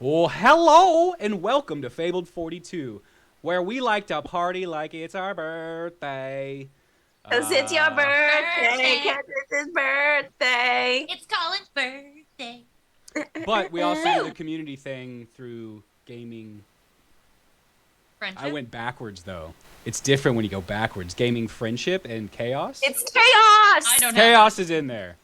Well, hello and welcome to Fabled 42, where we like to party like it's our birthday. Cause it's your birthday. Birthday. Cause it's his birthday. It's Colin's birthday. But we also do the community thing through gaming. Friendship? I went backwards, though. It's different when you go backwards. Gaming friendship and chaos. It's chaos. I don't know. Chaos is in there.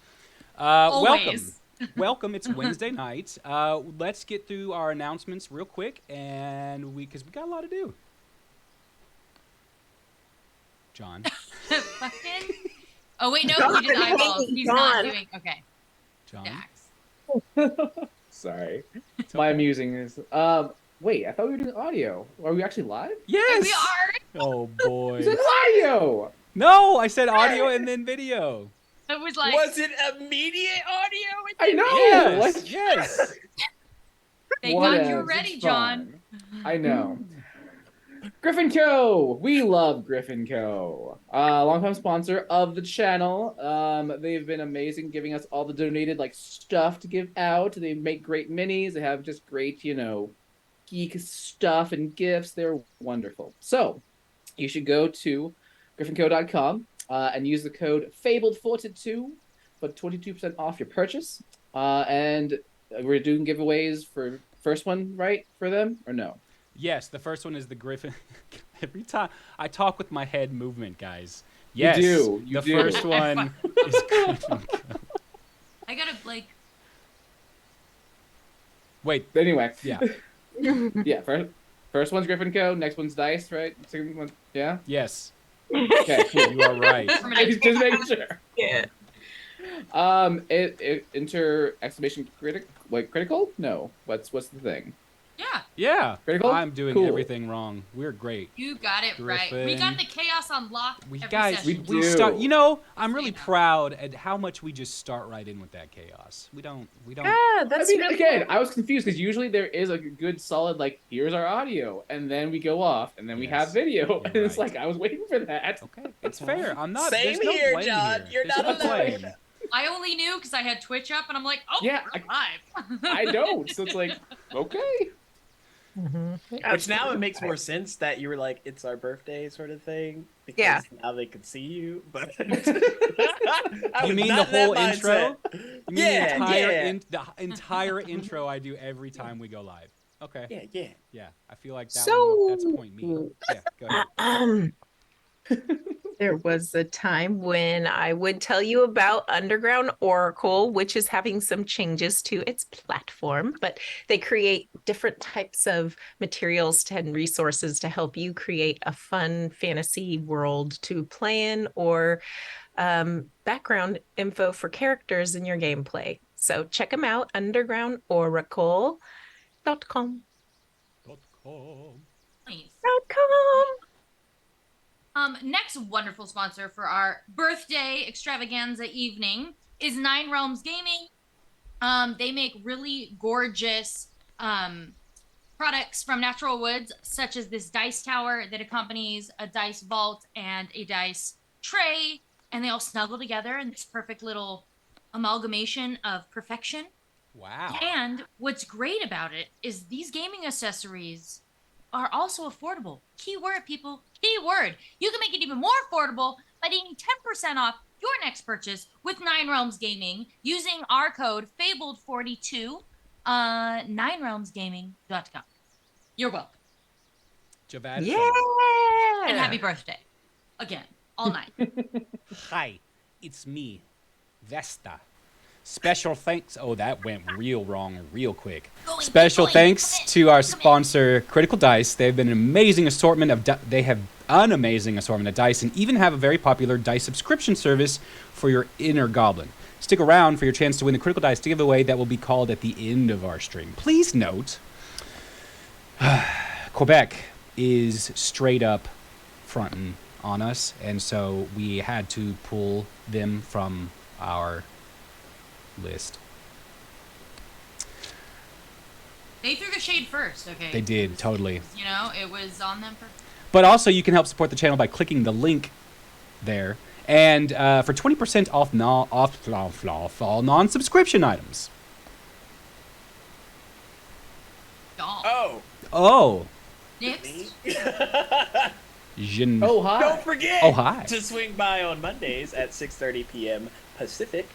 Welcome. Always. Welcome. It's Wednesday night. Let's get through our announcements real quick, and because we got a lot to do. John. Fucking. Oh wait, no, he did eyeballs. He's not doing. Okay. John. Dax. Sorry. It's My okay. musing is wait, I thought we were doing audio. Are we actually live? Yes. We are. Oh boy. You said audio! No, I said audio and then video. It was like Was it immediate audio? I know! Yes. Like- Yes. they What got you else? ready, It's John. fine. I know. Griffin Co. We love Griffin Co. Longtime sponsor of the channel. They've been amazing, giving us all the donated stuff to give out. They make great minis. They have just great, geek stuff and gifts. They're wonderful. So you should go to griffinco.com and use the code FABLED42 for 22% off your purchase. And we're doing giveaways for first one, right, for them, or no? Yes, the first one is the Griffin. Every time I talk with my head movement, guys. Yes, You do. the first one is Griffin. I gotta Wait, Anyway, yeah, yeah. First one's Griffin Co. Next one's Dice, right? Second one, yeah. yes, Okay, cool. you are right. Just making sure. Yeah. It enter exclamation critical? No. What's the thing? Yeah, Yeah, Critical? I'm doing Cool. everything wrong. We're great. you got it right. We Griffin. got the chaos on lock. We every guys, session. we we do. start. You know, I'm really Say that. proud at how much we just start right in with that chaos. We don't. Yeah, I that's mean, really again, cool. I was confused because usually there is a good solid here's our audio, and then we go off, and then we Yes. have video, You're and it's right. I was waiting for that. Okay, it's fair. I'm not. Same there's no here, blame John. here. You're There's not no alone. blame. I only knew because I had Twitch up, and I'm like, oh, Yeah, we're live. I don't, so it's okay. Which now it makes more sense that you were like, it's our birthday sort of thing. Because Yeah. now they can see you. But You mean the whole intro? You mean Yeah, the entire intro I do every time we go live. Okay. Yeah, yeah. Yeah, I feel like that So- that's point me. Yeah, go ahead. There was a time when I would tell you about Underground Oracle, which is having some changes to its platform, but they create different types of materials and resources to help you create a fun fantasy world to play in, or background info for characters in your gameplay. So check them out, undergroundoracle.com. Nice. .com. Next wonderful sponsor for our birthday extravaganza evening is Nine Realms Gaming. They make really gorgeous products from natural woods, such as this dice tower that accompanies a dice vault and a dice tray, and they all snuggle together in this perfect little amalgamation of perfection. Wow. And what's great about it is these gaming accessories are also affordable. Keyword, people. Keyword. You can make it even more affordable by getting 10% off your next purchase with Nine Realms Gaming using our code FABLED42, ninerealmsgaming.com. You're welcome. Javad. Yeah. And happy birthday. Again, all night. Hi, it's me, Vesta. Special thanks. Oh, that went real wrong real quick. Special thanks to our sponsor, Critical Dice. They have an amazing assortment of dice, and even have a very popular dice subscription service for your inner goblin. Stick around for your chance to win the Critical Dice giveaway that will be called at the end of our stream. Please note, Quebec is straight up fronting on us, and so we had to pull them from our list. They threw the shade first, okay? They did, totally. You know, it was on them for... But also, you can help support the channel by clicking the link there, and for 20% off all non-subscription items. Y'all. Oh. Next. Jin. Oh, hi. Don't forget Oh, hi. to swing by on Mondays at 6:30 p.m. Pacific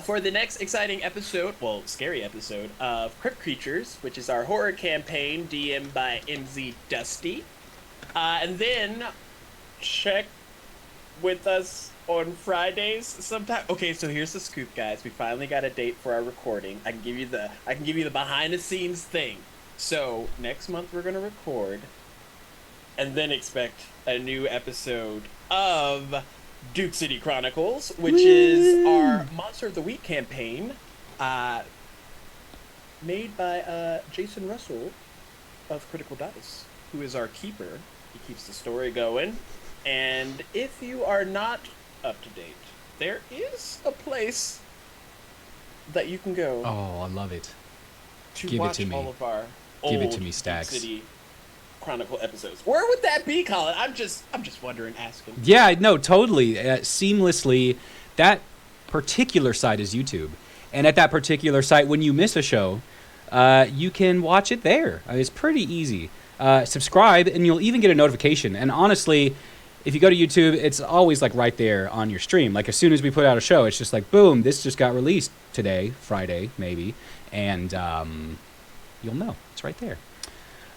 for the next exciting episode, well, scary episode, of Crypt Creatures, which is our horror campaign DM'd by MZ Dusty. And then check with us on Fridays sometime. Okay, so here's the scoop, guys. We finally got a date for our recording. I can give you the behind the scenes thing. So next month we're gonna record, and then expect a new episode of Duke City Chronicles, which is our Monster of the Week campaign, made by Jason Russell of Critical Dice, who is our keeper. He keeps the story going. And if you are not up to date, there is a place that you can go Oh, I love it. to Give it watch to me. all of our Give it old to me, Duke Stacks. City Chronicle episodes. Where would that be, Colin? I'm just wondering, asking. Yeah, no, totally. Seamlessly, that particular site is YouTube. And at that particular site, when you miss a show, you can watch it there. It's pretty easy. Subscribe, and you'll even get a notification. And honestly, if you go to YouTube, it's always like right there on your stream. Like as soon as we put out a show, it's just like, boom, this just got released today, Friday, maybe. And you'll know. It's right there.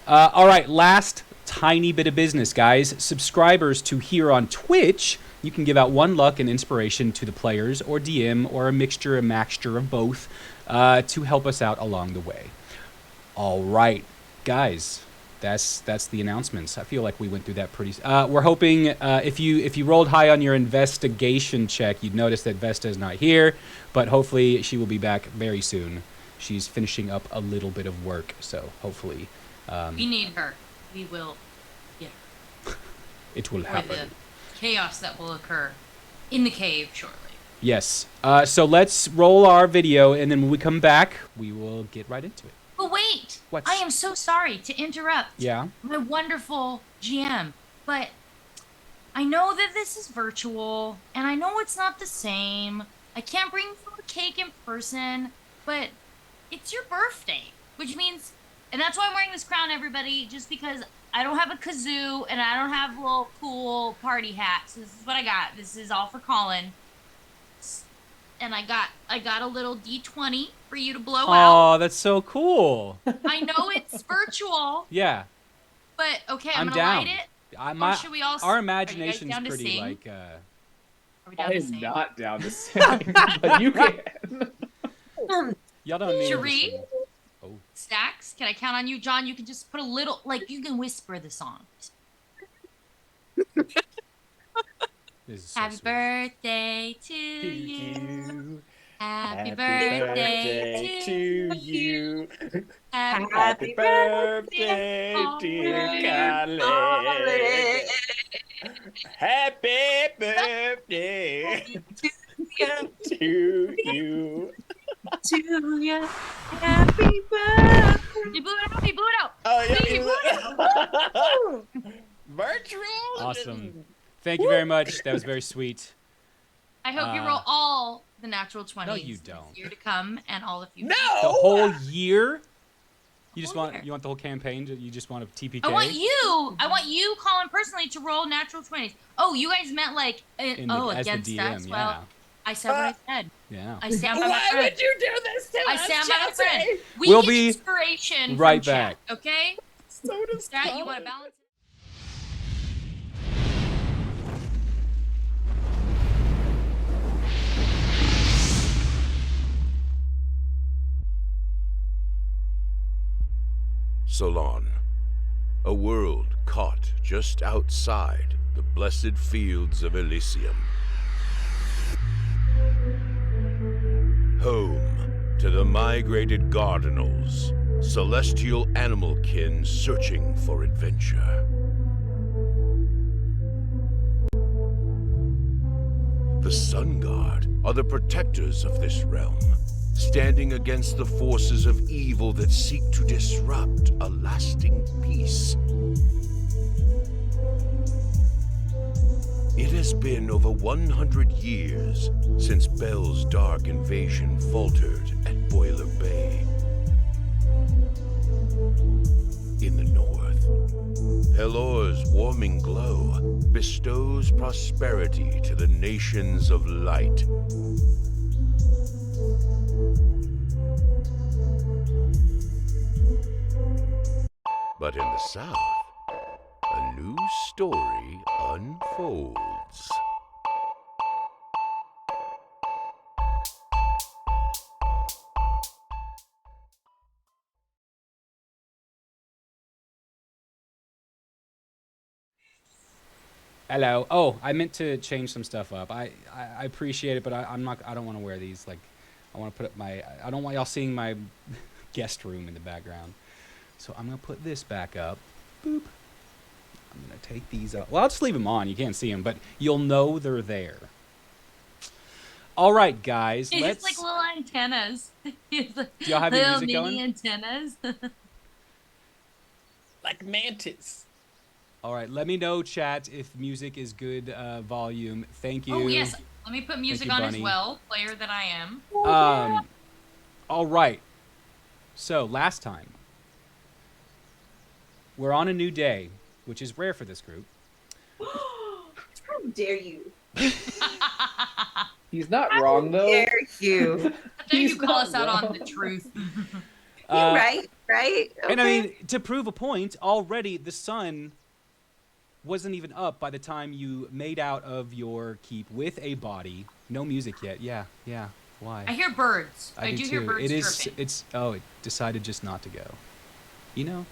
All right, last tiny bit of business, guys. Subscribers to here on Twitch, you can give out 1 luck and inspiration to the players or DM or a mixture of both to help us out along the way. All right, guys, that's the announcements. I feel like we went through that pretty. We're hoping if you rolled high on your investigation check, you'd notice that Vesta is not here, but hopefully she will be back very soon. She's finishing up a little bit of work, so hopefully. We need her. We will get her. It will For happen. the chaos that will occur in the cave shortly. Yes. So let's roll our video, and then when we come back, we will get right into it. But wait! What? I am so sorry to interrupt Yeah. my wonderful GM, but I know that this is virtual, and I know it's not the same. I can't bring you a cake in person, but it's your birthday, which means, and that's why I'm wearing this crown, everybody, just because I don't have a kazoo and I don't have a little cool party hat. So this is what I got. This is all for Colin. And I got a little D20 for you to blow out. Oh, that's so cool. I know it's virtual, Yeah. but okay, I'm I'm gonna down. light it. Or should we all our are you guys imagination's down to pretty sing? like. Are we down I to am sing? not down to sing, but you can. Y'all don't need. Cherie? to sing. Oh, Stacks, can I count on you, John? You can just put a little, like, you can whisper the song. this is so Happy sweet. birthday to you. Happy birthday to you. Happy birthday, dear Colin. Happy birthday to you. To you, happy birthday. You blew it out, you blew it out. Oh, yeah, See, you blew it out. Virtual. Awesome. Thank you very much. That was very sweet. I hope you roll all the natural 20s. No, you this don't. year to come and all the future. The No. whole year. You just Whole want year. you want the whole campaign? You just want a TPK? I want you, Colin, personally, to roll natural 20s. Oh, you guys meant like, as against the DM, us? yeah. Well, I said what I said. Yeah. I stand by my Why friend. would you do this to I us, stand by my friend. Chelsea? We We'll get be inspiration right from back. chat, okay? So does Stat, you Colin. want to balance it? Solon, a world caught just outside the blessed fields of Elysium. Home to the migrated Gardenals, celestial animal kin searching for adventure. The Sun Guard are the protectors of this realm, standing against the forces of evil that seek to disrupt a lasting peace. It has been over 100 years since Bell's dark invasion faltered at Boiler Bay. Pelor's warming glow bestows prosperity to the nations of light. But in the south, a new story unfolds. Hello. Oh, I meant to change some stuff up. I appreciate it, but I'm not. I don't want to wear these. Like, I want to put up my. I don't want y'all seeing my guest room in the background. So I'm gonna put this back up. Boop. I'm gonna take these up. Well, I'll just leave them on. You can't see them, but you'll know they're there. All right, guys. It's Let's. like little antennas. It's like Do y'all have your little music mini going? antennas. Like mantis. All right. Let me know, chat, if music is good volume. Thank you. Oh yes, let me put music you, on Bunny. as well. Player that I am. All right. So last time, we're on a new day, which is rare for this group. How dare you? He's not wrong though. Dare you? After you He's call not us out on wrong. the truth. You're right, right? Okay. And I mean, to prove a point, already the sun wasn't even up by the time you made out of your keep with a body. No music yet. Yeah. Why? I hear birds. I do too. hear birds It is. chirping. It decided just not to go. You know,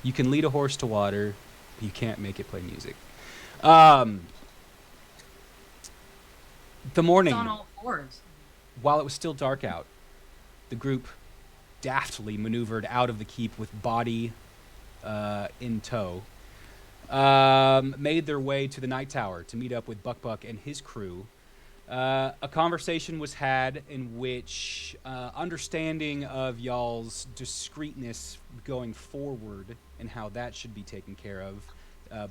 you can lead a horse to water, but you can't make it play music. The morning, It's on all fours. while it was still dark out, the group daftly maneuvered out of the keep with body in tow. Made their way to the night tower to meet up with Buck and his crew. A conversation was had in which understanding of y'all's discreetness going forward and how that should be taken care of.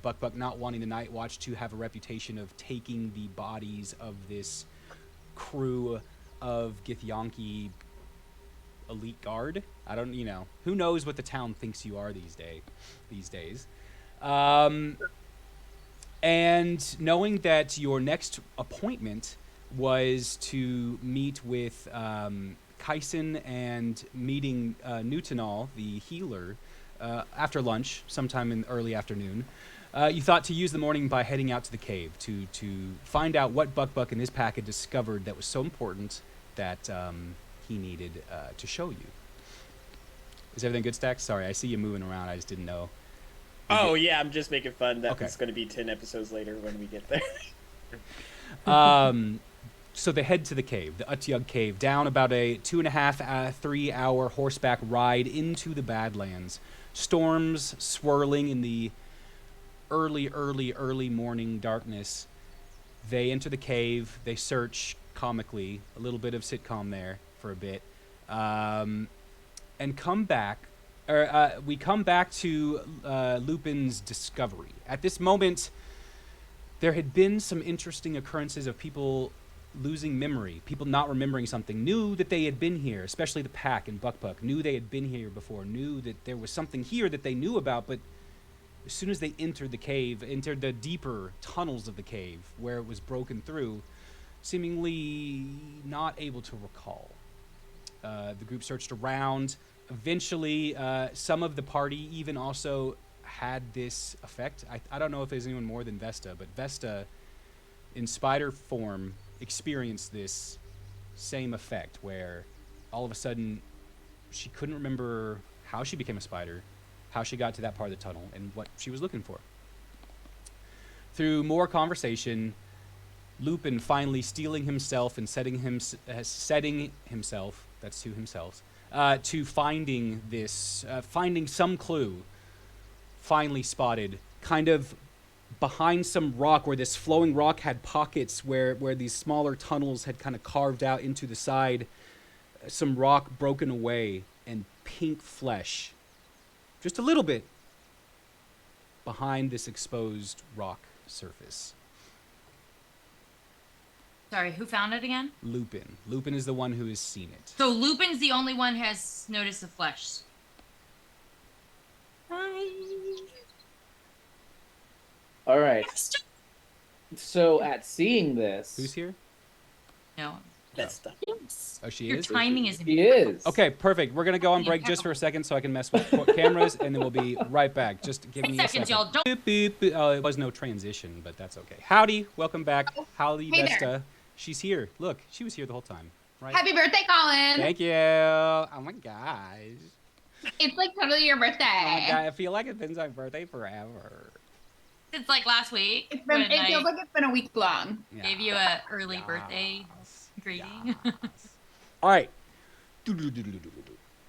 Buck not wanting the Night Watch to have a reputation of taking the bodies of this crew of Githyanki elite guard. I don't, who knows what the town thinks you are these days. And knowing that your next appointment was to meet with Kyson and meeting Nuthanol, the healer, after lunch, sometime in early afternoon, you thought to use the morning by heading out to the cave to find out what Buck and his pack had discovered that was so important that he needed to show you. Is everything good, Stax? Sorry, I see you moving around. I just didn't know. Oh yeah, I'm just making fun that Okay. it's going to be 10 episodes later when we get there. So they head to the cave, the Utyugh cave, down about a 2.5, 3 hour horseback ride into the Badlands. Storms swirling in the early morning darkness. They enter the cave. They search comically, a little bit of sitcom there for a bit, and come back. We come back to Lupin's discovery. At this moment, there had been some interesting occurrences of people losing memory, people not remembering something, knew that they had been here, especially the pack and Buck, knew they had been here before, knew that there was something here that they knew about, but as soon as they entered the cave, entered the deeper tunnels of the cave where it was broken through, seemingly not able to recall. The group searched around. Eventually, some of the party even also had this effect. I don't know if there's anyone more than Vesta, but Vesta, in spider form, experienced this same effect where all of a sudden she couldn't remember how she became a spider, how she got to that part of the tunnel, and what she was looking for. Through more conversation, Lupin finally steeling himself and setting himself, that's to himself, to finding this, finding some clue, finally spotted, kind of behind some rock where this flowing rock had pockets where these smaller tunnels had kind of carved out into the side, some rock broken away and pink flesh, just a little bit behind this exposed rock surface. Sorry, who found it again? Lupin. Lupin is the one who has seen it. So Lupin's the only one who has noticed the flesh. All right. So at seeing this, Who's here? No. Vesta. Yes. Oh, she Your is? timing is he is. Okay, perfect. We're going to go on break just for a second so I can mess with cameras, and then we'll be right back. Just give 6 me a seconds, second. y'all. Don't. Boop, boop, boop. Oh, it was no transition, but that's okay. Howdy. Welcome back. Howdy, Hey there. Vesta. She's here. Look, she was here the whole time. Right? Happy birthday, Colin. Thank you. Oh, my gosh. It's like totally your birthday. Oh, my God. I feel like it's been my birthday forever. It's like last week. It when feels I like it's been a week long. gave you a early birthday greeting. Yes. All right.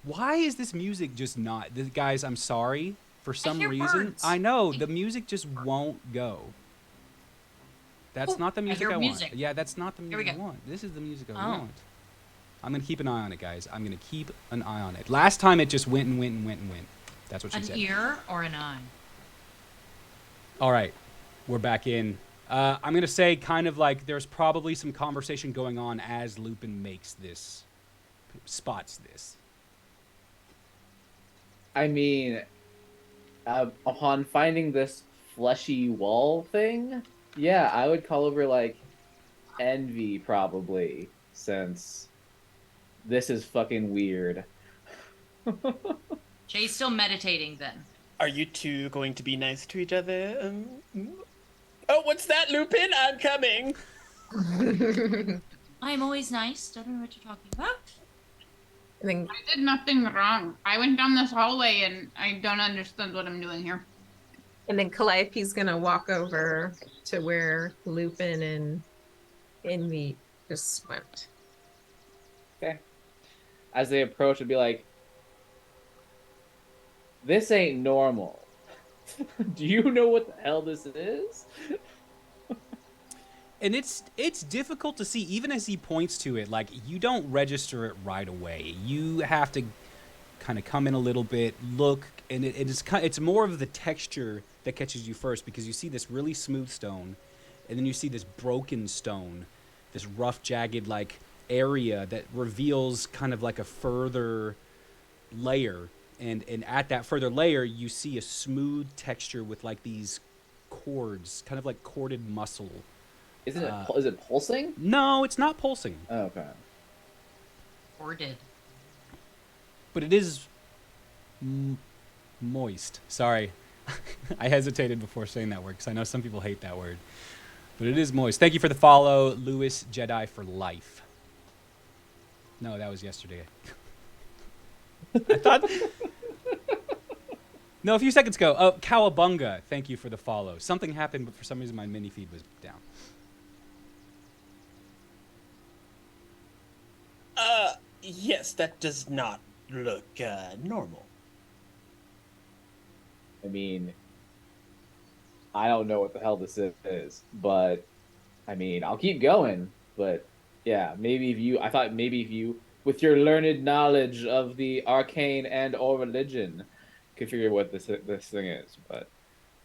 Why is this music just not? Guys, I'm sorry. For some hear reason, birds. I know the music just won't go. That's Oh, not the music hear I want. music. Yeah, that's not the Here we music I go. want. This is the music I Oh. want. I'm gonna keep an eye on it, guys. I'm gonna keep an eye on it. Last time it just went and went and went and went. That's what she An said. ear or an eye? All right, we're back in. I'm gonna say kind of like there's probably some conversation going on as Lupin makes this, spots this. I mean, upon finding this fleshy wall thing, yeah, I would call over like envy probably, since this is fucking weird. Shey's still meditating then. Are you two going to be nice to each other? Oh, what's that, Lupin? I'm coming. I'm always nice. Don't know what you're talking about. And then I did nothing wrong. I went down this hallway and I don't understand what I'm doing here. Calliope's gonna walk over to where Lupin and Envy just went. Okay. As they approach, it'd be like, this ain't normal. Do you know what the hell this is? And it's difficult to see, even as he points to it. Like, you don't register it right away. You have to kind of come in a little bit, look, and it's more of the texture that catches you first, because you see this really smooth stone, and then you see this broken stone, this rough, jagged like area that reveals kind of like a further layer, and at that further layer you see a smooth texture with like these cords, kind of like corded muscle. Isn't it? Is it pulsing? No, it's not pulsing, Oh, okay. Or did. but it is moist. Sorry. I hesitated before saying that word because I know some people hate that word. But it is moist. Thank you for the follow, Lewis Jedi for life. No, that was yesterday. I thought... No, a few seconds ago. Oh, Cowabunga, thank you for the follow. Something happened, but for some reason my mini feed was down. Yes, that does not look, normal. I mean, I don't know what the hell this is, but I mean, I'll keep going. But yeah, I thought maybe if you, with your learned knowledge of the arcane and or religion, could figure what this thing is. But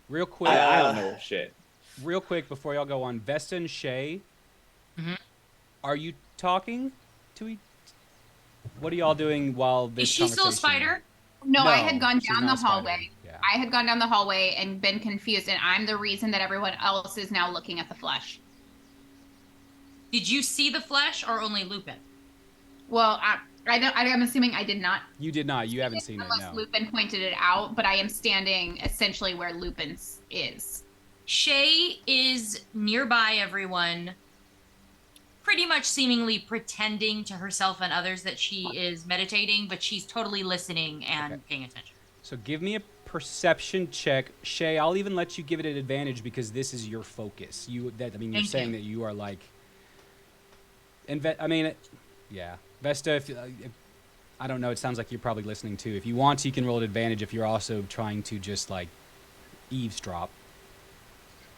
Real quick, I don't know shit. real quick before y'all go on, Vesta and Shey, are you talking to each? What are y'all doing while this Is she still a conversation- spider? No, I had gone she's down not the a spider. hallway. Yeah. I had gone down the hallway and been confused, and I'm the reason that everyone else is now looking at the flesh. Did you see the flesh or only Lupin? Well, I'm assuming I did not. You did not. You haven't seen it, Unless no. Lupin pointed it out, but I am standing essentially where Lupin's is. Shey is nearby everyone, pretty much seemingly pretending to herself and others that she is meditating, but she's totally listening and Okay. paying attention. So give me a perception check. Shay, I'll even let you give it an advantage because this is your focus. You're Thank saying you. that you are like... yeah. Vesta, if I don't know, it sounds like you're probably listening too. If you want to, you can roll an advantage if you're also trying to just like eavesdrop.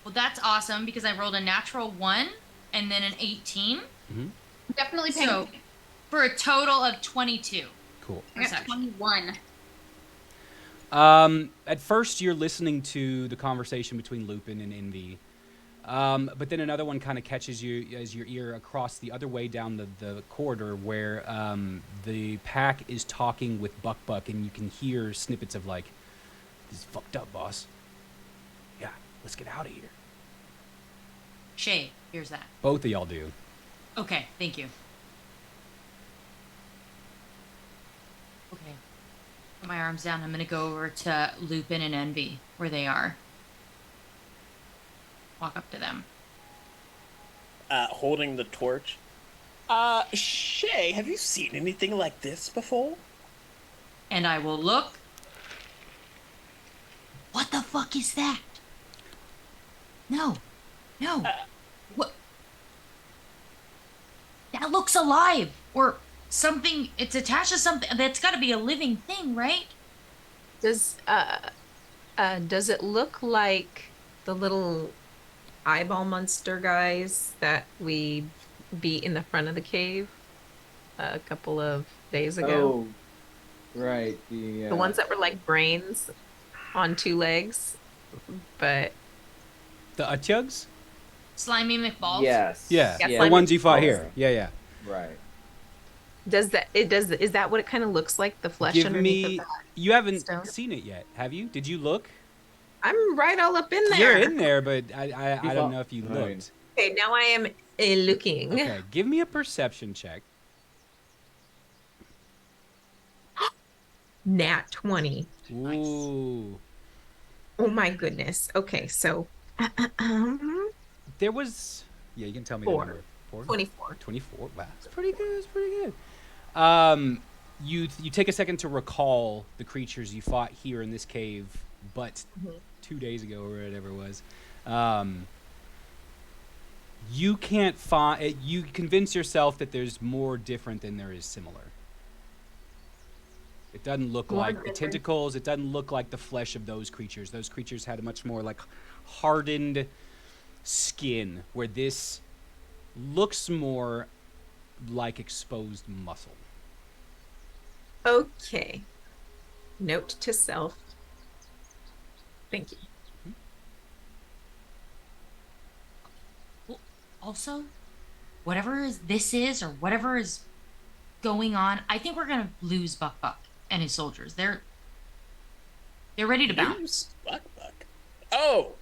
Well, that's awesome because I rolled a natural 1 and then an 18. Definitely paying So, for a total of 22. Cool. I got Perception. 21. At first, you're listening to the conversation between Lupin and Envy, but then another one kind of catches you as your ear across the other way down the corridor where the pack is talking with Buck, and you can hear snippets of like, "This is fucked up, boss. Yeah, let's get out of here. Shey, here's that. Both of y'all do. Okay, thank you. Okay. Put my arms down. I'm gonna go over to Lupin and Envy, where they are. Walk up to them. Holding the torch. Shey, have you seen anything like this before? And I will look. What the fuck is that? No. No. What? That looks alive. Or something. It's attached to something. That's got to be a living thing, right? Does it look like the little eyeball monster guys that we beat in the front of the cave a couple of days ago? Oh, right. The ones that were like brains on two legs, but The Utyughs? Slimy McBalls? Yes. Yeah. Yeah, The slimy ones you fought balls. here. Yeah. Right. is that what it kind of looks like, the flesh Give underneath me. of that? You haven't stone? seen it yet, have you? Did you look? I'm right all up in there. You're in there, but I You don't fought- know if you right. looked. Okay, now I am looking. Okay, give me a perception check. Nat 20. Ooh. Oh my goodness. Okay, so There was. Yeah, you can tell me Four. the number. 4? 24. 24. Wow, that's pretty good. That's pretty good. You take a second to recall the creatures you fought here in this cave, but 2 days ago or whatever it was. You can't find. You convince yourself that there's more different than there is similar. It doesn't look More like the different. tentacles. It doesn't look like the flesh of those creatures. Those creatures had a much more like hardened skin, where this looks more like exposed muscle. Okay. Note to self. Thank you. Well, also, whatever this is or whatever is going on, I think we're gonna lose Buck Buck and his soldiers. They're ready to bounce. Buck. Oh.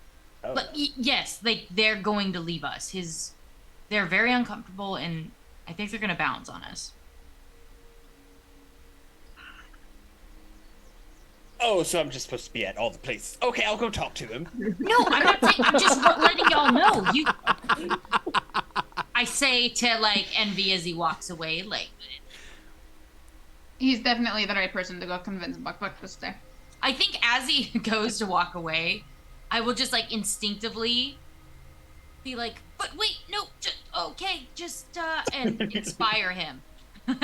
But yes, they're going to leave us. They're very uncomfortable, and I think they're gonna bounce on us. Oh, so I'm just supposed to be at all the places. Okay, I'll go talk to him. No, I'm not saying. I'm just letting y'all know. I say to like Envy as he walks away, like, He's definitely the right person to go convince Buck Buck to stay. I think as he goes to walk away, I will just like instinctively be like, but wait, no, just and inspire him. Ooh.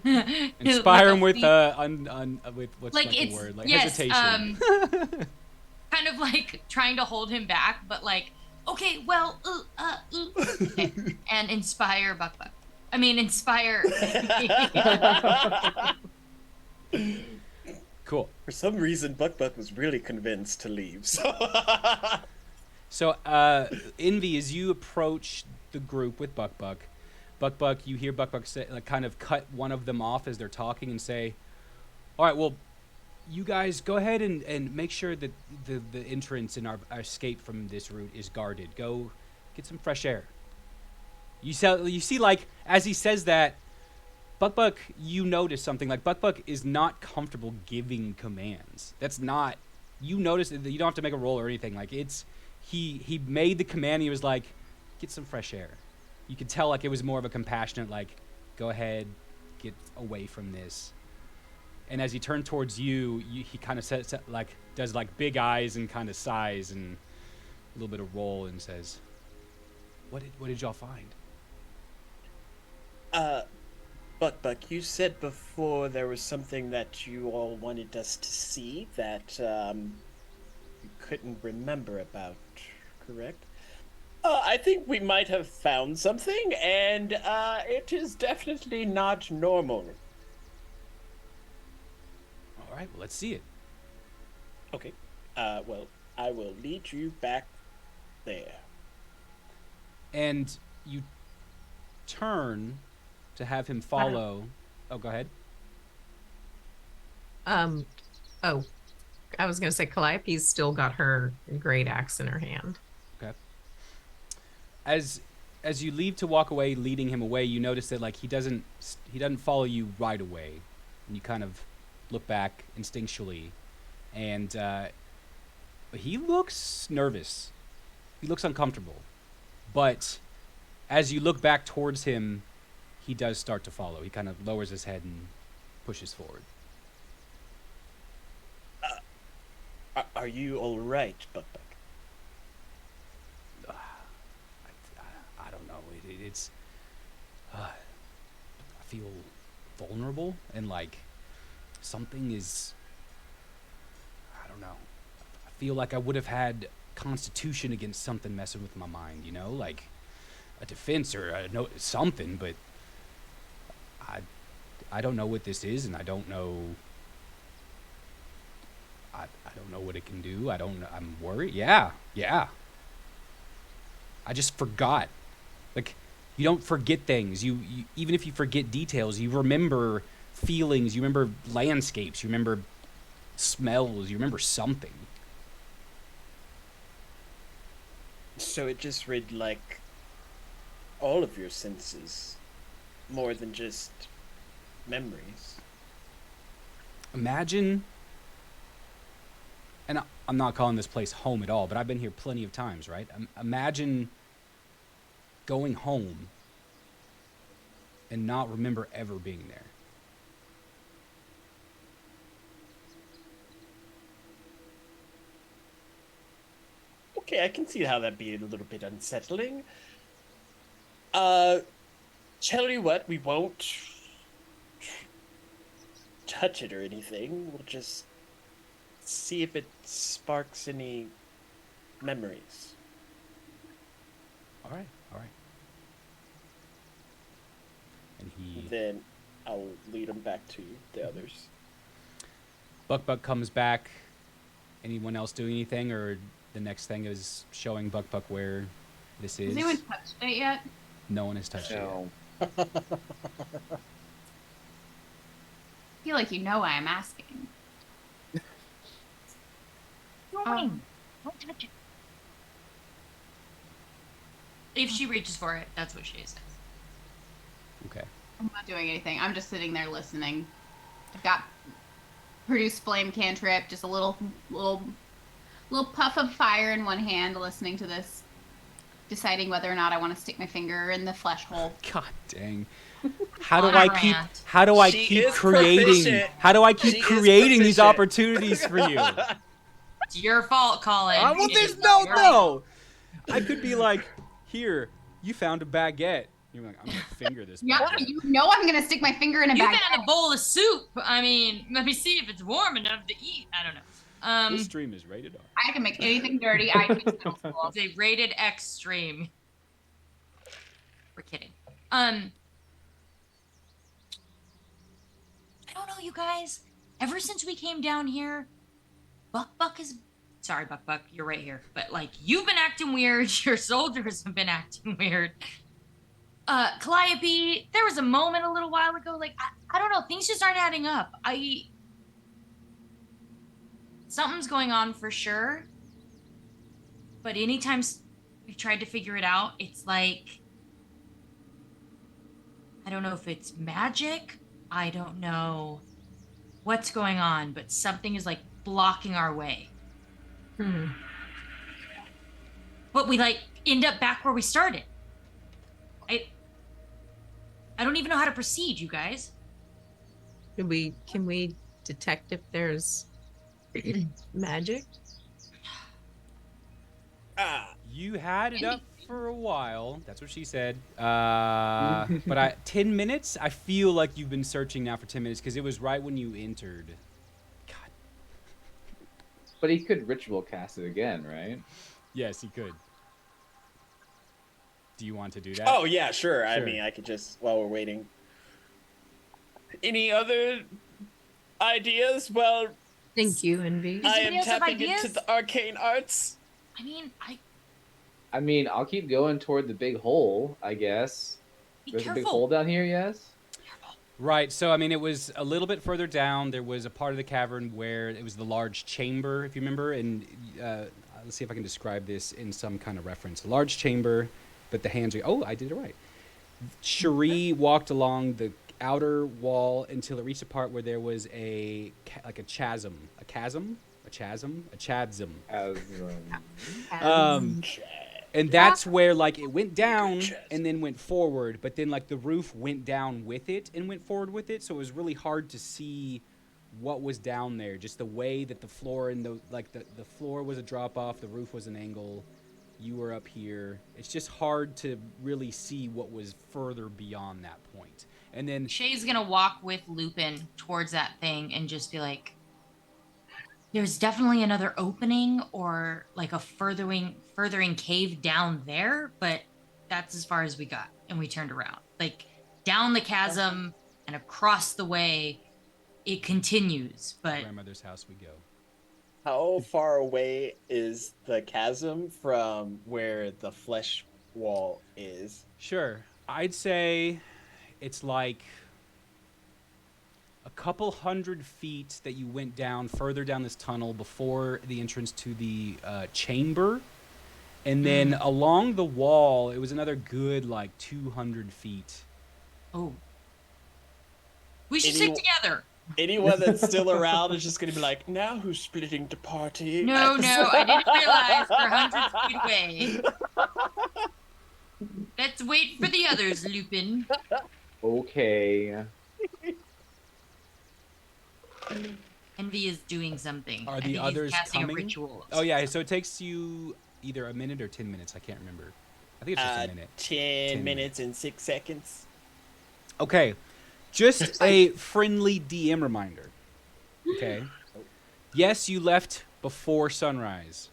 Inspire Inspire him with with what's like like the it's word? Like yes, hesitation. kind of like trying to hold him back, but like, okay, well, okay. And inspire Buck Buck. I mean, inspire. Cool. For some reason, Buck was really convinced to leave. So, Envy, as you approach the group with Buck, you hear Buck say, like, kind of cut one of them off as they're talking and say, "All right, well, you guys go ahead and make sure that the entrance in our escape from this route is guarded. Go get some fresh air." You see, like, as he says that, Buck, you notice something. Like, Buck is not comfortable giving commands. That's not. You notice that you don't have to make a roll or anything. Like, it's he made the command. He was like, "Get some fresh air." You could tell, like, it was more of a compassionate, like, "Go ahead, get away from this." And as he turned towards you, he kind of says, like, does like big eyes and kind of sighs and a little bit of roll and says, "What did y'all find?" Buck, you said before there was something that you all wanted us to see that you couldn't remember about, correct? I think we might have found something, and it is definitely not normal. All right, well, let's see it. Okay. Well, I will lead you back there. And you turn to have him follow. Oh, go ahead. Oh, I was going to say Calliope's still got her great axe in her hand. Okay. As you leave to walk away, leading him away, you notice that like he doesn't follow you right away, and you kind of look back instinctually, and he looks nervous. He looks uncomfortable, but as you look back towards him, he does start to follow. He kind of lowers his head and pushes forward. Are you all right, Buck? I don't know. It's I feel vulnerable and like something is. I don't know. I feel like I would have had constitution against something messing with my mind. You know, like a defense or something. But I don't know what this is, and I don't know. I don't know what it can do. I'm worried. Yeah. I just forgot. Like, you don't forget things. You even if you forget details, you remember feelings, you remember landscapes, you remember smells, you remember something. So it just read like all of your senses, more than just memories. Imagine, and I'm not calling this place home at all, but I've been here plenty of times, right? Imagine going home and not remember ever being there. Okay, I can see how that'd be a little bit unsettling. Tell you what, we won't touch it or anything. We'll just see if it sparks any memories. All right. And Then I'll lead him back to the others. Buck comes back. Anyone else doing anything, or the next thing is showing Buck where this is? Has anyone touched it yet? No one has touched it yet. I feel like you know why I'm asking. Don't touch it. If she reaches for it, that's what she says. Okay. I'm not doing anything. I'm just sitting there listening. I've got produce flame cantrip, just a little puff of fire in one hand, listening to this, deciding whether or not I want to stick my finger in the flesh hole. God dang. How do On I a keep rant. She is proficient. How do I keep She is creating these proficient. opportunities for you? It's your fault, Colin. Well, It there's is no. your- I could be like, here, you found a baguette. You're like, I'm gonna finger this Yeah, baguette. you know I'm gonna stick my finger in a You bag. found a bowl of soup. I mean, let me see if it's warm enough to eat. I don't know. This stream is rated R. I can make anything dirty. I teach middle school. It's a rated X stream. We're kidding. I don't know, you guys. Ever since we came down here, Buck is. Sorry, Buck, you're right here. But like, you've been acting weird. Your soldiers have been acting weird. Calliope, there was a moment a little while ago. Like, I don't know. Things just aren't adding up. Something's going on for sure. But anytime we've tried to figure it out, it's like, I don't know if it's magic. I don't know what's going on, but something is like blocking our way. But we like end up back where we started. I don't even know how to proceed, you guys. Can we detect if there's magic? You had it up for a while. That's what she said. But 10 minutes? I feel like you've been searching now for 10 minutes because it was right when you entered. God. But he could ritual cast it again, right? Yes, he could. Do you want to do that? Oh yeah, sure. I Sure. mean, I could just while we're waiting. Any other ideas? Well, Thank you, Envy. I somebody am else have tapping into ideas? the arcane arts. I mean, I mean, I'll keep going toward the big hole, I guess. be There's a big careful. hole down here, yes? Right. So, I mean, it was a little bit further down. There was a part of the cavern where it was the large chamber, if you remember. And let's see if I can describe this in some kind of reference. A large chamber, but the hands are... Oh, I did it right. Cherie walked along the outer wall until it reached a part where there was a chasm. A chasm? A chasm? A chasm. And that's where, like, it went down and then went forward, but then, like, the roof went down with it and went forward with it, so it was really hard to see what was down there. Just the way that the floor and the floor was a drop-off, the roof was an angle, you were up here. It's just hard to really see what was further beyond that point. And then... Shay's gonna walk with Lupin towards that thing and just be like, there's definitely another opening or like a furthering cave down there, but that's as far as we got. And we turned around. Like down the chasm and across the way, it continues, but... Grandmother's house we go. How far away is the chasm from where the flesh wall is? Sure. I'd say it's like a couple 100 feet that you went down further down this tunnel before the entrance to the chamber. And then along the wall, it was another good, like, 200 feet. Oh. We should stick together. Anyone that's still around is just going to be like, now who's splitting the party? No, I didn't realize we're 100 feet away. Let's wait for the others, Lupin. Okay. Envy is doing something. Are I the think others he's casting coming? a ritual. Oh, yeah, so it takes you either a minute or 10 minutes. I can't remember. I think it's just a minute. 10 minutes and 6 seconds. Okay. Just a friendly DM reminder. Okay. Yes, you left before sunrise,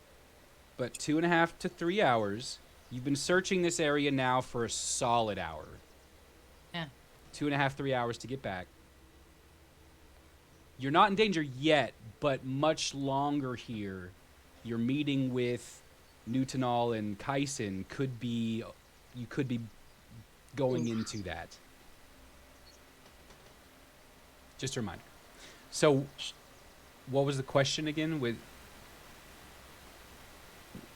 but 2.5 to 3 hours. You've been searching this area now for a solid hour. Yeah. 2.5, 3 hours to get back. You're not in danger yet, but much longer here. Your meeting with Nuthanol and Kaisen you could be going into that. Just a reminder. So, what was the question again?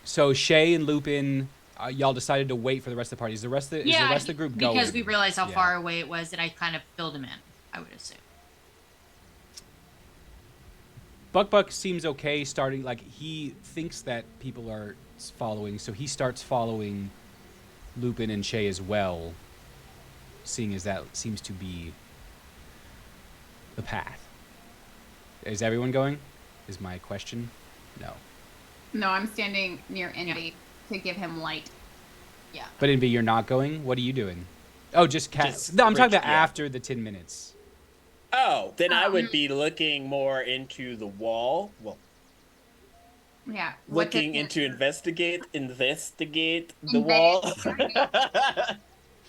So Shey and Lupin, y'all decided to wait for the rest of the party. Is the rest of the group going? Because we realized how far away it was, and I kind of filled him in, I would assume. Buck seems okay starting, like, he thinks that people are following, so he starts following Lupin and Shey as well, seeing as that seems to be the path. Is everyone going? Is my question? No. No, I'm standing near Envy to give him light. Yeah. But Envy, you're not going? What are you doing? Oh, just no, I'm talking about yeah. after the 10 minutes. Oh, then I would be looking more into the wall. Well, Yeah. investigate the wall.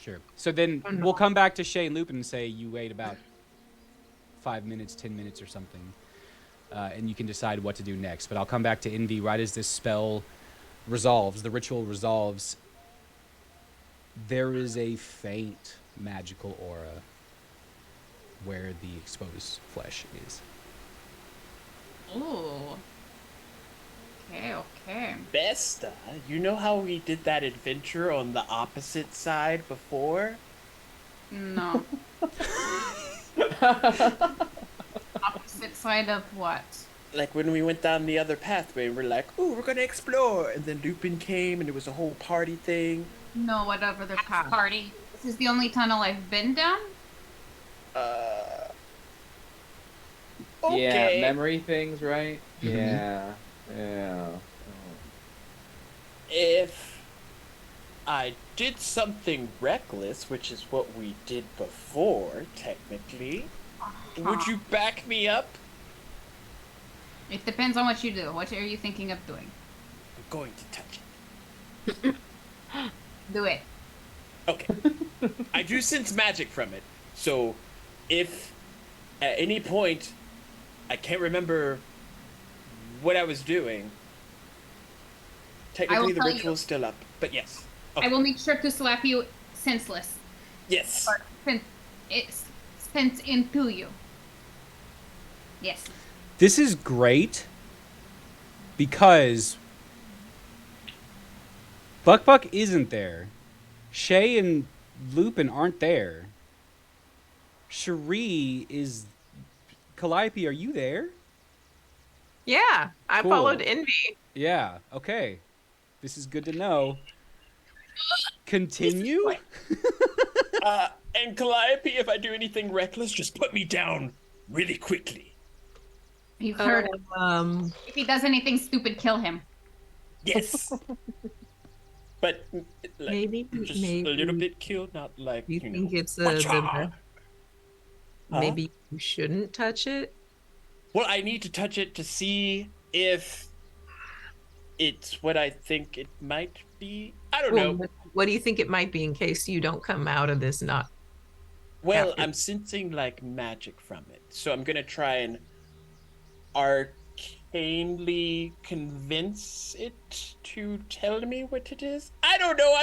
Sure. So then we'll come back to Shey and Lupin and say you wait about 5 minutes, 10 minutes or something, and you can decide what to do next. But I'll come back to Envy right as this spell resolves, the ritual resolves. There is a faint magical aura where the exposed flesh is. Ooh. Okay. Besta, you know how we did that adventure on the opposite side before? No. Opposite side of what? Like when we went down the other pathway, we're like, "Ooh, we're gonna explore," and then Lupin came, and it was a whole party thing. No, whatever the path. Party. This is the only tunnel I've been down? Okay. Yeah, memory things, right? Mhm. Yeah. If I did something reckless, which is what we did before, technically, would you back me up? It depends on what you do. What are you thinking of doing? I'm going to touch it. Do it. Okay. I do sense magic from it, so if at any point I can't remember what I was doing, technically the tell you. ritual's still up, but yes. Okay. I will make sure to slap you senseless. Yes. Or it's sense into you. Yes. This is great because Buck isn't there. Shey and Lupin aren't there. Cherie is. Calliope, are you there? Yeah, I Cool. followed Envy. Yeah, okay. This is good to know. Continue? And Calliope, if I do anything reckless, just put me down really quickly. You've heard him. If he does anything stupid, kill him. Yes. But Maybe just a little bit killed, not like You you think know. it's Whatcha? maybe you shouldn't touch it? Well, I need to touch it to see if it's what I think it might be. I don't know. What do you think it might be in case you don't come out of this not? Well, after- I'm sensing like magic from it, so I'm gonna try and arcanely convince it to tell me what it is. I don't know.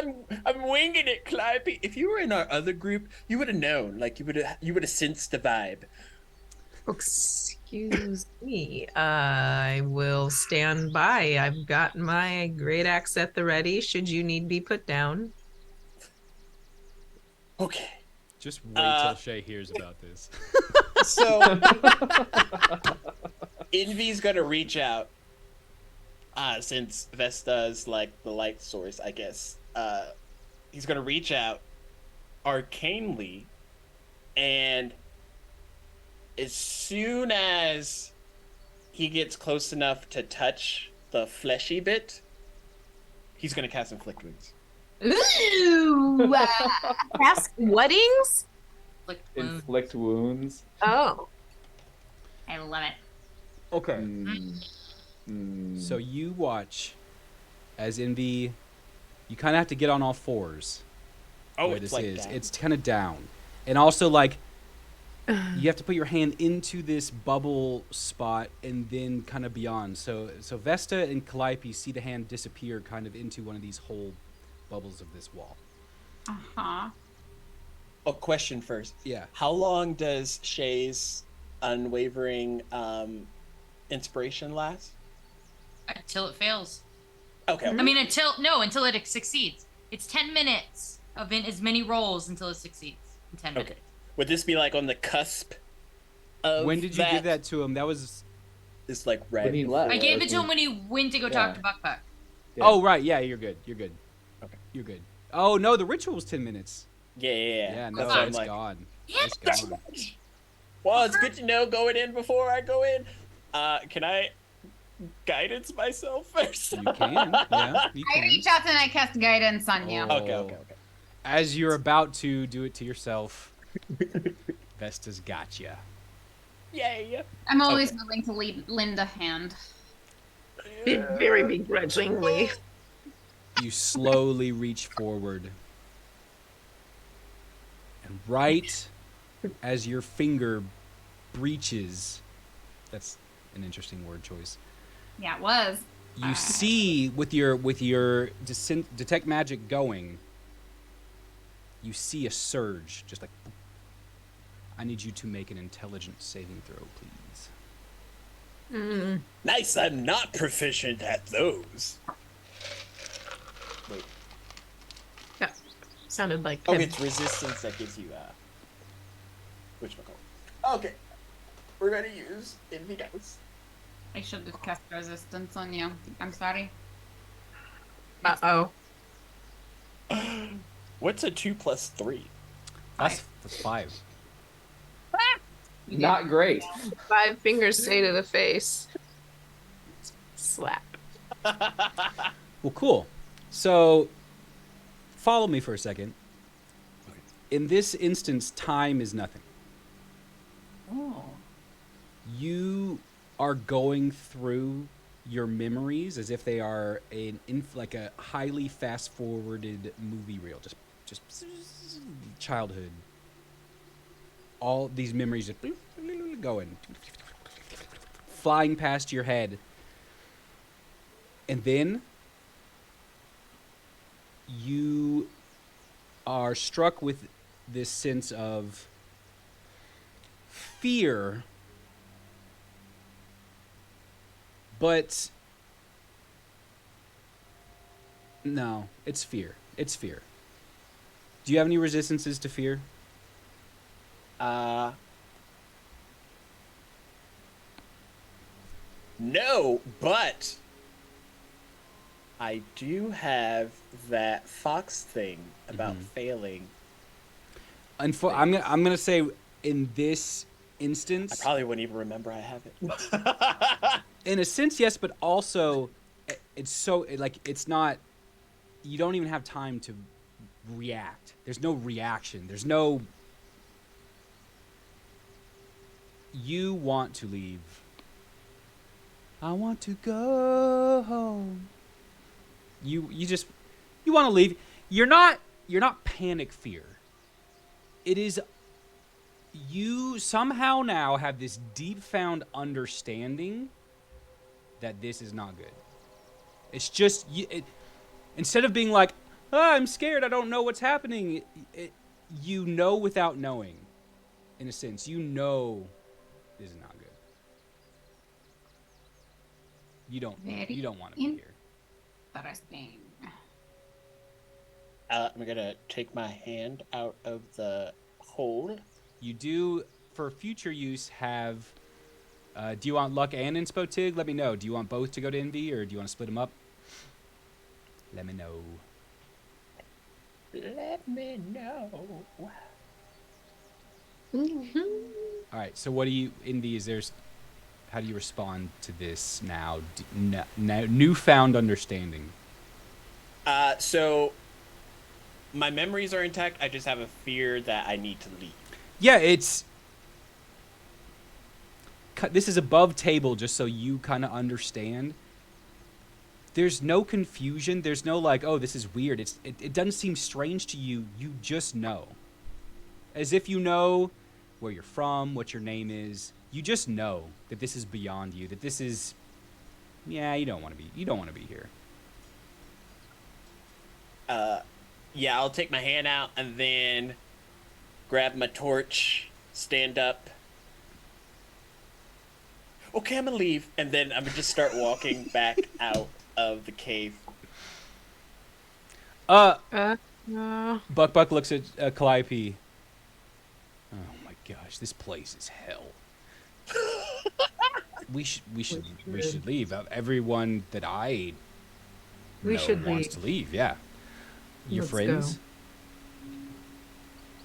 I'm winging it, Calliope. If you were in our other group, you would have known. Like you would have sensed the vibe. Excuse me. I will stand by. I've got my great axe at the ready. Should you need be put down? Okay. Just wait till Shey hears about this. So Envy's gonna reach out. Since Vesta's like the light source, I guess. He's gonna reach out arcanely, and as soon as he gets close enough to touch the fleshy bit, he's gonna cast Inflict Wounds. Ooh! Cast weddings? Inflict wounds. Oh. I love it. Okay. Mm. So you watch as Envy, you kind of have to get on all fours. Oh, where it's this like is. that. It's kind of down. And also, like, you have to put your hand into this bubble spot and then kind of beyond. So Vesta and Calliope see the hand disappear kind of into one of these whole bubbles of this wall. Uh-huh. A question first. Yeah. How long does Shay's unwavering inspiration last? Until it fails. Okay. I mean, until it succeeds. It's 10 minutes of as many rolls until it succeeds. In 10 minutes. Okay. Would this be like on the cusp of When did you give that to him? That was... It's like right. When he left. I Yeah, gave like it to him when he went to go talk to Yeah. Buck. Yeah. Oh, right. Yeah, you're good. You're good. Okay. You're good. Oh, no, the ritual was 10 minutes. Yeah. Yeah, no, That's what I'm it's like. gone. Yeah, It's gone. Well, it's good to know going in before I go in. Can I guidance myself first? You can. Yeah, you I can. reach out and I cast guidance on you. Oh. Okay. As you're about to do it to yourself, Vesta's got you. Yay. I'm always Okay. willing to lend a hand. Very begrudgingly. You slowly reach forward. And right as your finger breaches, that's an interesting word choice. Yeah, it was. You see with your detect magic going, you see a surge, just like. I need you to make an intelligence saving throw, please. Nice. I'm not proficient at those. Wait. Yeah. Sounded like Oh, him. it's resistance that gives you whatchamacallit. Okay. We're gonna use invigorate. I should have cast resistance on you. I'm sorry. Uh-oh. What's a 2 + 3? That's 5. Not great. 5 fingers say to the face. Slap. Well, cool. So, follow me for a second. In this instance, time is nothing. Oh. You are going through your memories as if they are like a highly fast-forwarded movie reel. Just childhood. All these memories just going, flying past your head. And then you are struck with this sense of fear, but no, it's fear. It's fear. Do you have any resistances to fear? No, but I do have that fox thing about failing. I'm gonna say in this instance, I probably wouldn't even remember I have it. in a sense, yes, but also it's so it's not. You don't even have time to react. There's no reaction. There's no. You want to leave. I want to go home. You want to leave. You're not panic fear. It is you somehow now have this deep found understanding that this is not good. It's just instead of being like, oh, I'm scared, I don't know what's happening. You know without knowing, in a sense. You know this is not good. You don't want to be here. Interesting. I'm gonna take my hand out of the hold. You do, for future use, have... do you want luck and inspo, Tig? Let me know. Do you want both to go to Envy, or do you want to split them up? Let me know. Let me know. All right, so what do you... Envy, how do you respond to this now? Newfound understanding. So my memories are intact. I just have a fear that I need to leave. Yeah, this is above table, just so you kind of understand. There's no confusion. There's no like, oh, this is weird. It doesn't seem strange to you. You just know. As if you know where you're from, what your name is. You just know that this is beyond you. That this is, yeah, you don't want to be here. Yeah, I'll take my hand out and then grab my torch, stand up. Okay, I'm gonna leave, and then I'm gonna just start walking back out of the cave. Buck looks at Calliope. Oh my gosh, this place is hell. We should leave. Everyone that I know wants to leave. Yeah, your Let's friends. go.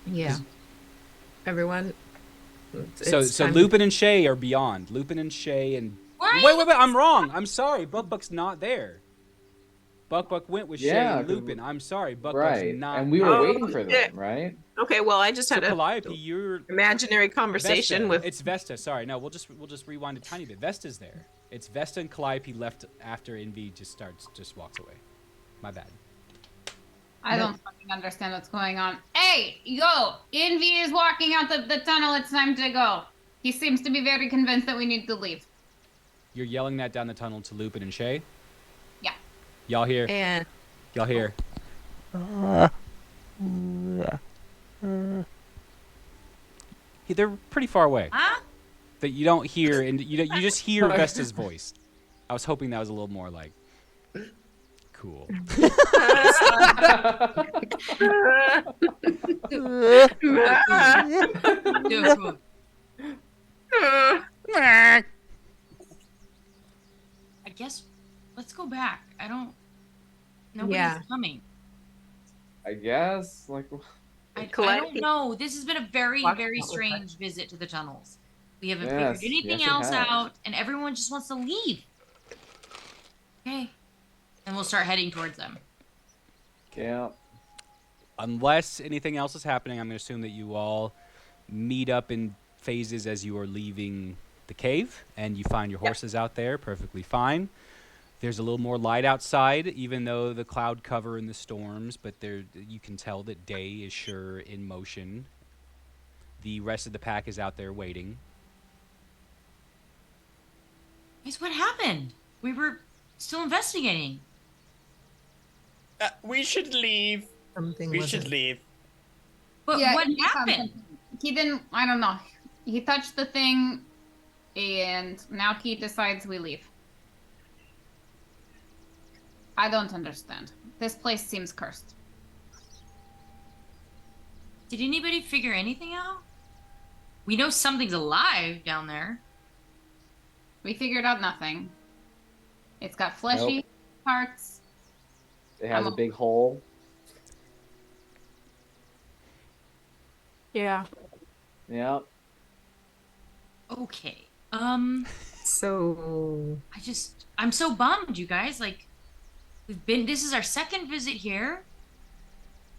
Yeah, everyone. So time Lupin and Shey are beyond. Lupin and Shey and wait, I'm wrong. I'm sorry. Buck's not there. Buck went with Shey and Lupin. I'm sorry. Buck's not. And we were waiting for them, right? Okay, well, I just had a Calliope, you're imaginary conversation Vesta. with. It's Vesta. Sorry, no, we'll just rewind a tiny bit. Vesta's there. It's Vesta and Calliope left after Envy just walks away. My bad. I don't fucking understand what's going on. Hey, yo, Envy is walking out the tunnel. It's time to go. He seems to be very convinced that we need to leave. You're yelling that down the tunnel to Lupin and Shey? Yeah. Y'all hear? And Y'all hear? They're pretty far away. Huh? That you don't hear, and you just hear Vesta's voice. I was hoping that was a little more like cool. Dude, I guess let's go back. Nobody's coming. I guess, like... I don't know. This has been a very, very strange visit to the tunnels. We haven't figured anything else out, and everyone just wants to leave. Okay. And we'll start heading towards them. Yeah. Unless anything else is happening, I'm going to assume that you all meet up in phases as you are leaving the cave, and you find your horses out there perfectly fine. There's a little more light outside, even though the cloud cover and the storms, but you can tell that day is sure in motion. The rest of the pack is out there waiting. Guys, what happened? We were still investigating. We should leave. something. We should leave. But Yeah, what he happened? He didn't. I don't know. He touched the thing, and now Keith decides we leave. I don't understand. This place seems cursed. Did anybody figure anything out? We know something's alive down there. We figured out nothing. It's got fleshy parts. It has a big hole. Yeah. Yep. Okay. So I'm so bummed, you guys. Like, this is our second visit here.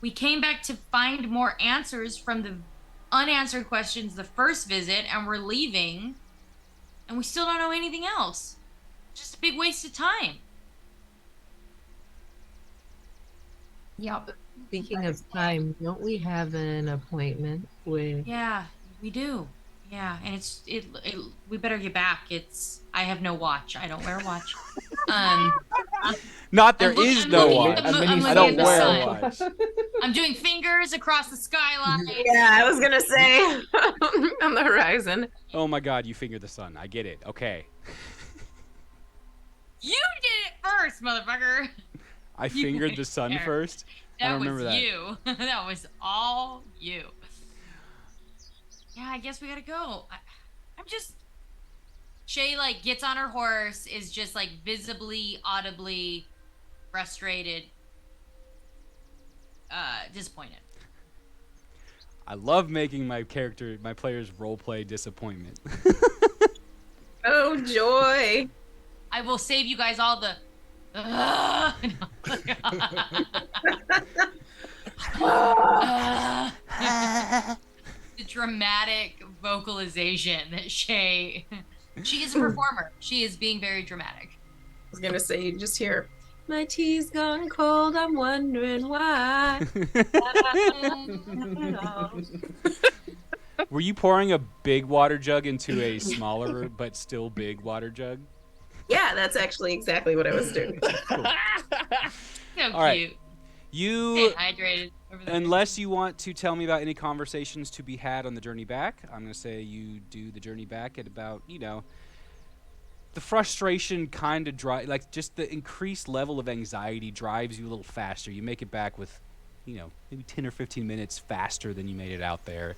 We came back to find more answers from the unanswered questions the first visit, and we're leaving, and we still don't know anything else. Just a big waste of time. Yup. Speaking of time, don't we have an appointment with? Yeah, we do. Yeah, and we better get back. I have no watch. I don't wear a watch. Not there is no watch. I don't wear a watch. I'm doing fingers across the skyline. yeah, I was gonna say on the horizon. Oh my God, you fingered the sun. I get it. Okay. You did it first, motherfucker. I fingered the sun first. I don't remember that. You. That was all you. Yeah, I guess we gotta go. I'm just. Shey like gets on her horse, is just like visibly, audibly frustrated, disappointed. I love making my players roleplay disappointment. Oh joy! I will save you guys all the. The dramatic vocalization that Shey. She is a performer. She is being very dramatic. I was gonna say you just hear my tea's gone cold. I'm wondering why. Were you pouring a big water jug into a smaller but still big water jug? Yeah, that's actually exactly what I was doing. Cool. So All right. cute. You, Stay hydrated. Over there. unless you want to tell me about any conversations to be had on the journey back, I'm going to say you do the journey back at about, the frustration kind of like just the increased level of anxiety drives you a little faster. You make it back with, maybe 10 or 15 minutes faster than you made it out there.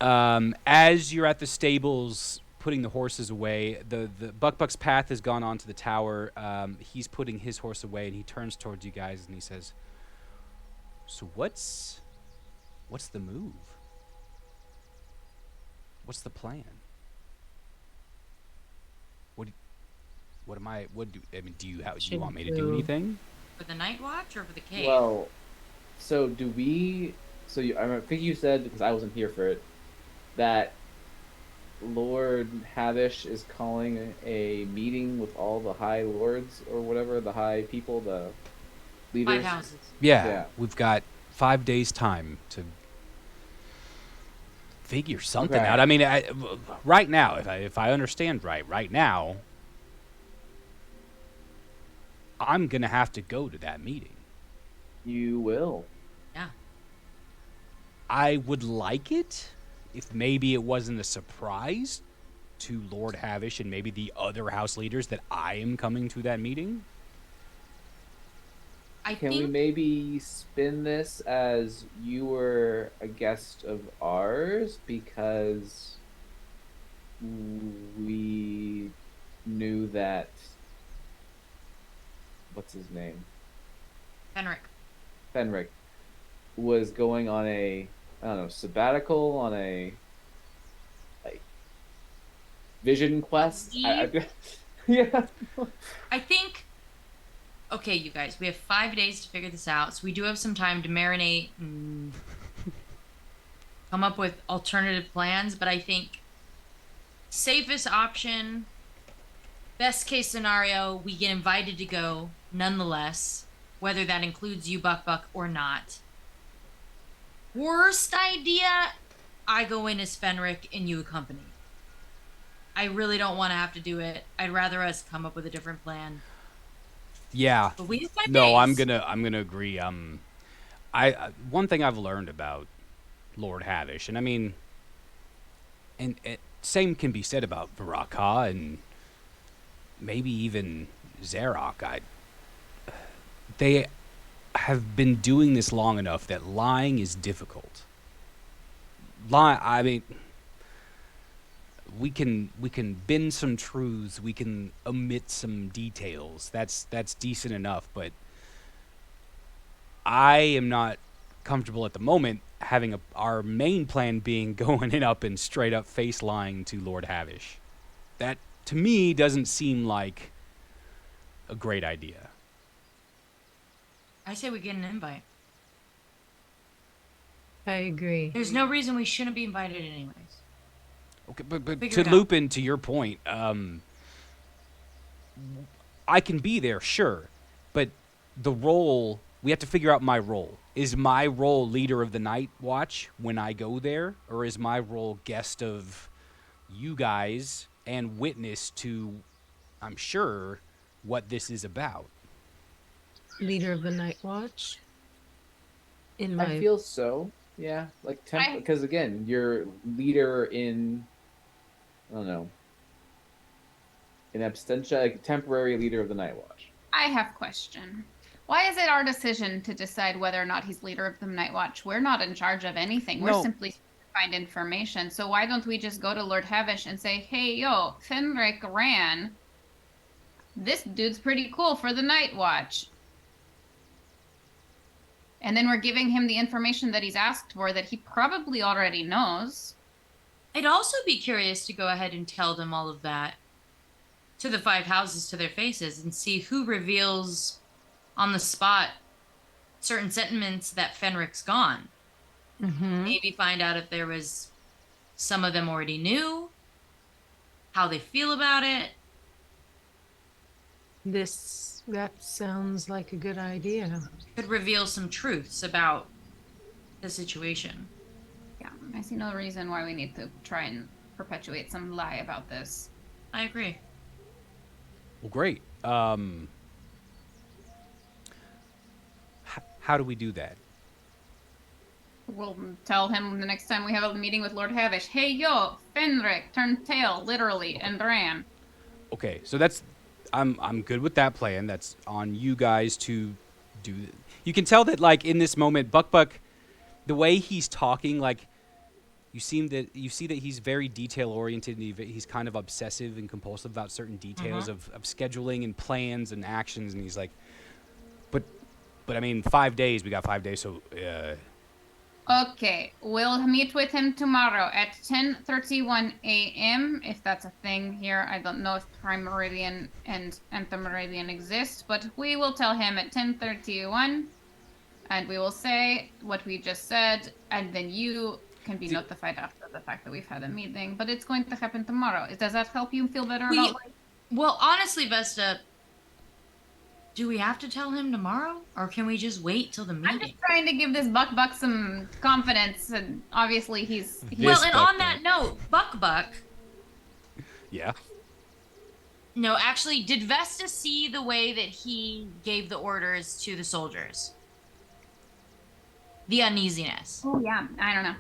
As you're at the stables putting the horses away, the Buck's path has gone on to the tower. He's putting his horse away, and he turns towards you guys and he says, "So what's the move? What's the plan? Do you want me to do anything?" For the night watch or for the cave? Well, so do we? So I think you said, because I wasn't here for it, that Lord Havish is calling a meeting with all the high lords or whatever, the high people, the leaders. 5 houses. Yeah, we've got 5 days time to figure something Okay. out. I mean, right now, if I understand right now, I'm gonna have to go to that meeting. You will. Yeah. I would like it if maybe it wasn't a surprise to Lord Havish and maybe the other house leaders that I am coming to that meeting. Can we maybe spin this as you were a guest of ours because we knew that, what's his name? Fenric was going on a, I don't know, sabbatical, on a like vision quest. Yeah. I think. Okay, you guys, we have 5 days to figure this out, so we do have some time to marinate and come up with alternative plans. But I think safest option, best case scenario, we get invited to go nonetheless, whether that includes you, Buck, or not. Worst idea, I go in as Fenric and you accompany. I really don't want to have to do it. I'd rather us come up with a different plan. Yeah. But we have 5 No, days. I'm gonna agree. One thing I've learned about Lord Havish, and I mean, And same can be said about Varaka and maybe even Zarok. They have been doing this long enough that lying is difficult. I mean, we can bend some truths, we can omit some details. That's decent enough, but I am not comfortable at the moment having our main plan being going in up and straight up face lying to Lord Havish. That to me doesn't seem like a great idea. I say we get an invite. I agree. There's no reason we shouldn't be invited anyways. Okay, but Figure to it out. Lupin, to your point, I can be there, sure, but the role, we have to figure out my role. Is my role leader of the Night Watch when I go there, or is my role guest of you guys and witness to, I'm sure, what this is about? Leader of the Night Watch. In I my feel so. Yeah, like because again, you're leader in, I don't know, in absentia, like temporary leader of the Night Watch. I have a question. Why is it our decision to decide whether or not he's leader of the Night Watch? We're not in charge of anything. We're No. simply find information. So why don't we just go to Lord Havish and say, hey, yo, Fenric ran. This dude's pretty cool for the Night Watch. And then we're giving him the information that he's asked for that he probably already knows. I'd also be curious to go ahead and tell them all of that to the 5 houses to their faces and see who reveals on the spot certain sentiments that Fenric's gone. Mhm. Maybe find out if there was some of them already knew, how they feel about it. That sounds like a good idea. Could reveal some truths about the situation. Yeah, I see no reason why we need to try and perpetuate some lie about this. I agree. Well, great. How do we do that? We'll tell him the next time we have a meeting with Lord Havish, hey, yo, Fenric turned tail, literally, and ran. Okay, so that's I'm good with that plan. That's on you guys to do. You can tell that, like, in this moment, Buck, the way he's talking, like, you see that he's very detail oriented, and he's kind of obsessive and compulsive about certain details of scheduling and plans and actions, and he's like, but I mean, 5 days. We got 5 days, so. Okay, we'll meet with him tomorrow at 10:31 a.m. If that's a thing here. I don't know if Prime Meridian and Anti-Meridian exist, but we will tell him at 10:31, and we will say what we just said, and then you can be notified after the fact that we've had a meeting, but it's going to happen tomorrow. Does that help you feel better about life? Well, honestly, Vesta, do we have to tell him tomorrow, or can we just wait till the I'm meeting? just trying to give this Buck some confidence, and obviously he's Well, and Buck, on that note, Buck. Yeah. No, actually, did Vesta see the way that he gave the orders to the soldiers? The uneasiness. Oh yeah, I don't know.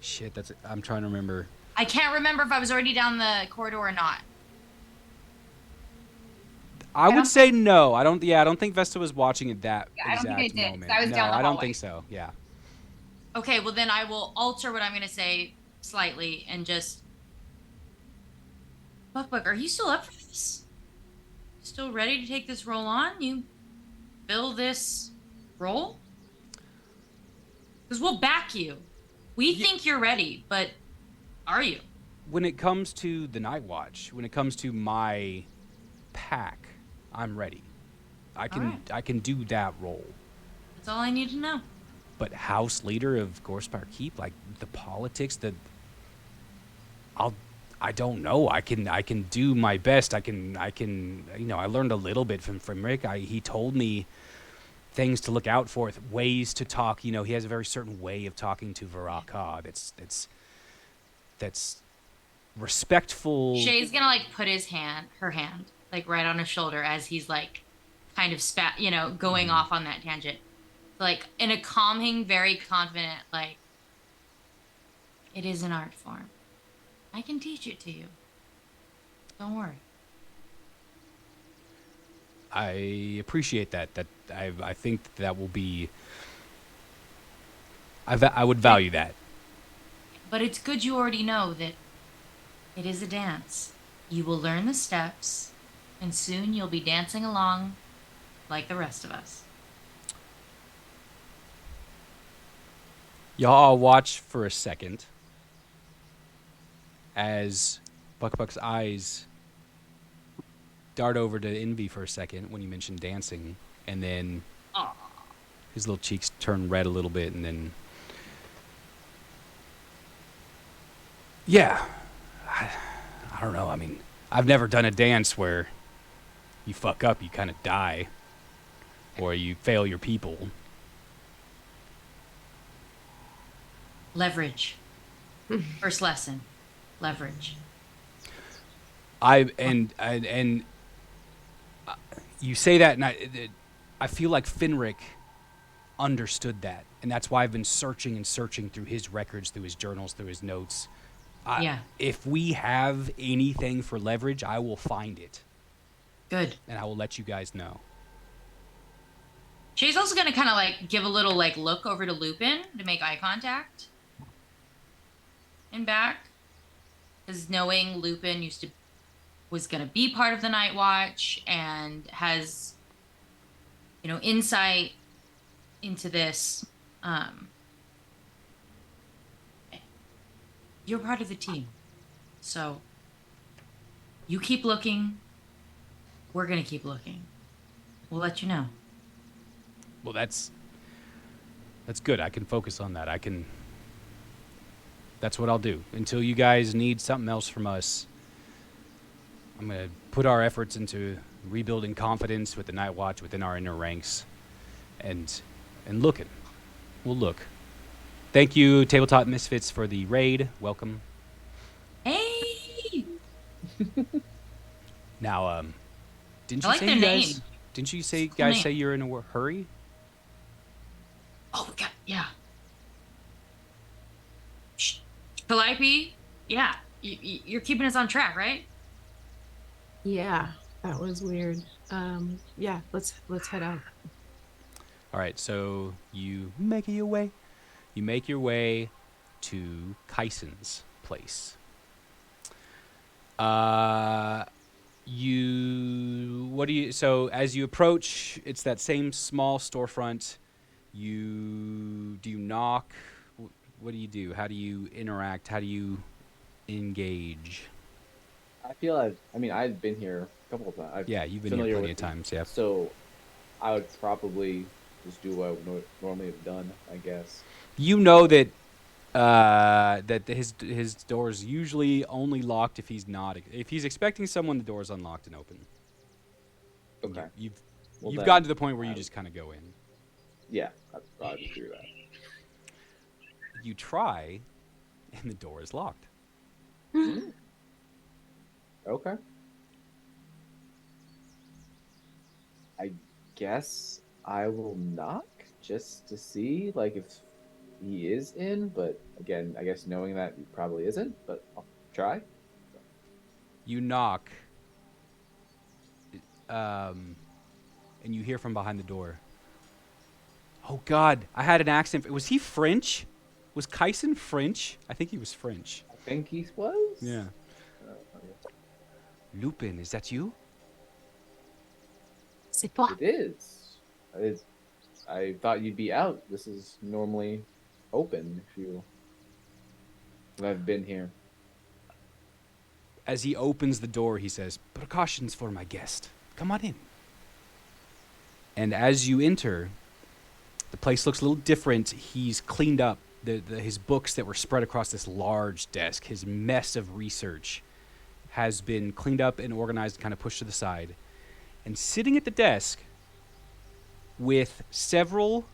Shit, I'm trying to remember. I can't remember if I was already down the corridor or not. I would say no. I don't think Vesta was watching it that Yeah, I don't exact think I did, 'cause moment. I was no, down the I don't hallway. think so. Yeah. Okay, well then I will alter what I'm going to say slightly and just... Buck, are you still up for this? Still ready to take this role on? You fill this role? Because we'll back you. We think you're ready, but are you? When it comes to the Night Watch, when it comes to my pack, I'm ready. I can do that role. That's all I need to know. But house leader of Gorspire Keep, like the politics, I don't know. I can do my best. I can I learned a little bit from Rick. He told me things to look out for, ways to talk. He has a very certain way of talking to Varaka that's respectful. Shay's gonna like put her hand like right on his shoulder as he's like kind of going off on that tangent, like in a calming, very confident, like, it is an art form. I can teach it to you. Don't worry. I appreciate that. I think that will be. I would value that. But it's good you already know that it is a dance. You will learn the steps, and soon you'll be dancing along like the rest of us. Y'all watch for a second as Buck's eyes dart over to Envy for a second when you mentioned dancing, and then his little cheeks turn red a little bit, and then yeah, I don't know. I mean, I've never done a dance where you fuck up, you kind of die, or you fail your people. Leverage. First lesson. Leverage. And you say that, and I feel like Finrick understood that, and that's why I've been searching and searching through his records, through his journals, through his notes. Yeah. If we have anything for leverage, I will find it. Good. And I will let you guys know. Shey's also gonna kind of like give a little like look over to Lupin to make eye contact. And back. Because knowing Lupin was gonna be part of the Night Watch and has, insight into this. You're part of the team. So you keep looking. We're gonna keep looking. We'll let you know. Well, that's good. I can focus on that. That's what I'll do. Until you guys need something else from us, I'm going to put our efforts into rebuilding confidence with the Night Watch within our inner ranks and looking. We'll look. Thank you, Tabletop Misfits, for the raid. Welcome. Hey! Now, didn't you I like say their you guys? name. Didn't you say Cool guys name. say you're in a hurry? Oh, God, yeah. Calliope, yeah. You're keeping us on track, right? Yeah, that was weird. Yeah, let's head out. All right, so you make your way. You make your way to Kyson's place. So as you approach, it's that same small storefront. Do you knock? What do you do? How do you interact? How do you engage? I feel I've been here a couple of times. Yeah, you've been here plenty of times, yeah. So I would probably just do what I would normally have done, I guess. You know that his door's usually only locked if he's expecting someone, the door's unlocked and open. Okay. You've Well, gotten to the point where you just kind of go in. Yeah, I'll just do that. You try, and the door is locked. Okay. I guess I will knock just to see, if he is in. But again, I guess knowing that he probably isn't. But I'll try. You knock, and you hear from behind the door. Oh God, I had an accent. Was he French? Was Kyson French? I think he was French. I think he was. Yeah. Lupin, is that you? C'est toi. It is. I thought you'd be out. This is normally open if I've been here. As he opens the door, he says, "Precautions for my guest. Come on in." And as you enter, the place looks a little different. He's cleaned up his books that were spread across this large desk. His mess of research has been cleaned up and organized, kind of pushed to the side. And sitting at the desk with several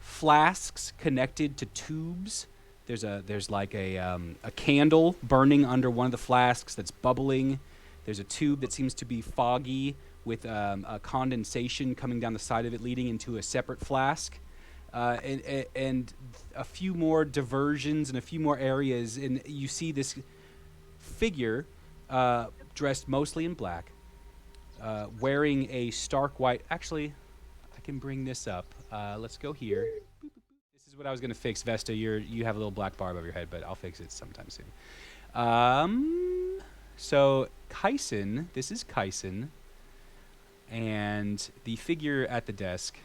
flasks connected to tubes. There's like a candle burning under one of the flasks that's bubbling. There's a tube that seems to be foggy with a condensation coming down the side of it, leading into a separate flask, and a few more diversions and a few more areas. And you see this figure dressed mostly in black, wearing a stark white. Actually, I can bring this up. Let's go here. This is what I was gonna fix, Vesta. You have a little black bar above your head, but I'll fix it sometime soon. So Kyson, this is Kyson, and the figure at the desk,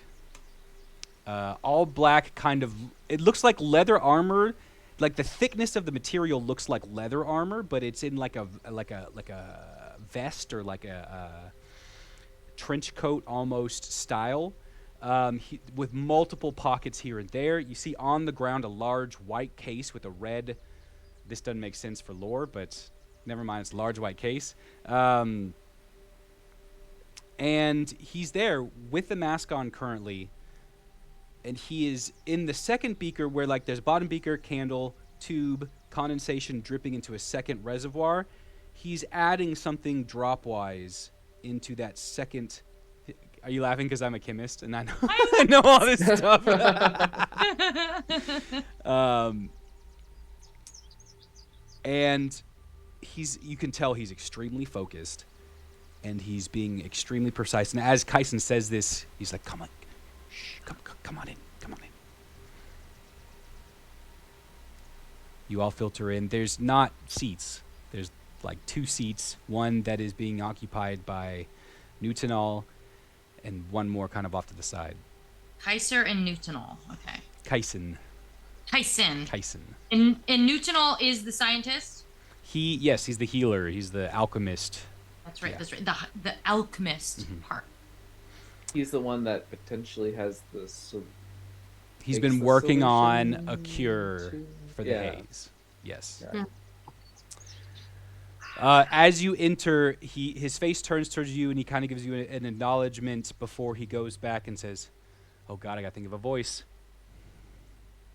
all black, kind of. It looks like leather armor. Like the thickness of the material looks like leather armor, but it's in like a vest or like a trench coat almost style, with multiple pockets here and there. You see on the ground a large white case with a red. This doesn't make sense for lore, but never mind. It's a large white case, and he's there with the mask on currently. And he is in the second beaker where, like, there's bottom beaker, candle, tube, condensation dripping into a second reservoir. He's adding something drop-wise into that second. Are you laughing because I'm a chemist and I know, I know all this stuff? And you can tell he's extremely focused, and he's being extremely precise. And as Kyson says this, he's like, "Come on. Come on in. Come on in." You all filter in. There's not seats. There's like 2 seats. One that is being occupied by Nuthanol, and one more kind of off to the side. Kaiser and Nuthanol. Okay. Kyson. And Nuthanol is the scientist? Yes, he's the healer. He's the alchemist. That's right. Yeah. That's right. The alchemist part. He's the one that potentially has the. He's Takes been the working on solution a cure to- for the Yeah. haze. Yes. Yeah. As you enter, his face turns towards you, and he kind of gives you an acknowledgement before he goes back and says, "Oh God, I gotta think of a voice."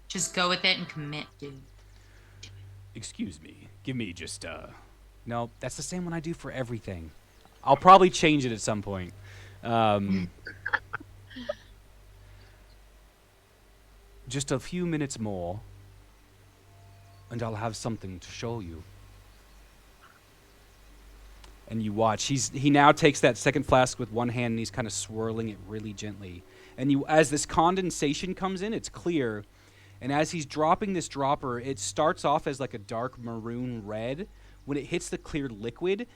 Just go with it and commit, dude. Excuse me. Give me just No, that's the same one I do for everything. I'll probably change it at some point. Just a few minutes more, and I'll have something to show you. And you watch. He now takes that second flask with one hand, and he's kind of swirling it really gently. And as this condensation comes in, it's clear. And as he's dropping this dropper, it starts off as like a dark maroon red. When it hits the clear liquid,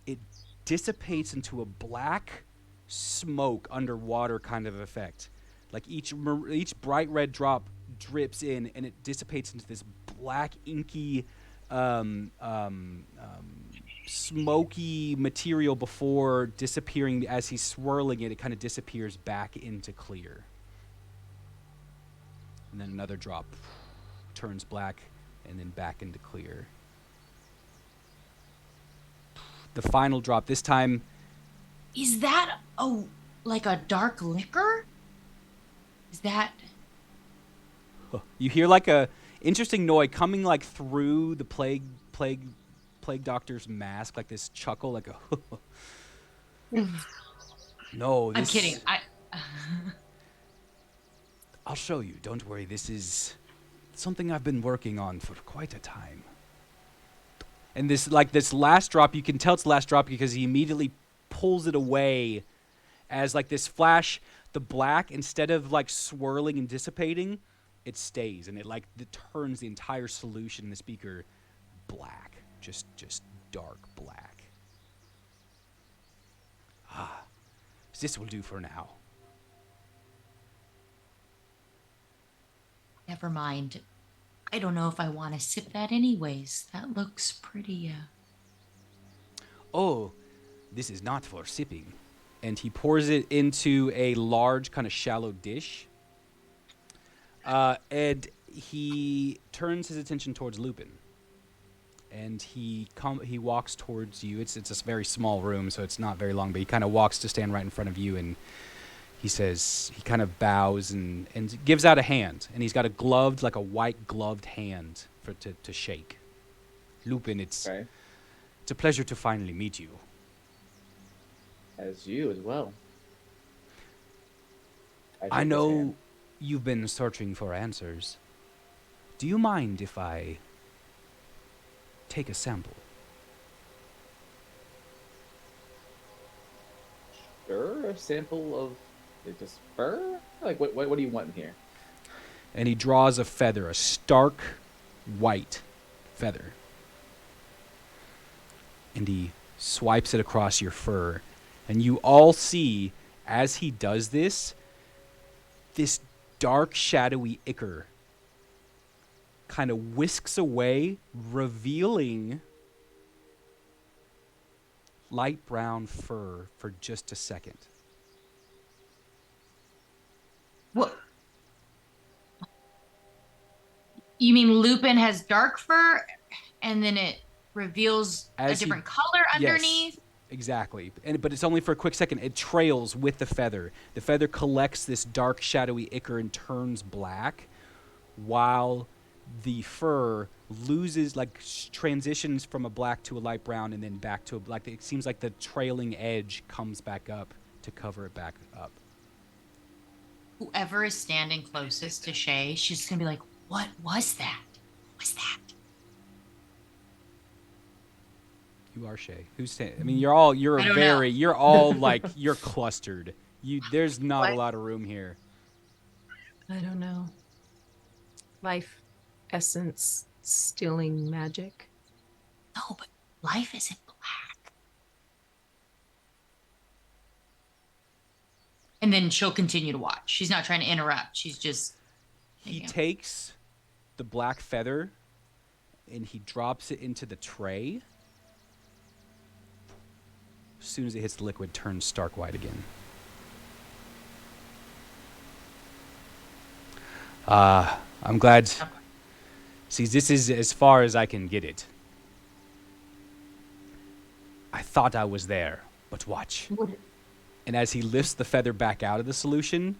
it dissipates into a black smoke underwater kind of effect. Like each bright red drop drips in, and it dissipates into this black, inky, smoky material before disappearing. As he's swirling it, it kind of disappears back into clear. And then another drop turns black, and then back into clear. The final drop, this time. Is that like a dark liquor? Is that? You hear like a interesting noise coming like through the plague doctor's mask, like this chuckle, like a. No, I'm kidding. I'll show you. Don't worry. This is something I've been working on for quite a time. And this last drop, you can tell it's the last drop because he immediately pulls it away as like this flash. The black, instead of like swirling and dissipating, it stays, and it turns the entire solution in the beaker black, just dark black. This will do for now. Never mind. I don't know if I want to sip that anyways. That looks pretty, Oh, this is not for sipping. And he pours it into a large kind of shallow dish. And he turns his attention towards Lupin. And he walks towards you. It's a very small room, so it's not very long, but he kind of walks to stand right in front of you, and he says, he kind of bows and gives out a hand. And he's got a white gloved hand to shake. Lupin, it's a pleasure to finally meet you. As you as well. I know you've been searching for answers. Do you mind if I take a sample? Sure, a sample of just fur? Like, what do you want in here? And he draws a feather, a stark white feather. And he swipes it across your fur. And you all see, as he does this dark, shadowy ichor kind of whisks away, revealing light brown fur for just a second. What? You mean Lupin has dark fur, and then it reveals a different color underneath? Yes, exactly. But it's only for a quick second. It trails with the feather. The feather collects this dark, shadowy ichor and turns black, while the fur loses, like, transitions from a black to a light brown and then back to a black. It seems like the trailing edge comes back up to cover it back up. Whoever is standing closest to Shey, she's just gonna be like, "What was that? What was that?" You are Shey. Who's saying? I mean, you're all like, you're clustered. There's not a lot of room here. I don't know. Life essence stealing magic. No, but life isn't black. And then she'll continue to watch. She's not trying to interrupt. She's just. He takes the black feather and he drops it into the tray. As soon as it hits the liquid, it turns stark white again. I'm glad. See, this is as far as I can get it. I thought I was there, but watch. And as he lifts the feather back out of the solution,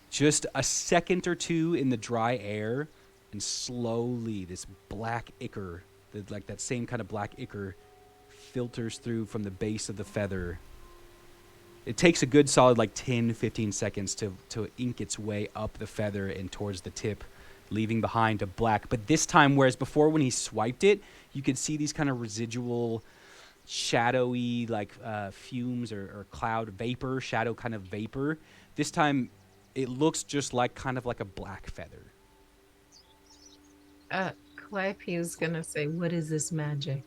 just a second or two in the dry air, and slowly this black ichor, like that same kind of black ichor, filters through from the base of the feather. It takes a good solid 10, 15 seconds to ink its way up the feather and towards the tip, leaving behind a black. But this time, whereas before when he swiped it, you could see these kind of residual, shadowy, fumes or cloud vapor, shadow kind of vapor. This time, it looks just kind of like a black feather. Calliope is gonna say, "What is this magic?"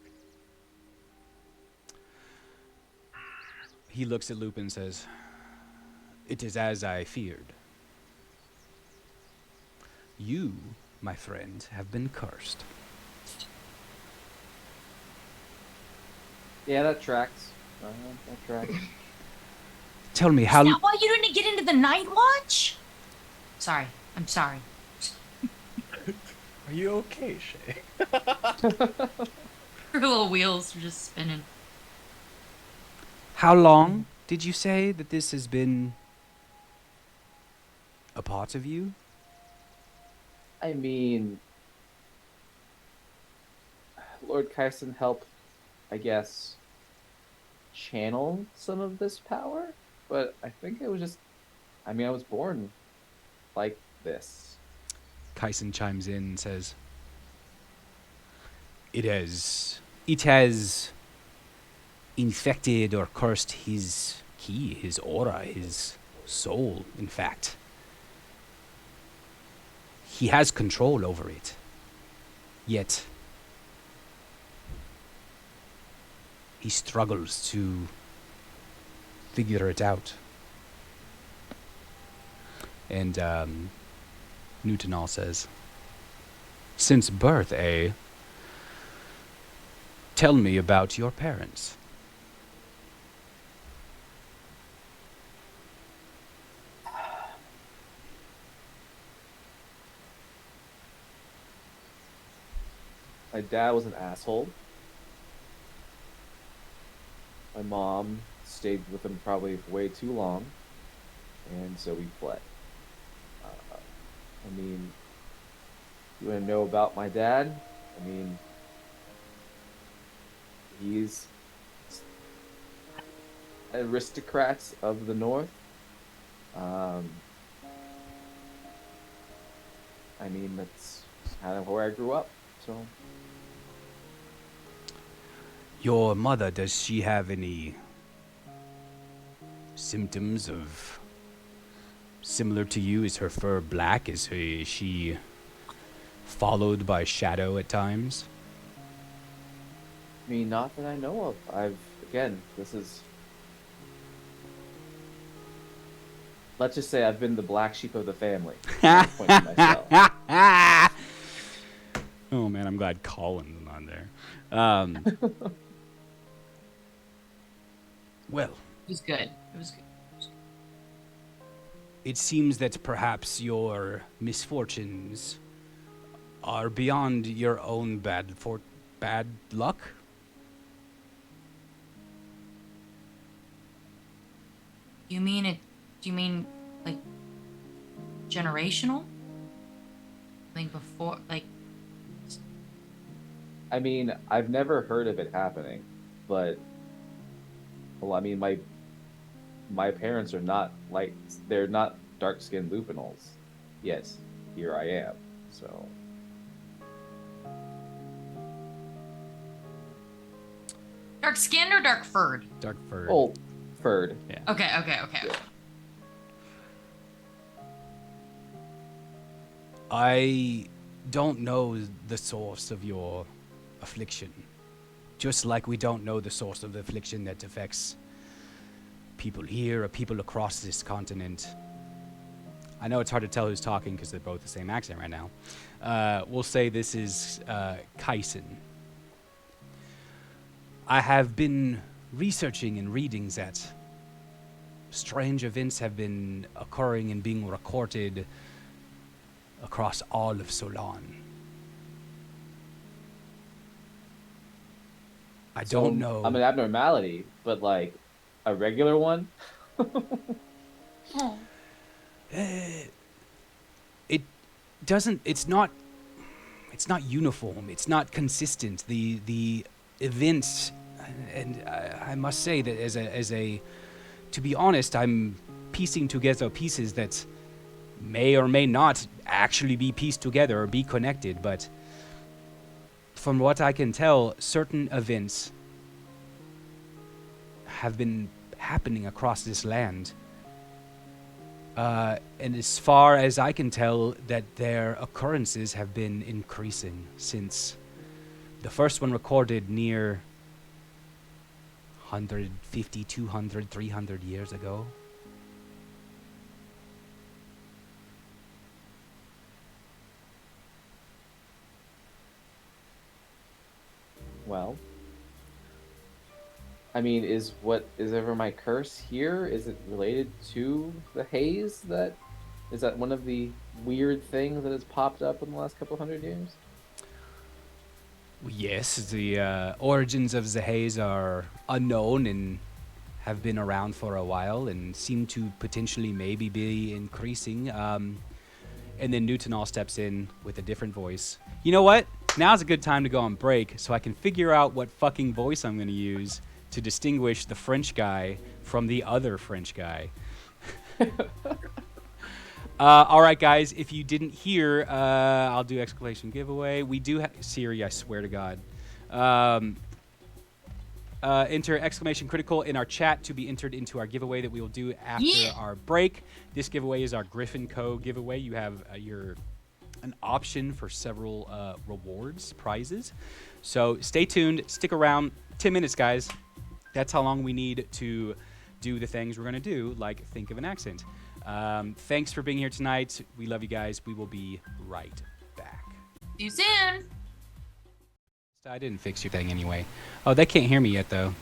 He looks at Lupin and says, "It is as I feared. You, my friend, have been cursed." Yeah, that tracks. That tracks. Tell me how. Is that why you didn't get into the night watch? Sorry, I'm sorry. Are you okay, Shey? Her little wheels were just spinning. How long did you say that this has been a part of you? I mean, Lord Kyson helped, I guess, channel some of this power, but I think it was just, I was born like this. Kyson chimes in and says, It has infected or cursed his ki, his aura, his soul, in fact. He has control over it. Yet, he struggles to figure it out. And Nuthanol says, "Since birth, eh? Tell me about your parents." My dad was an asshole. My mom stayed with him probably way too long, and so we fled. You want to know about my dad? He's aristocrats of the North. That's kind of where I grew up, so. Your mother, does she have any symptoms of similar to you? Is her fur black? Is she followed by shadow at times? I mean, not that I know of. This is... Let's just say I've been the black sheep of the family. At this point to myself. Oh man, I'm glad Colin's on there. Well, It was good. It was good. it seems that perhaps your misfortunes are beyond your own bad luck. You mean it? Do you mean like generational? Like before, like I mean, I've never heard of it happening, but well, I mean, my parents are not they're not dark-skinned Lupinols. Yes, here I am. So dark skinned or dark furred? Dark fur. oh, furred. Yeah. Okay. Yeah. I don't know the source of your affliction. Just like we don't know the source of the affliction that affects people here or people across this continent. I know it's hard to tell who's talking because they're both the same accent right now. We'll say this is Kyson. I have been researching and reading that strange events have been occurring and being recorded across all of Solon. I don't know. I'm an abnormality, but like a regular one. It doesn't. It's not uniform. It's not consistent. The events, and I must say that as a, to be honest, I'm piecing together pieces that may or may not actually be pieced together or be connected, but from what I can tell, certain events have been happening across this land. And as far as I can tell, that their occurrences have been increasing since the first one recorded near 150, 200, 300 years ago. Well, I mean, is ever my curse here? Is it related to the haze? Is that one of the weird things that has popped up in the last couple hundred years? Yes, the origins of the haze are unknown and have been around for a while and seem to potentially maybe be increasing. And then Nuthanol steps in with a different voice. You know what? Now's a good time to go on break so I can figure out what fucking voice I'm going to use to distinguish the French guy from the other French guy. All right, guys, if you didn't hear, I'll do exclamation giveaway. We do have Siri, I swear to God. Enter exclamation critical in our chat to be entered into our giveaway that we will do after our break. This giveaway is our Griffin Co. giveaway. You have an option for several rewards, prizes. So stay tuned, stick around. 10 minutes, guys. That's how long we need to do the things we're going to do, like think of an accent. Thanks for being here tonight. We love you guys. We will be right back. See you soon. I didn't fix your thing anyway. Oh, they can't hear me yet, though.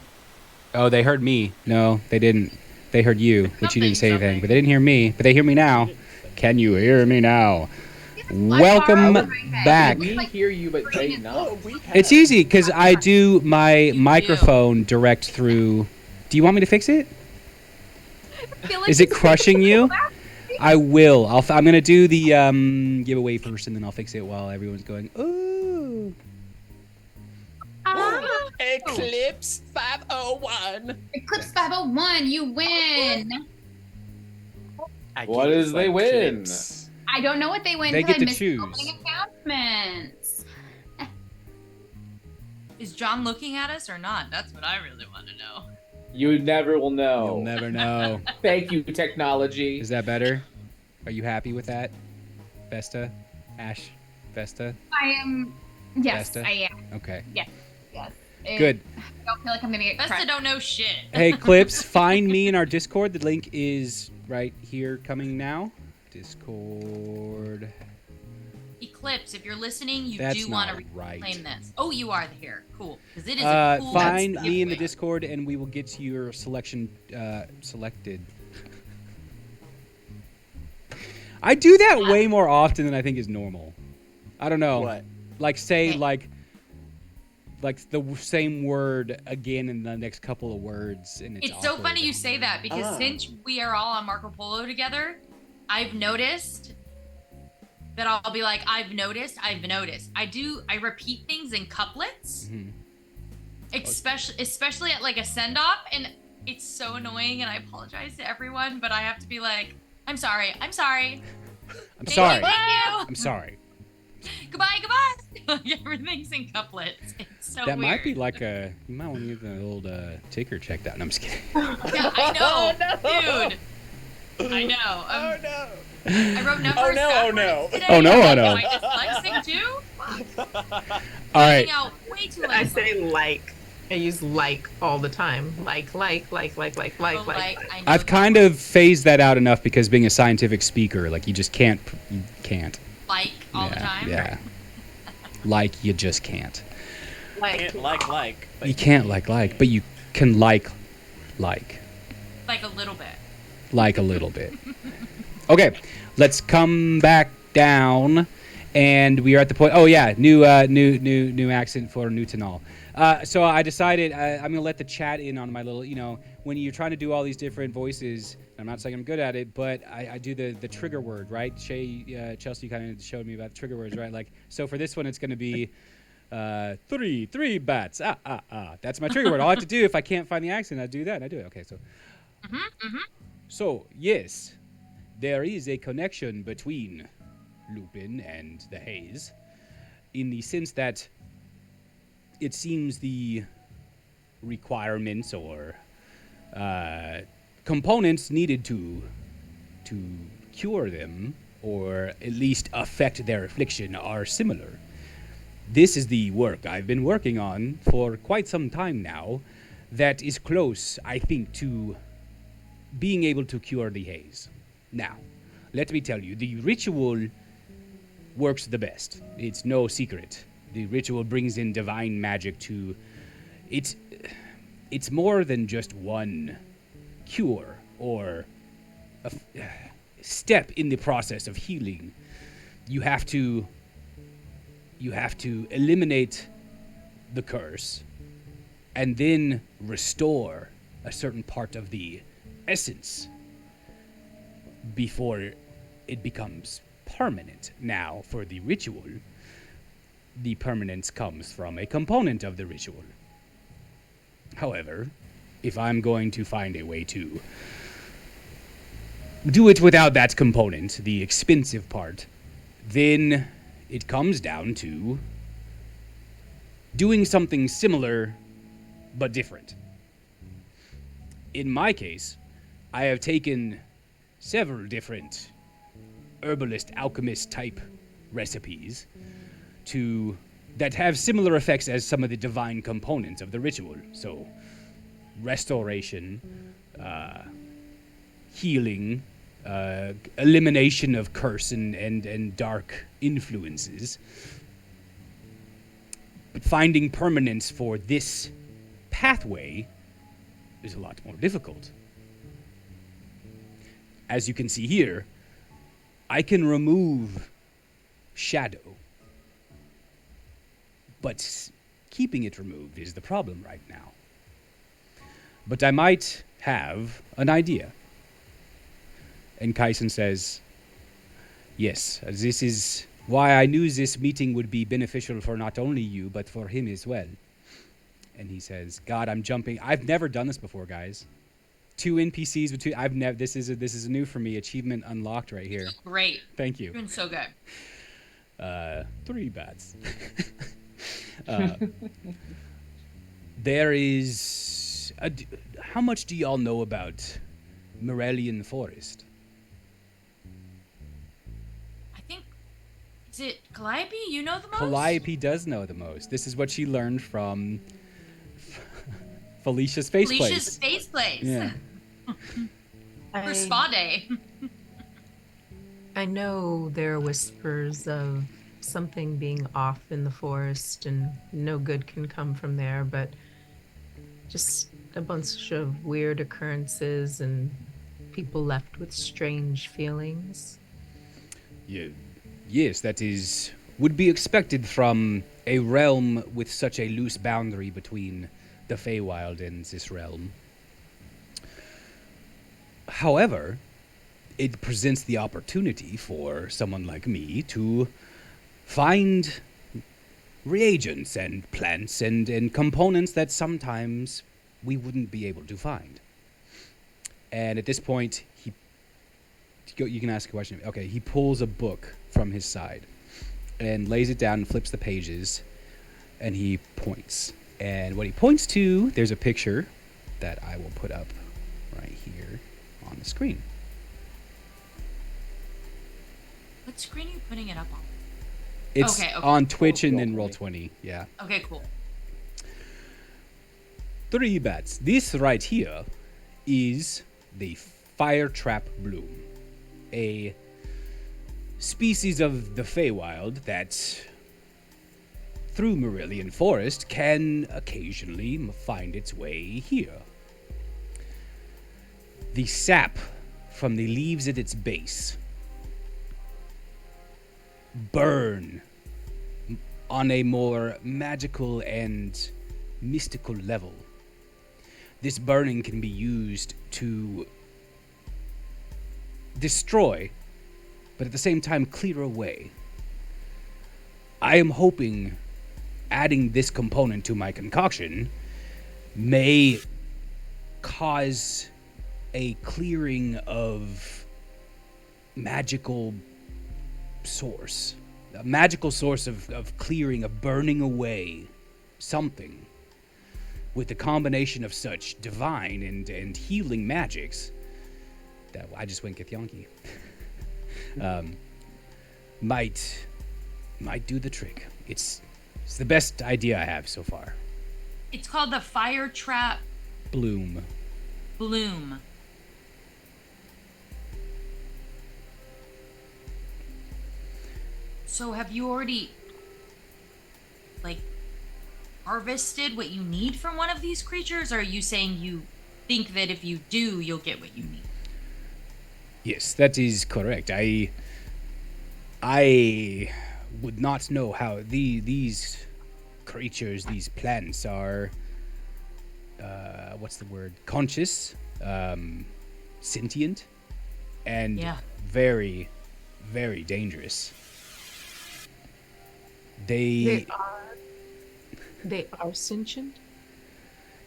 Oh, they heard me. No, they didn't. They heard you, but you didn't say anything. But they didn't hear me. But they hear me now. Can you hear me now? Welcome back. We hear you, but they not. It's easy because I do my microphone direct through. Do you want me to fix it? Is it crushing you? I will. I'm gonna do the giveaway first, and then I'll fix it while everyone's going. Ooh. Eclipse 501. Eclipse 501, you win. What is they win? Eclipse. I don't know what they win They because get I to missed the choose. opening announcements. Is John looking at us or not? That's what I really want to know. You never will know. You'll never know. Thank you, technology. Is that better? Are you happy with that, Vesta? Ash? Vesta? I am. Yes, Vesta? I am. Okay. Yes. Good. I don't feel like I'm gonna get Vesta crushed. don't know shit. Hey, Clips, find me in our Discord. The link is right here coming now. Discord. Eclipse, if you're listening, you That's do want to not right. reclaim this. Oh, you are here. Cool. Because it is a cool Find me in the giveaway. Discord, and we will get your selection selected. I do that way more often than I think is normal. I don't know. What? Like say like the same word again in the next couple of words, and it's so awkward. funny you say that because since we are all on Marco Polo together, I've noticed that I'll be like, I've noticed. I repeat things in couplets, especially at like a send off, and it's so annoying. And I apologize to everyone, but I have to be like, I'm sorry. I'm Thank sorry. You, thank you. I'm sorry. Goodbye. Like everything's in couplets. It's so That weird. might be like a. You might want to get the old ticker checked out. No, I'm just kidding. Yeah, I know, dude. I know. Oh no. I wrote numbers. Oh, no, oh, backwards no. today. Oh, no, oh, no. Am I dyslexic too? All right. Finding out way too late. I say like. I use like all the time. Like. Oh, I know I've kind of phased that out enough because being a scientific speaker, like you just can't. You can't. like all the time. Yeah. Like you just can't. Can't like. But You can't like, but you can like. Like a little bit. Like a little bit. Okay, let's come back down, and we are at the point. Oh yeah, new accent for Nuthanol. So I decided I'm gonna let the chat in on my little. You know, when you're trying to do all these different voices, I'm not saying I'm good at it, but I do the trigger word, right? Shey, Chelsea kind of showed me about the trigger words, right? Like, so for this one, it's gonna be. Three bats. That's my trigger word. All I have to do if I can't find the accent, I do that. And I do it. Okay, so. So yes, there is a connection between Lupin and the haze, in the sense that it seems the requirements or components needed to cure them, or at least affect their affliction, are similar. This is the work I've been working on for quite some time now that is close, I think, to being able to cure the haze. Now, let me tell you, the ritual works the best. It's no secret. The ritual brings in divine magic to... It's more than just one cure or a step in the process of healing. You have to eliminate the curse and then restore a certain part of the essence before it becomes permanent. Now, for the ritual, the permanence comes from a component of the ritual. However, if I'm going to find a way to do it without that component, the expensive part, then it comes down to doing something similar but different. In my case, I have taken several different herbalist, alchemist type recipes that have similar effects as some of the divine components of the ritual. So, restoration, healing, elimination of curse and dark influences. But finding permanence for this pathway is a lot more difficult. As you can see here, I can remove shadow, but keeping it removed is the problem right now. But I might have an idea. And Kaisen says, yes, this is why I knew this meeting would be beneficial for not only you, but for him as well. And he says, God, I'm jumping. I've never done this before, guys. 2 NPCs with 2. I've never. This is new for me. Achievement unlocked right here. Great. Thank you. You're doing so good. 3 bats. There is how much do y'all know about Morellian Forest? I think, is it Calliope? You know the most? Calliope does know the most. This is what she learned from Felicia's face Felicia's place. face place. Yeah. For spa day. I know there are whispers of something being off in the forest and no good can come from there, but just a bunch of weird occurrences and people left with strange feelings. Yeah. Yes, that would be expected from a realm with such a loose boundary between the Feywild and this realm. However, it presents the opportunity for someone like me to find reagents and plants and components that sometimes we wouldn't be able to find. And at this point, you can ask a question. Okay, he pulls a book from his side and lays it down and flips the pages, and he points. And what he points to, there's a picture that I will put up right here on the screen. What screen are you putting it up on? It's Okay. on Twitch and then Roll20. Roll20, yeah. Okay, cool. 3 bats. This right here is the fire trap bloom, a species of the Feywild that, through Morellian Forest, can occasionally find its way here. The sap from the leaves at its base burn on a more magical and mystical level. This burning can be used to destroy, but at the same time clear away. I am hoping adding this component to my concoction may cause a clearing of magical source. A magical source of clearing, of burning away something. With the combination of such divine and healing magics, that I just went Githyanki, might do the trick. It's the best idea I have so far. It's called the Fire Trap Bloom. Bloom. So have you already, like, harvested what you need from one of these creatures? Or are you saying you think that if you do, you'll get what you need? Yes, that is correct. I would not know how these creatures, these plants are, what's the word? Conscious, sentient, and very, very dangerous. They are sentient?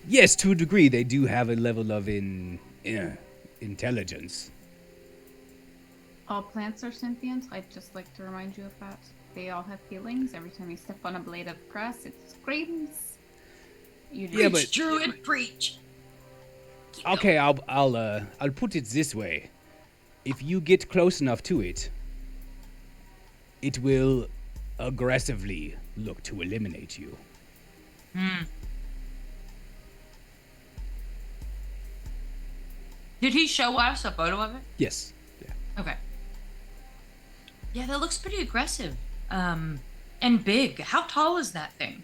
Yes, to a degree, they do have a level of intelligence. All plants are sentient. I'd just like to remind you of that. They all have feelings. Every time you step on a blade of grass, it screams. You just... Yeah, Preach, but Druid, preach. Keep okay, going. I'll put it this way: if you get close enough to it, it will aggressively look to eliminate you. Did he show us a photo of it? Yes. Yeah. Okay. Yeah, that looks pretty aggressive. And big. How tall is that thing?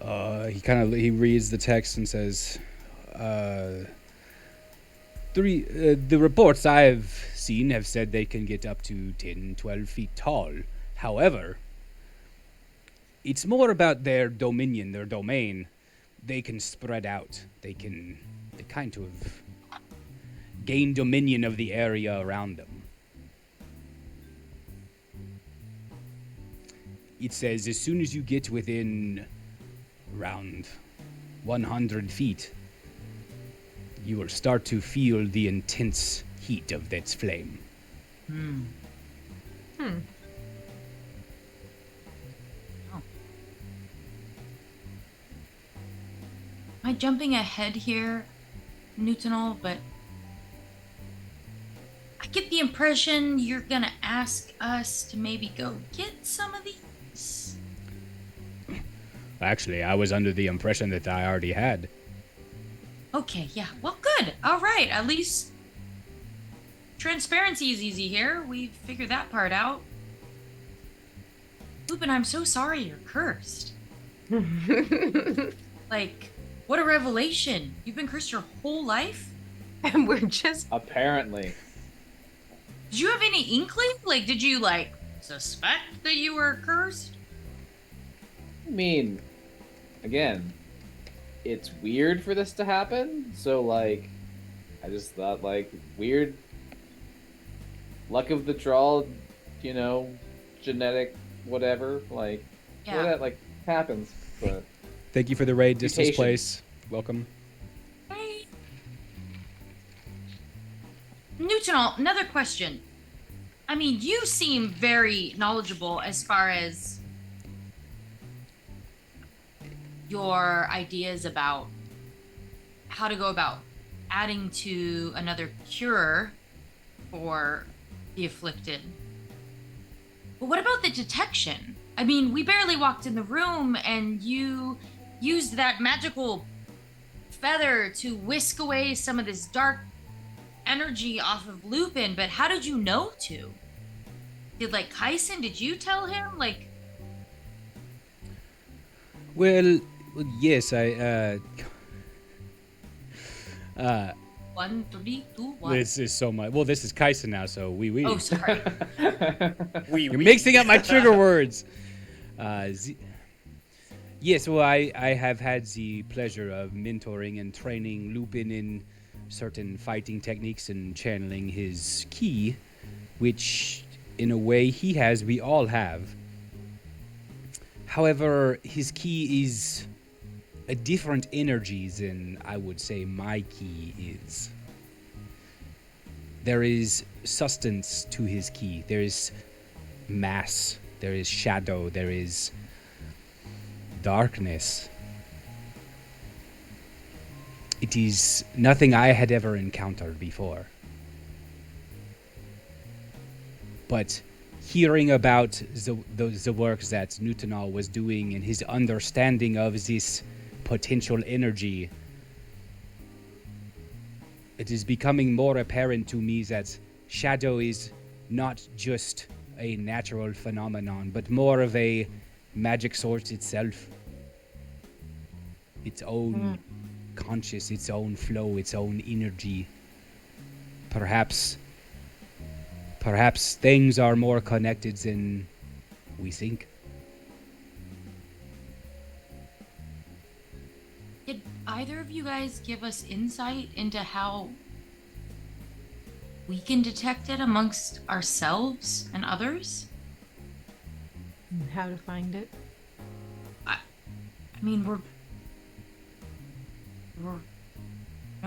He reads the text and says, the reports I've seen have said they can get up to 10, 12 feet tall. However, it's more about their dominion, their domain. They can spread out. They kind of gain dominion of the area around them. It says as soon as you get within around 100 feet, you will start to feel the intense heat of its flame. I jumping ahead here, Nuthanol, but I get the impression you're gonna ask us to maybe go get some of these. Actually, I was under the impression that I already had. Okay, yeah. Well, good. All right. At least transparency is easy here. We figured that part out. Lupin, I'm so sorry you're cursed. Like, what a revelation. You've been cursed your whole life? And we're just Apparently. Did you have any inkling? Like, did you, like, suspect that you were cursed? I mean, again, it's weird for this to happen, so, like, I just thought, like, weird luck of the draw, you know, genetic, whatever, like, Yeah. that, like, happens, but... Thank you for the raid, Distance Mutation. Place. Welcome. Hey. Nuthanol, another question. I mean, you seem very knowledgeable as far as your ideas about how to go about adding to another cure for the afflicted. But what about the detection? I mean, we barely walked in the room and you used that magical feather to whisk away some of this dark energy off of Lupin, but how did you know to? Did, like, Kyson, did you tell him? Like, Well, yes, I, 1, 3, 2, 1. this is so much. Well, this is Kaisen now, so we. Oh, sorry. You're mixing up my trigger words. Yes, well, I have had the pleasure of mentoring and training Lupin in certain fighting techniques and channeling his ki, which, in a way, he has, we all have. However, his ki is a different energy than I would say my ki is. There is substance to his ki. There is mass. There is shadow. There is darkness. It is nothing I had ever encountered before. But hearing about the works that Nuthanol was doing and his understanding of this potential energy, it is becoming more apparent to me that shadow is not just a natural phenomenon, but more of a magic source itself. Its own conscious, its own flow, its own energy. Perhaps things are more connected than we think. Did either of you guys give us insight into how we can detect it amongst ourselves and others? and how to find it. I mean, we're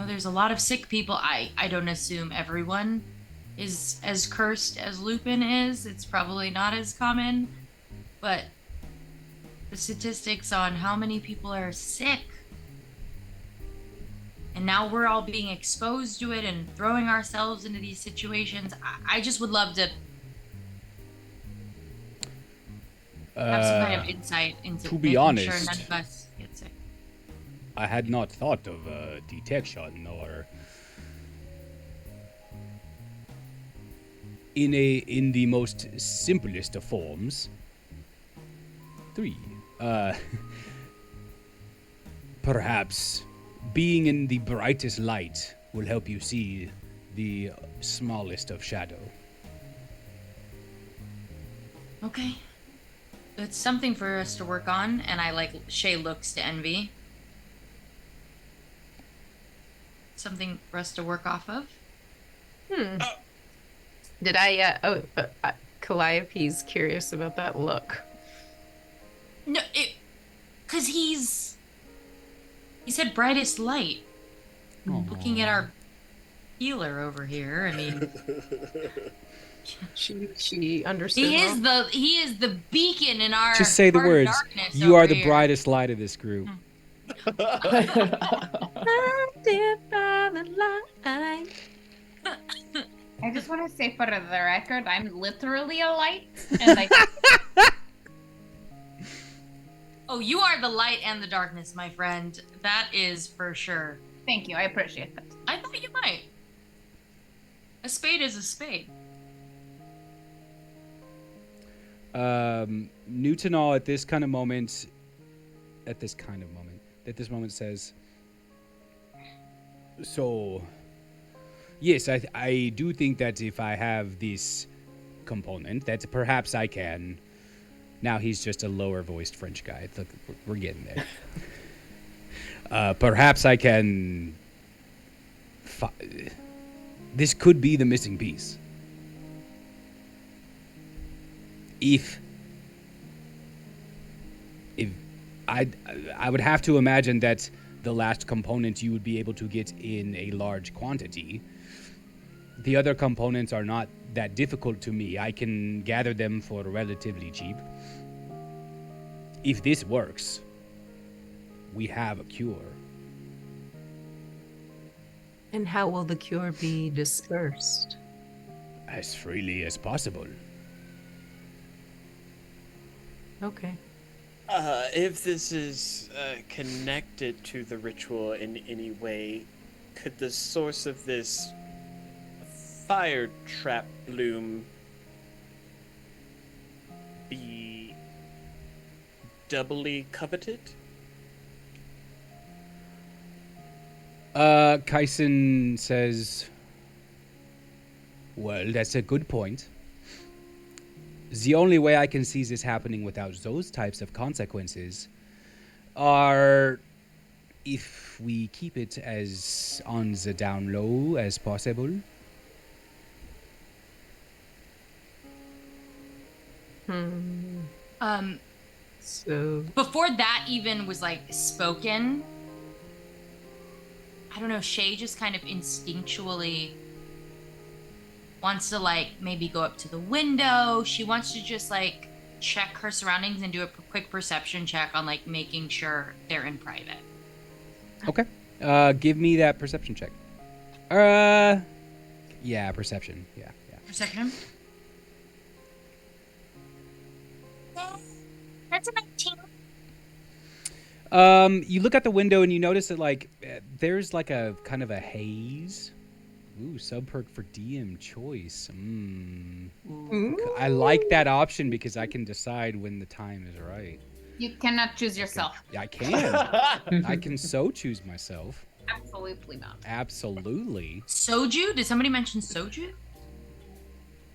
there's a lot of sick people. I don't assume everyone is as cursed as Lupin is. It's probably not as common, but the statistics on how many people are sick, and now we're all being exposed to it and throwing ourselves into these situations. I just would love to have some kind of insight into to be making honest, sure none of us get sick. I had not thought of detection or in the most simplest of forms. 3. Perhaps being in the brightest light will help you see the smallest of shadow. Okay. It's something for us to work on, and Shey looks to Envy. Something for us to work off of. Did Calliope's curious about that look. No, because he said brightest light. Looking at our healer over here, I mean, She understood. he is the beacon in our Just say the part of words. darkness You are over the here. brightest light of this group. Blinded by the light. I just want to say for the record, I'm literally a light, and I Oh, you are the light and the darkness, my friend. That is for sure. thank you. I appreciate that. I thought you might. A spade is a spade. Nuthanol at this moment says, so, yes, I do think that if I have this component, that perhaps I can. Now he's just a lower voiced French guy. Look, we're getting there. Perhaps I can. This could be the missing piece. If I would have to imagine that the last component you would be able to get in a large quantity. The other components are not that difficult to me. I can gather them for relatively cheap. If this works, we have a cure. And how will the cure be dispersed? As freely as possible. Okay. If this is connected to the ritual in any way, could the source of this fire trap bloom be doubly coveted? Kyson says, well, that's a good point. The only way I can see this happening without those types of consequences are if we keep it as on the down low as possible. So Before that even was like spoken, I don't know, Shey just kind of instinctually wants to like maybe go up to the window. She wants to just like check her surroundings and do a quick perception check on like making sure they're in private. Okay. Give me that perception check. Yeah, perception. Yeah. Perception. That's a 19. You look out the window and you notice that like there's like a kind of a haze. Ooh, sub perk for DM choice. I like that option because I can decide when the time is right. You cannot choose yourself. Yeah, I can. I can so choose myself. Absolutely not. Absolutely. Soju? Did somebody mention soju?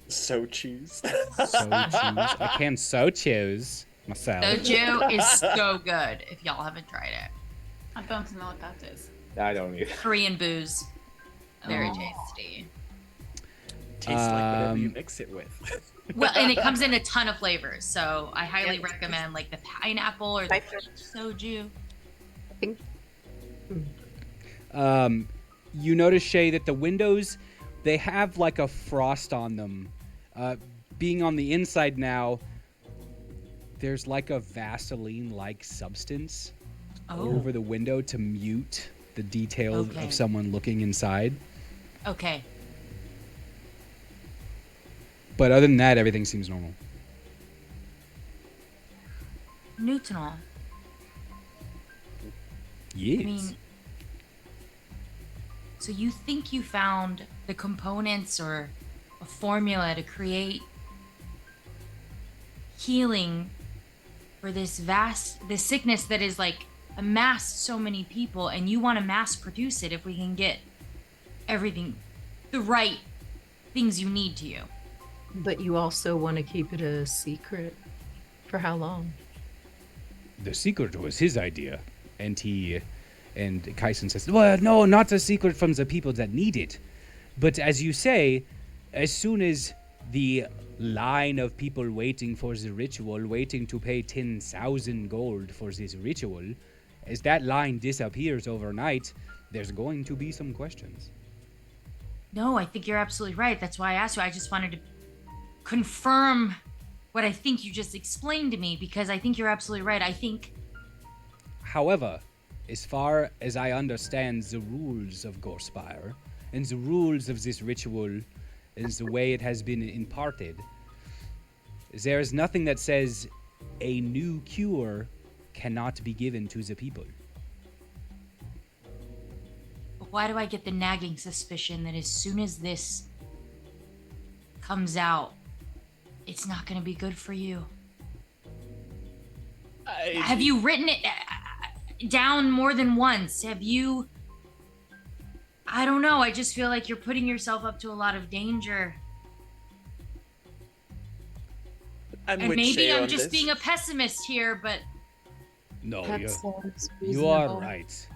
So choose. So choose. I can so choose myself. Soju is so good if y'all haven't tried it. I don't know what that is. I don't either. Korean booze. Very tasty. Tastes like whatever you mix it with. Well, and it comes in a ton of flavors, so I highly recommend like the pineapple or the peach soju. You notice, Shey, that the windows, they have like a frost on them. Being on the inside now, there's like a Vaseline-like substance over the window to mute the detail of someone looking inside. Okay. But other than that, everything seems normal. Nuthanol. Yes. I mean, so you think you found the components or a formula to create healing for this sickness that is like amassed so many people, and you want to mass produce it if we can get everything, the right things you need to you. But you also want to keep it a secret. For how long? The secret was his idea. And Kyson says, well, no, not the secret from the people that need it. But as you say, as soon as the line of people waiting for the ritual, waiting to pay 10,000 gold for this ritual, as that line disappears overnight, there's going to be some questions. No, I think you're absolutely right. That's why I asked you. I just wanted to confirm what I think you just explained to me, because I think you're absolutely right. I think... However, as far as I understand the rules of Gorspire and the rules of this ritual and the way it has been imparted, there is nothing that says a new cure cannot be given to the people. But why do I get the nagging suspicion that as soon as this comes out, it's not going to be good for you? Have you written it down more than once? Have you... I don't know. I just feel like you're putting yourself up to a lot of danger. I'm And with maybe Shey I'm on just this. being a pessimist here, but No, That sounds you are reasonable. right.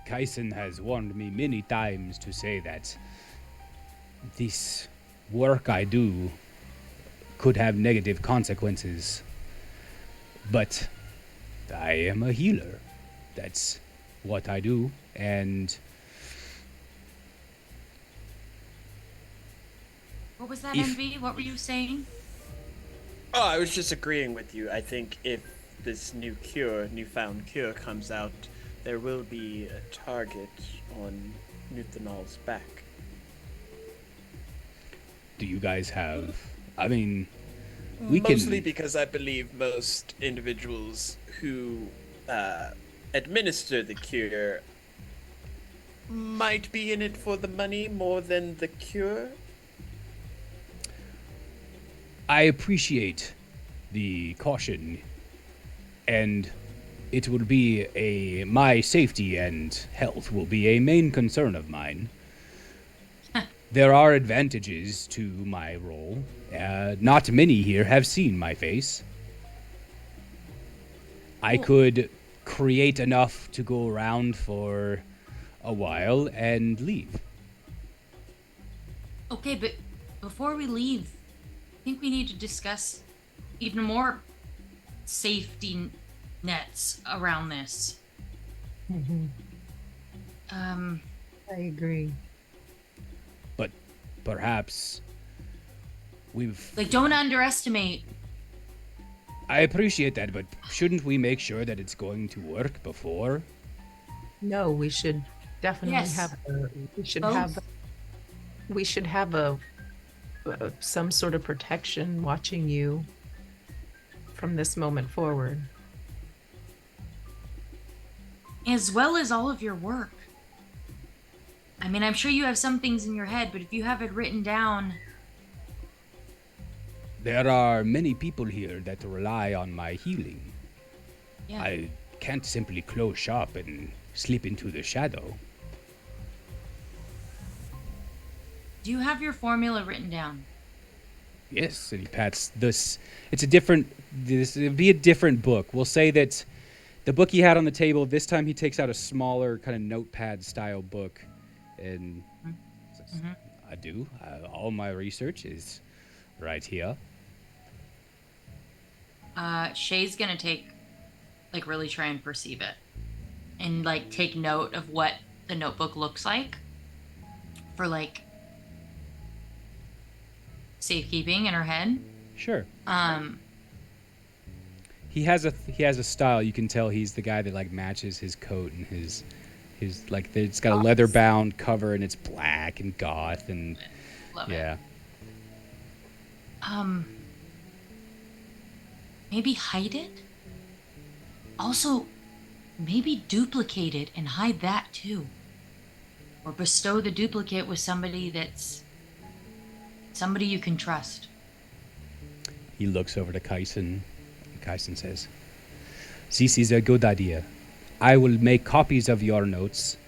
Kaisen has warned me many times to say that this work I do could have negative consequences. But I am a healer. That's what I do, and what was that, If- Envy? What were you saying? Oh, I was just agreeing with you. I think if this newfound cure comes out, there will be a target on Nuthanol's back. do you guys have... I mean, Mostly can... because I believe most individuals who administer the cure might be in it for the money more than the cure. I appreciate the caution, and it will be my safety and health will be a main concern of mine. There are advantages to my role. Not many here have seen my face. I could create enough to go around for a while and leave. Okay, but before we leave, I think we need to discuss even more safety nets around this. I agree. But perhaps we've... Like, don't underestimate. I appreciate that, but shouldn't we make sure that it's going to work before? No, we should definitely Yes. have. We should Both. have. We should have some sort of protection watching you from this moment forward. As well as all of your work. I mean, I'm sure you have some things in your head, but if you have it written down, There are many people here that rely on my healing. yeah. I can't simply close shop and slip into the shadow. Do you have your formula written down? Yes, and he pats this. It's a different. This it'd be a different book. We'll say that the book he had on the table. This time he takes out a smaller kind of notepad style book, and says, I do. All my research is right here. Shay's gonna really try and perceive it. And, take note of what the notebook looks like for, safekeeping in her head. Sure. He has a style. You can tell he's the guy that matches his coat and his it's got a leather bound cover and it's black and goth and Love yeah. it. Maybe hide it? Also, maybe duplicate it and hide that too. Or bestow the duplicate with somebody you can trust. He looks over to Kaisen. And Kaisen says, "This is a good idea. I will make copies of your notes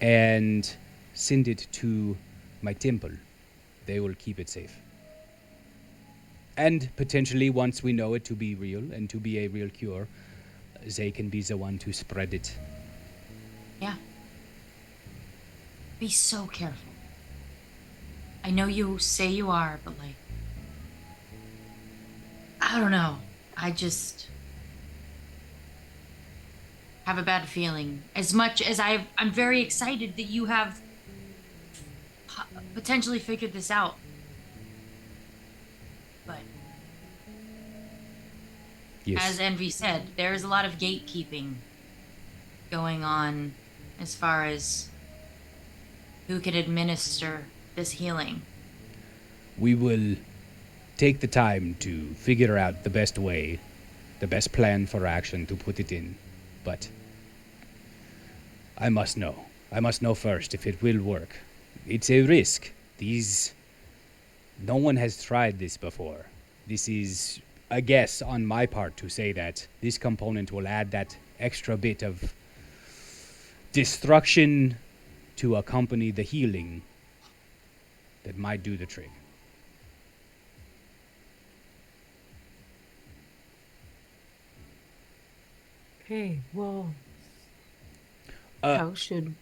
and send it to my temple. They will keep it safe. And potentially, once we know it to be real and to be a real cure, they can be the one to spread it." Yeah. Be so careful. I know you say you are, but I don't know. I just have a bad feeling. As much as I'm very excited that you have potentially figured this out. But Yes. as Envy said, there is a lot of gatekeeping going on as far as who can administer this healing. We will take the time to figure out the best way, the best plan for action to put it in. But I must know. I must know first if it will work. It's a risk. No one has tried this before. This is a guess on my part to say that this component will add that extra bit of destruction to accompany the healing that might do the trick. Okay, well, Uh, how should...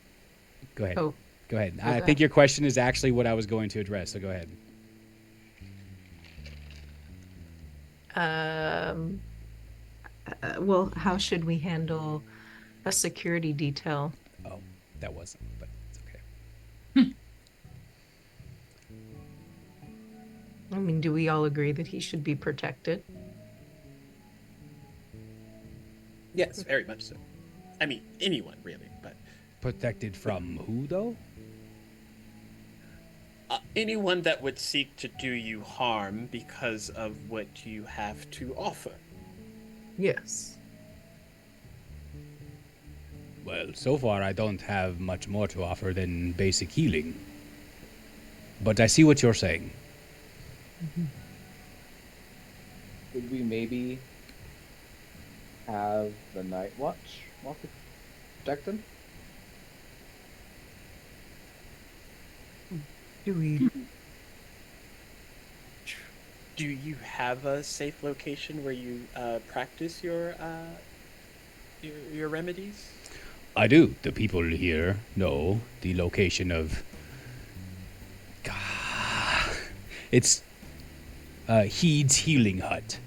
Go ahead. Oh, Go ahead. go I ahead. think your question is actually what I was going to address, so go ahead. Well, how should we handle a security detail? Oh, that wasn't, but it's okay. I mean, do we all agree that he should be protected? Yes, very much so. I mean, anyone really, but Protected from who, though? anyone that would seek to do you harm because of what you have to offer. Yes. Well, so far I don't have much more to offer than basic healing. But I see what you're saying. Could we maybe have the Night Watch walk protect them? Do we... Do you have a safe location where you practice your remedies? I do. The people here know the location of... It's Heed's Healing Hut.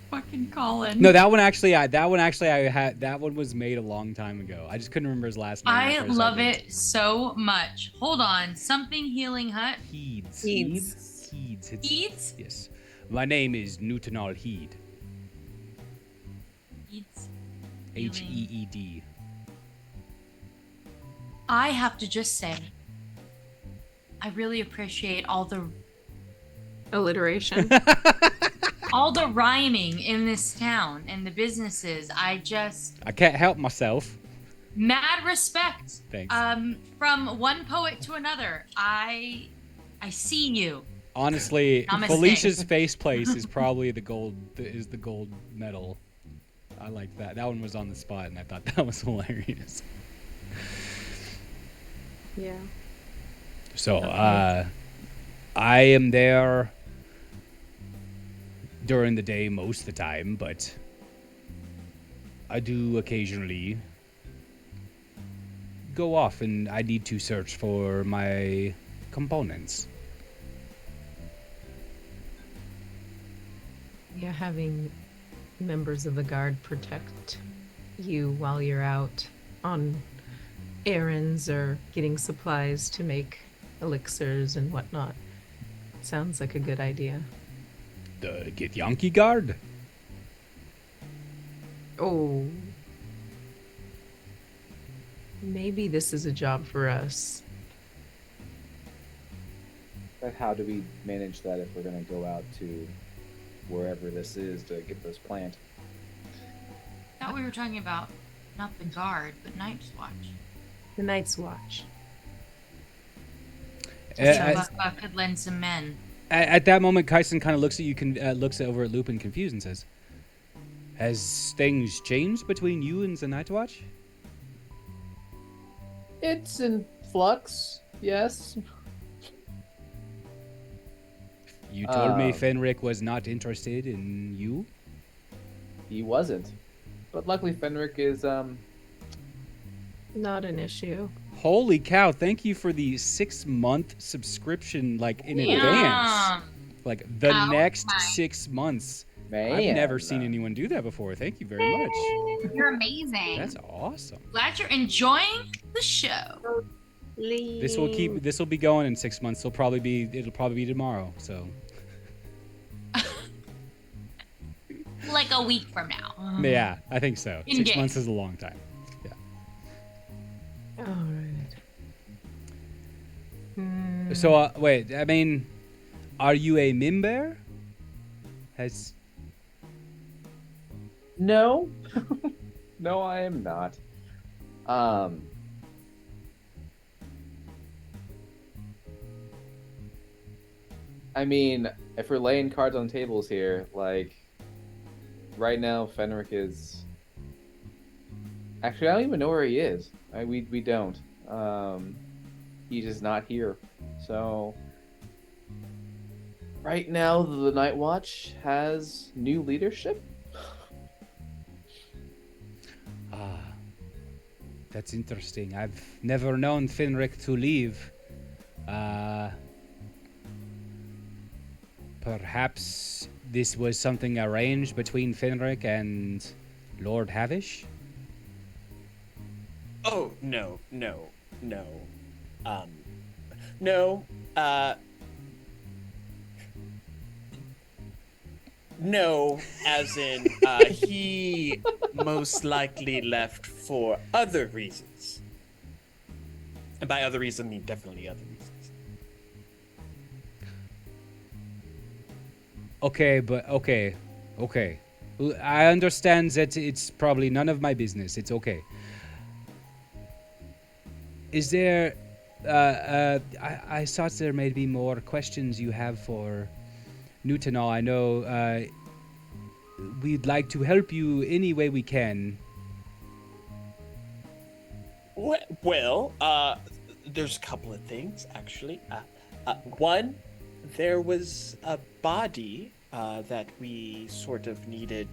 Fucking Colin. No, that one was made a long time ago. I just couldn't remember his last name. I for a love second. it so much. Hold on. Something Healing Hut. Heed's. Heed's. Heed's. Heed's? Yes. My name is Nuthanol Heed. Heed's. Heed. I have to just say, I really appreciate all the Alliteration. rhyming in this town and the businesses. I can't help myself. mad respect. Thanks. From one poet to another. I see you. Honestly, Namaste. Felicia's face place is probably the gold medal. I like that. That one was on the spot, and I thought that was hilarious. Yeah. So, I am there during the day most of the time, but I do occasionally go off, and I need to search for my components. Yeah, having members of the guard protect you while you're out on errands or getting supplies to make elixirs and whatnot sounds like a good idea. The Githyanki Guard? Oh. Maybe this is a job for us. But how do we manage that if we're going to go out to wherever this is to get this plant? Thought we were talking about not the guard, but Night's Watch. The Night's Watch. Buck could lend some men. At that moment, Kyson kind of looks at you, looks over at Lupin confused and says, "Has things changed between you and the Night Watch?" It's in flux, yes. You told me Fenric was not interested in you. He wasn't. But luckily Fenric is, Not an issue. Holy cow, thank you for the 6-month subscription, like, in advance. Like, the Oh next my. 6 months. man. I've never seen anyone do that before. Thank you very much. You're amazing. That's awesome. Glad you're enjoying the show. This will be going in 6 months. It'll probably be tomorrow, so. like a week from now. Yeah, I think so. In 6 game. months is a long time. Yeah. All right. Hmm. So, wait, I mean, are you a member? Has... No. No, I am not. I mean, if we're laying cards on tables here, like, right now, Fenric is... Actually, I don't even know where he is. We don't. He's just not here. So... Right now, the Night Watch has new leadership. Ah, that's interesting. I've never known Finric to leave. Perhaps this was something arranged between Finric and Lord Havish? Oh, no. No, as in, he most likely left for other reasons. And by other reasons, I mean definitely other reasons. Okay. I understand that it's probably none of my business. It's okay. Is there... I thought there may be more questions you have for Nuthanol. I know we'd like to help you any way we can. Well, there's a couple of things, actually. One, there was a body that we sort of needed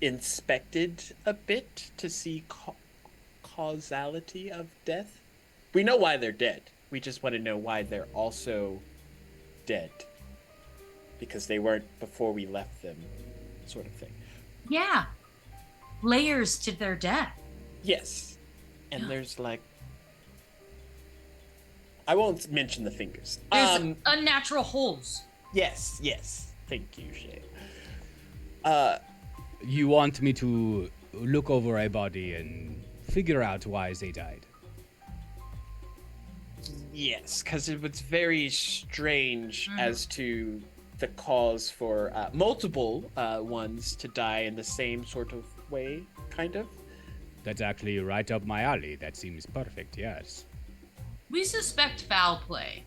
inspected a bit to see causality of death. We know why they're dead. We just want to know why they're also dead. Because they weren't before we left them, sort of thing. Yeah. Layers to their death. Yes. And there's like... I won't mention the fingers. There's unnatural holes. Yes. Thank you, Shey. You want me to look over a body and figure out why they died? Yes, because it was very strange as to the cause for multiple ones to die in the same sort of way, kind of. That's actually right up my alley. That seems perfect, yes. We suspect foul play.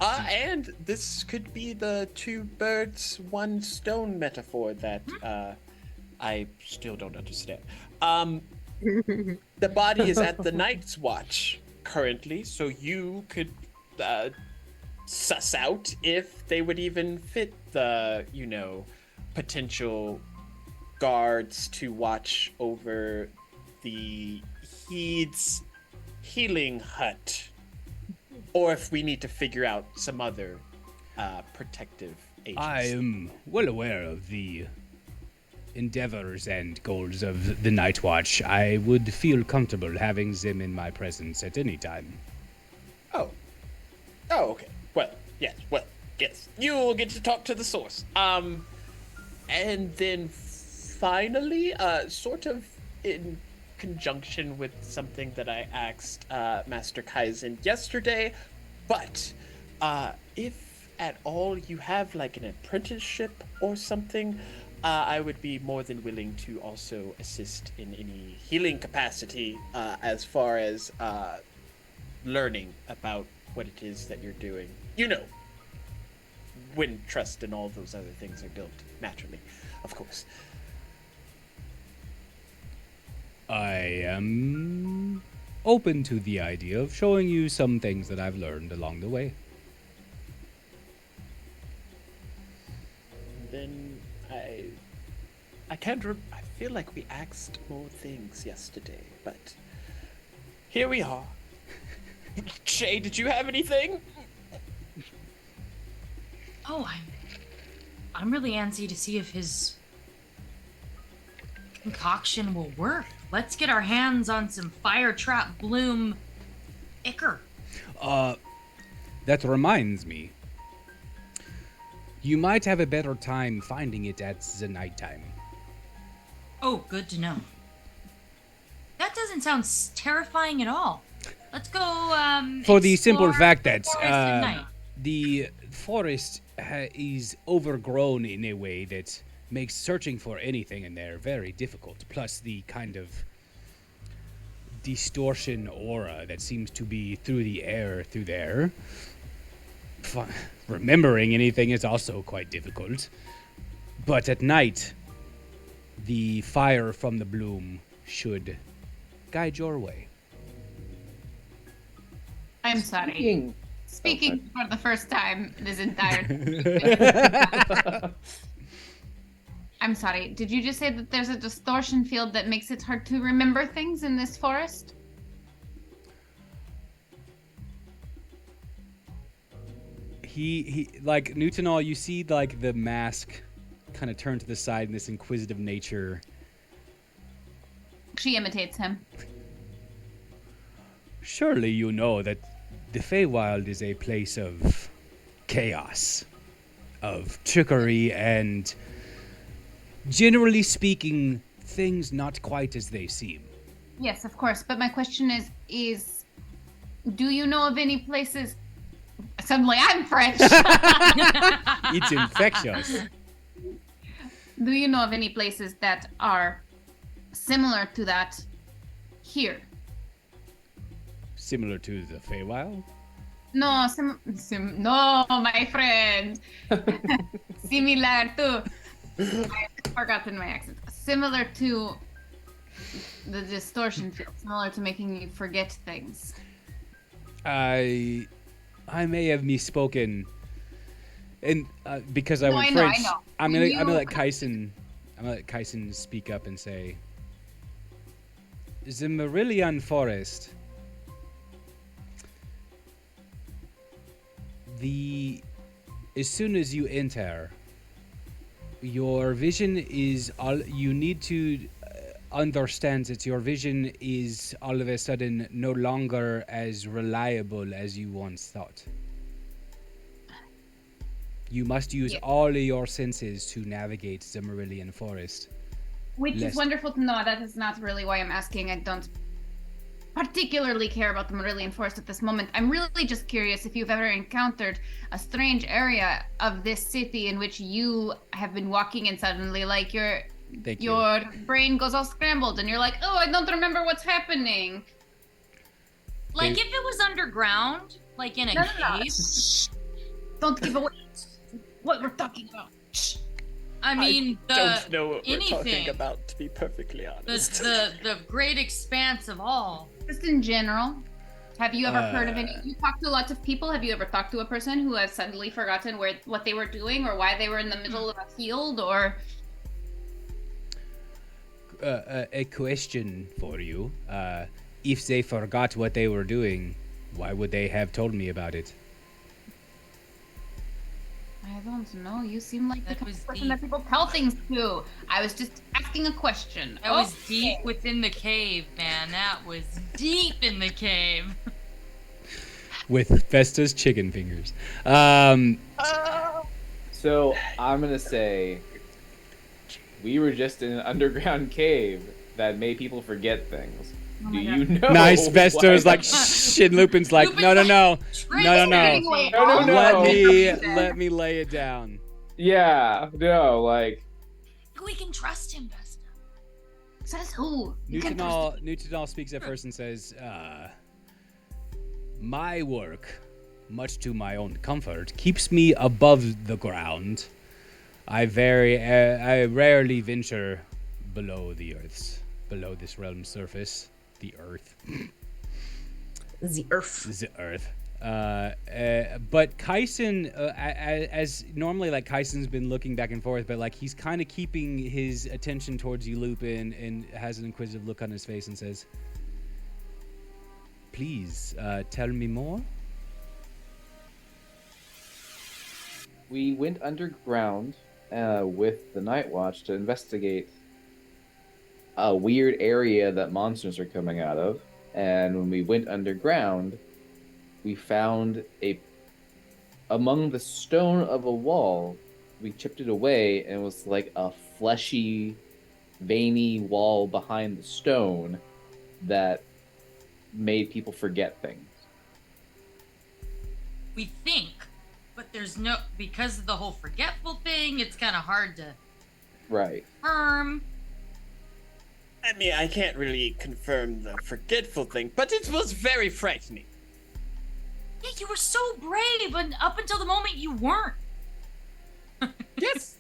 And this could be the two birds, one stone metaphor that I still don't understand. The body is at the Night's Watch currently, so you could suss out if they would even fit the, potential guards to watch over the Heed's healing hut. Or if we need to figure out some other protective agency. I am well aware of the endeavors and goals of the Night Watch. I would feel comfortable having them in my presence at any time. Oh, okay. Well, yes. You'll get to talk to the source. And then finally, sort of in conjunction with something that I asked Master Kaizen yesterday, but if at all you have like an apprenticeship or something, I would be more than willing to also assist in any healing capacity as far as learning about what it is that you're doing. When trust and all those other things are built naturally, of course. I am open to the idea of showing you some things that I've learned along the way. Then I can't I feel like we asked more things yesterday, but here we are. Shey, did you have anything? Oh, I'm really antsy to see if his concoction will work. Let's get our hands on some fire trap bloom ichor. That reminds me. You might have a better time finding it at the nighttime. Oh, good to know. That doesn't sound terrifying at all. Let's go. For the simple explore fact the that forest at night. the forest is overgrown in a way that makes searching for anything in there very difficult. Plus the kind of distortion aura that seems to be through the air through there. Remembering anything is also quite difficult. But at night, the fire from the bloom should guide your way. I'm sorry. Speaking for the first time this entire I'm sorry. Did you just say that there's a distortion field that makes it hard to remember things in this forest? He like Nuthanol, you see like the mask kind of turn to the side in this inquisitive nature. She imitates him. Surely you know that the Feywild is a place of chaos, of trickery, and generally speaking, things not quite as they seem. Yes, of course. But my question is do you know of any places? Suddenly I'm French. It's infectious. Do you know of any places that are similar to that here? Similar to the Feywild? No, no, my friend. Similar to. I've forgotten my accent. Similar to the distortion field. Similar to making you forget things. I may have misspoken, and because I No, went I know, French, I know. I'm When gonna you- let Kyson speak up and say, the Marillion Forest. As soon as you enter, your vision is all you need to understand that your vision is all of a sudden no longer as reliable as you once thought. You must use all of your senses to navigate the Marillion Forest. Which is Lest- wonderful to know. That is not really why I'm asking. I don't particularly care about the Marillion Forest at this moment. I'm really just curious if you've ever encountered a strange area of this city in which you have been walking and suddenly, like, Thank you. your brain goes all scrambled and you're like, oh, I don't remember what's happening. Like if it was underground, like in a cave. Shh. Don't give away what we're talking about. Shh. I mean, Don't know what we're anything. talking about, to be perfectly honest. The great expanse of all. Just in general, have you ever heard of any? You talk to lots of people. Have you ever talked to a person who has suddenly forgotten what they were doing or why they were in the middle of a field or? A question for you. If they forgot what they were doing, why would they have told me about it? I don't know. You seem like the That kind was of person deep. that people tell things to. I was just asking a question. That was deep within the cave, man. That was deep in the cave. With Vesta's chicken fingers. So I'm gonna say we were just in an underground cave that made people forget things. Oh Do my you God. know? Nice. Vesto's why- like, shh, and Lupin's like, Lupin's no. like, No. Anyway, No, no, Let no. let me lay it down. Yeah, no, like We can trust him, Vesta. Says who? You can trust Nuthanol speaks at first and says, my work, much to my own comfort, keeps me above the ground. I rarely venture below this realm's surface, the earth. The earth. The earth. But Kyson, as normally, like Kyson's been looking back and forth, but like he's kind of keeping his attention towards you, Lupin, and has an inquisitive look on his face and says, "Please, tell me more." we went underground with the Night Watch to investigate a weird area that monsters are coming out of. And when we went underground, we found among the stone of a wall, we chipped it away, and it was like a fleshy, veiny wall behind the stone that made people forget things. We think, but there's no, because of the whole forgetful thing, it's kind of hard to Right. confirm. I mean, I can't really confirm the forgetful thing, but it was very frightening. Yeah, you were so brave, and up until the moment you weren't. Yes.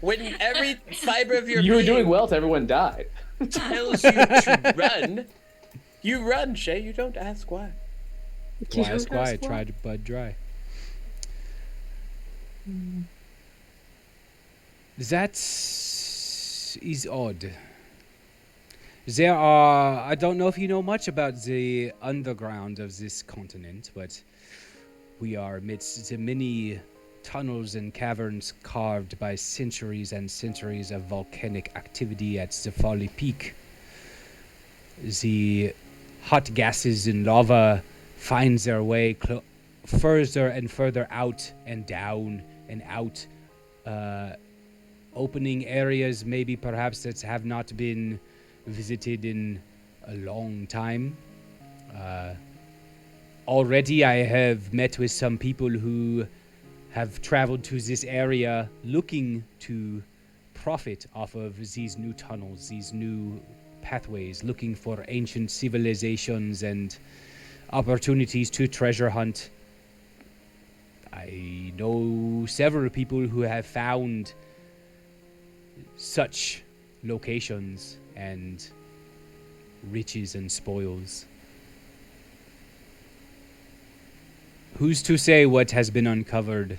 When every fiber of your You were being doing well till everyone died. tells you to run, you run, Shey. You don't ask why. Quiet, quiet. Tried to bud dry. That is odd. There are... I don't know if you know much about the underground of this continent, but we are amidst the many tunnels and caverns carved by centuries and centuries of volcanic activity at the Folly Peak. The hot gases and lava find their way further and further out and down and out, opening areas maybe perhaps that have not been visited in a long time. Already I have met with some people who have traveled to this area looking to profit off of these new tunnels, these new pathways, looking for ancient civilizations and opportunities to treasure hunt. I know several people who have found such locations and riches and spoils. Who's to say what has been uncovered?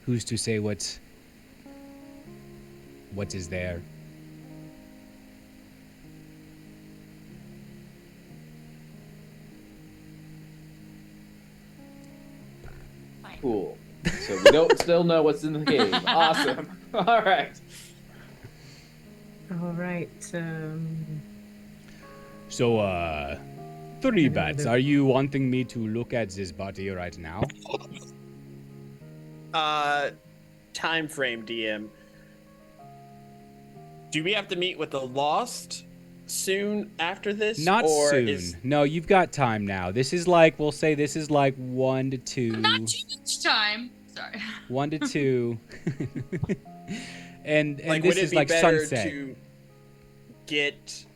Who's to say what is there? Cool. So we don't still know what's in the game. Awesome. All right. All right. So, three bats. Are you wanting me to look at this body right now? Time frame, DM. Do we have to meet with the Lost soon after this? Not or soon. Is... No, you've got time now. This is like, we'll say this is like 1 to 2. Not too much time. Sorry. 1 to 2. and like, this would it is be like better sunset. to get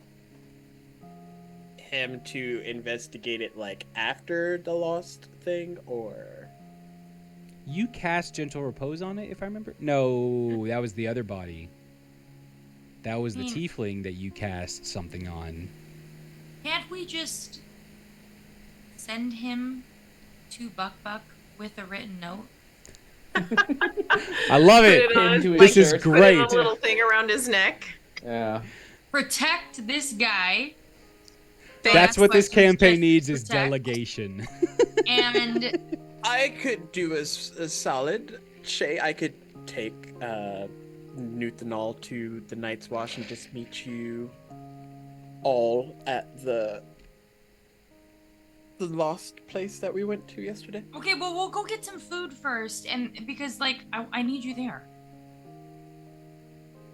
him to investigate it like after the Lost thing, or? You cast Gentle Repose on it, if I remember? No, that was the other body. That was the tiefling that you cast something on. Can't we just send him to Buck with a written note? I love it. This is great. Put a little thing around his neck. Yeah. Protect this guy. That's what this campaign needs is protect. delegation. And I could do a solid. Shey, I could take Nuthanol to the Night's Watch and just meet you all at the lost place that we went to yesterday. okay, well, we'll go get some food first, and because like I need you there.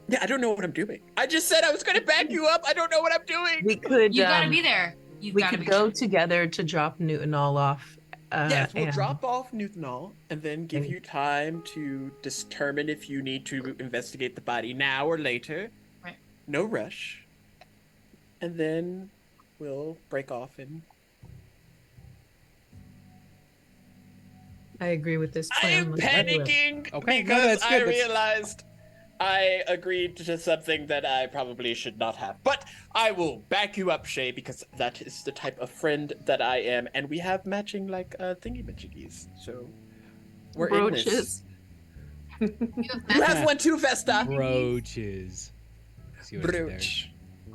Yeah, I don't know what I'm doing. I just said I was going to back you up. I don't know what I'm doing. We could. You gotta be there. We gotta could be go there. together to drop Nuthanol off. Yes, we'll and- drop off Nuthanol and then give you time to determine if you need to investigate the body now or later. Right. No rush. And then we'll break off and... I agree with this I plan. am Let's do it. panicking Okay, no, because that's I good. realized I agreed to something that I probably should not have. But I will back you up, Shey, because that is the type of friend that I am, and we have matching like thingy-majiggies. So we're Brooches. You have in this. You magic. have one too, Vesta. Brooches. See what I did there? Brooch.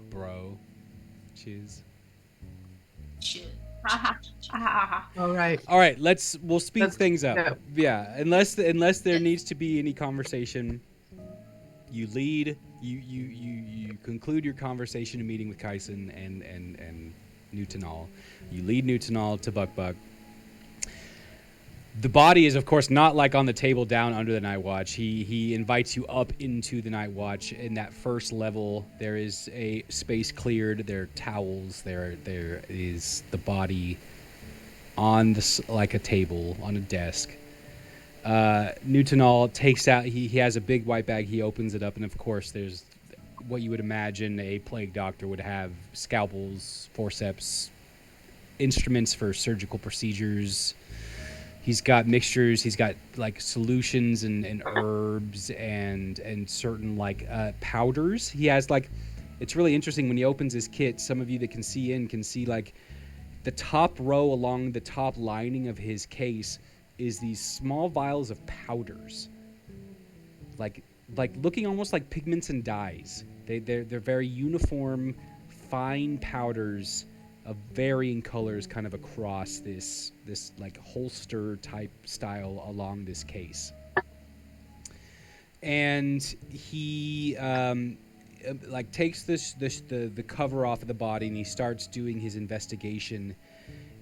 Bro. Cheers. Shit. All right. All right, we'll speed Let's things up. go. Yeah, unless there needs to be any conversation, you lead. You conclude your conversation and meeting with Kyson and Nuthanol. You lead Nuthanol to Buck. The body is, of course, not like on the table down under the Night Watch. He invites you up into the Night Watch. In that first level, there is a space cleared. There are towels. There is the body on like a table on a desk. Nuthanol takes out. He has a big white bag. He opens it up, and of course, there's what you would imagine a plague doctor would have: scalpels, forceps, instruments for surgical procedures. He's got mixtures. He's got like solutions and herbs and certain like powders. He has like, it's really interesting when he opens his kit. Some of you that can see like the top row along the top lining of his case is these small vials of powders, like looking almost like pigments and dyes. They're very uniform, fine powders of varying colors kind of across this like holster type style along this case. And he like takes the cover off of the body and he starts doing his investigation,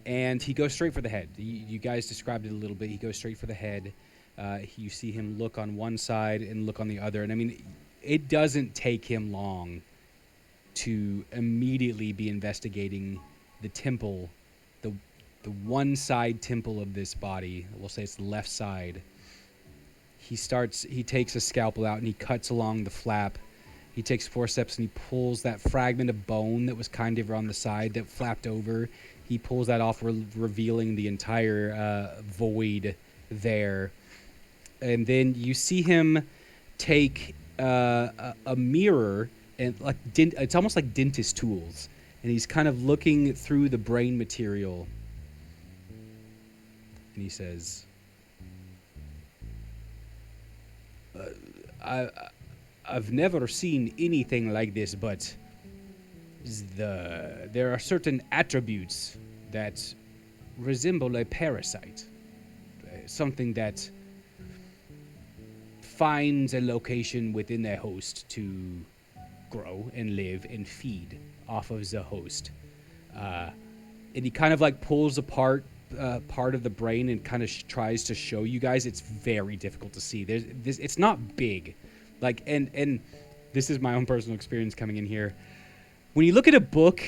and he goes straight for the head. You guys described it a little bit. He goes straight for the head. You see him look on one side and look on the other, and I mean, it doesn't take him long to immediately be investigating the temple, the one side temple of this body. We'll say it's the left side. He takes a scalpel out and he cuts along the flap. He takes forceps and he pulls that fragment of bone that was kind of on the side that flapped over. He pulls that off, revealing the entire void there. And then you see him take a mirror and like it's almost like dentist tools, and he's kind of looking through the brain material, and he says, I've never seen anything like this, but there are certain attributes that resemble a parasite, something that finds a location within their host to grow and live and feed off of the host. And he kind of like pulls apart part of the brain and kind of tries to show you guys. It's very difficult to see. It's not big. Like, and this is my own personal experience coming in here. When you look at a book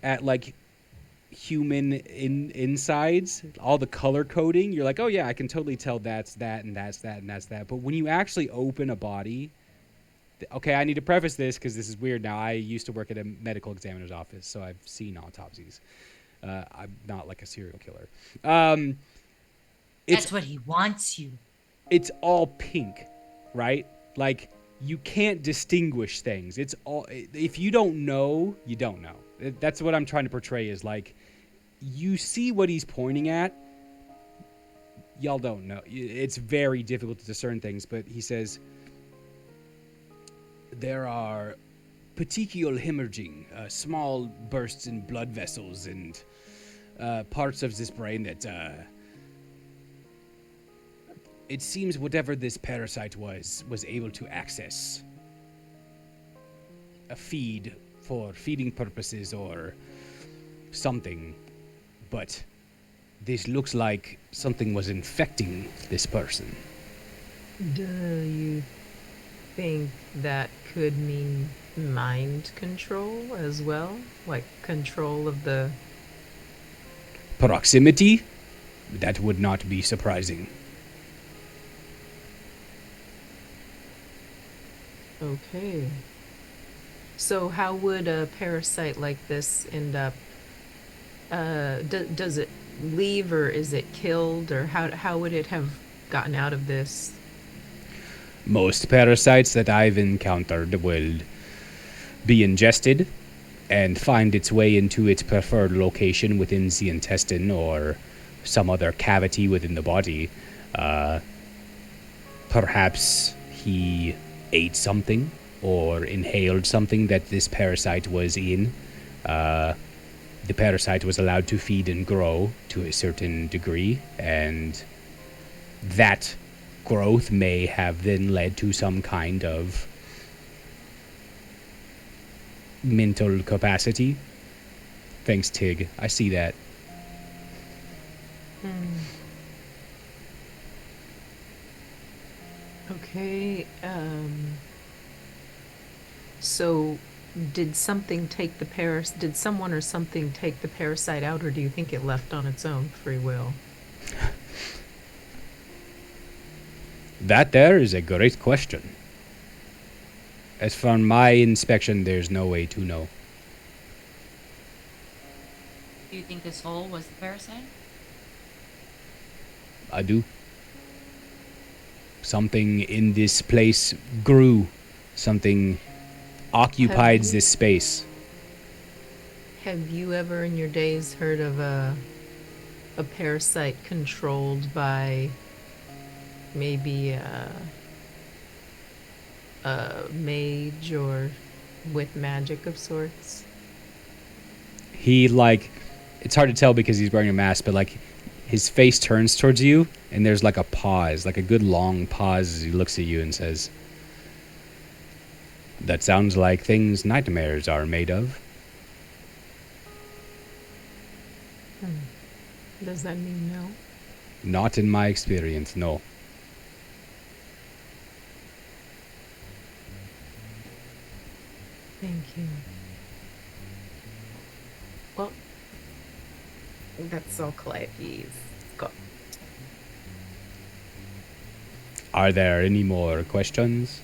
at like human insides, all the color coding, you're like, oh yeah, I can totally tell that's that and that's that and that's that. But when you actually open a body, okay, I need to preface this because this is weird now. I used to work at a medical examiner's office, so I've seen autopsies. I'm not like a serial killer. That's what he wants you. It's all pink, right? Like, you can't distinguish things. It's all, if you don't know, you don't know. That's what I'm trying to portray, is like, you see what he's pointing at, y'all don't know. It's very difficult to discern things, but he says, there are petechial hemorrhaging, small bursts in blood vessels and parts of this brain that it seems whatever this parasite was able to access a feed for feeding purposes or something, but this looks like something was infecting this person. Do you think that could mean mind control as well? Like control of the proximity? That would not be surprising. Okay. So how would a parasite like this end up? Does it leave, or is it killed, or how would it have gotten out of this? Most parasites that I've encountered will be ingested and find its way into its preferred location within the intestine or some other cavity within the body. Perhaps he ate something or inhaled something that this parasite was in. The parasite was allowed to feed and grow to a certain degree, and that growth may have then led to some kind of mental capacity. Thanks, Tig. I see that. Okay. So, did something take the Did someone or something take the parasite out, or do you think it left on its own free will? That there is a great question. As from my inspection, there's no way to know. Do you think this hole was the parasite? I do. Something in this place grew. Something occupied this space. Have you ever in your days heard of a parasite controlled by maybe a mage or with magic of sorts? He, like, it's hard to tell because he's wearing a mask, but, like, his face turns towards you, and there's, like, a pause, like a good long pause as he looks at you and says, "That sounds like things nightmares are made of." Does that mean no? Not in my experience, no. Thank you. Well, that's all Calliope's got. Are there any more questions?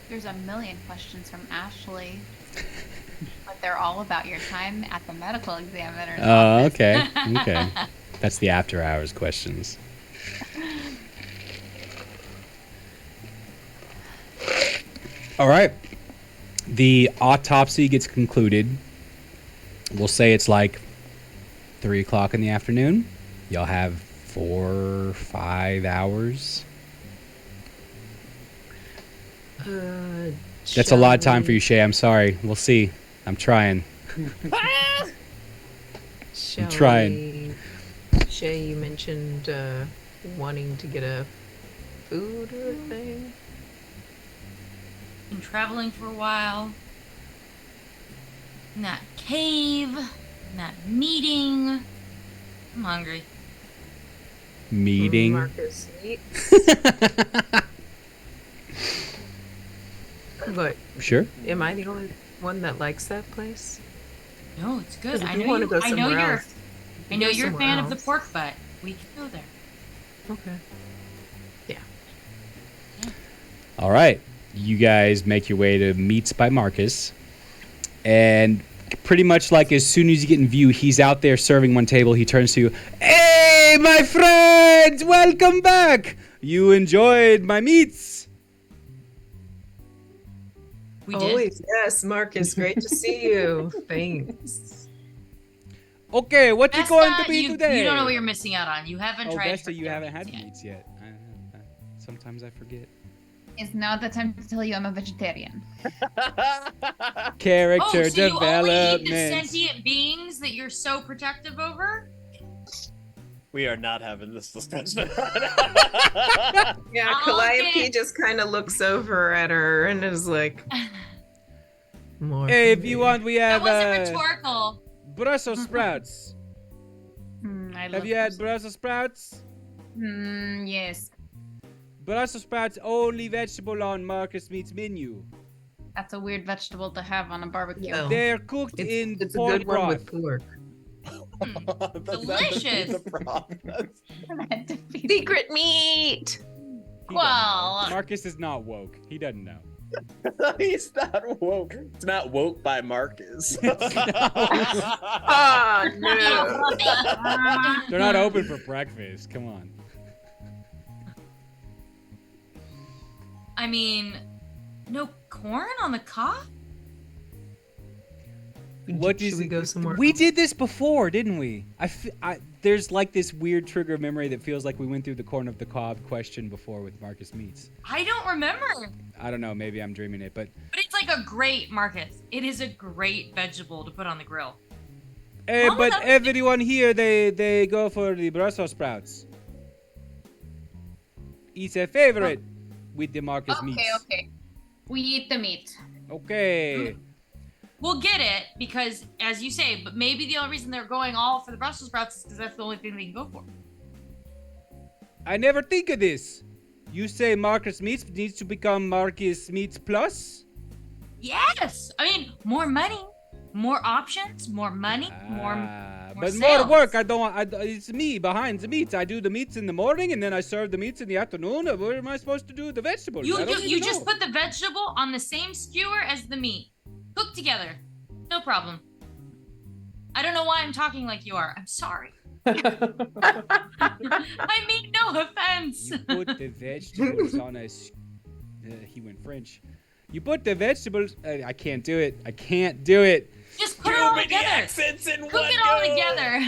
There's a million questions from Ashley. But they're all about your time at the medical examiner's office. Okay. Okay. That's the after hours questions. All right. The autopsy gets concluded. We'll say it's like 3 o'clock in the afternoon. Y'all have 4 or 5 hours. That's a lot of time for you, Shey. I'm sorry. We'll see. I'm trying. I'm trying. Shey, you mentioned wanting to get a food or a thing. Been traveling for a while. In that cave. In that meeting. I'm hungry. Meeting. Marcus, eat. But Sure. am I the only one that likes that place? No, it's good. If I you know wanna you. go I know somewhere you're. else, I know go you're a somewhere fan of the else. pork butt. We can go there. Okay. Yeah. All right. You guys make your way to Meats by Marcus. And pretty much like as soon as you get in view, he's out there serving one table. He turns to you. "Hey, my friends! Welcome back! You enjoyed my meats?" We did. Always, yes, Marcus. Great to see you. Thanks. Okay, what you Vesta, going to be you, today? You don't know what you're missing out on. You haven't Oh, tried. Vesta, you turkey haven't had yet. meats yet. Sometimes I forget. It's now the time to tell you I'm a vegetarian. Character Oh, so you only eat the development. sentient beings that you're so protective over? We are not having this discussion. Yeah, I'll Calliope get- just kind of looks over at her and is like, more. Hey, for if you me." want, we That have wasn't rhetorical. Brussels sprouts. I Have love you had Brussels. Brussels sprouts? Yes. Brussels sprouts only vegetable on Marcus Meats menu. That's a weird vegetable to have on a barbecue. No. They're cooked in It's a pork good one broth. with pork. That Delicious. defeats the problem. That defeats- Secret meat. He Well, doesn't know. Marcus is not woke. He doesn't know. He's not woke. It's not woke by Marcus. Oh, no. They're not open for breakfast. Come on. I mean, no corn on the cob? What Should is we go somewhere? We else? did this before, didn't we? There's like this weird trigger of memory that feels like we went through the corn of the cob question before with Marcus Meats. I don't remember. I don't know. Maybe I'm dreaming it, but But it's like a great, Marcus. It is a great vegetable to put on the grill. hey, Mama, but that- everyone here they go for the Brussels sprouts. It's a favorite with the Marcus Meats. Okay. We eat the meat. Okay. We'll get it because, as you say, but maybe the only reason they're going all for the Brussels sprouts is because that's the only thing they can go for. I never think of this. You say Marcus Meats needs to become Marcus Meats Plus? Yes. I mean, more money, more options, more money, more but sales. more work. It's me behind the meats. I do the meats in the morning, and then I serve the meats in the afternoon. Where am I supposed to do the vegetables? You I don't you even just know. put the vegetable on the same skewer as the meat. Cook together. No problem. I don't know why I'm talking like you are. I'm sorry. I mean no offense. You put the vegetables on a. He went French. You put the vegetables. I can't do it. I can't do it. Just put it all together. Accents in Cook one it all go. together.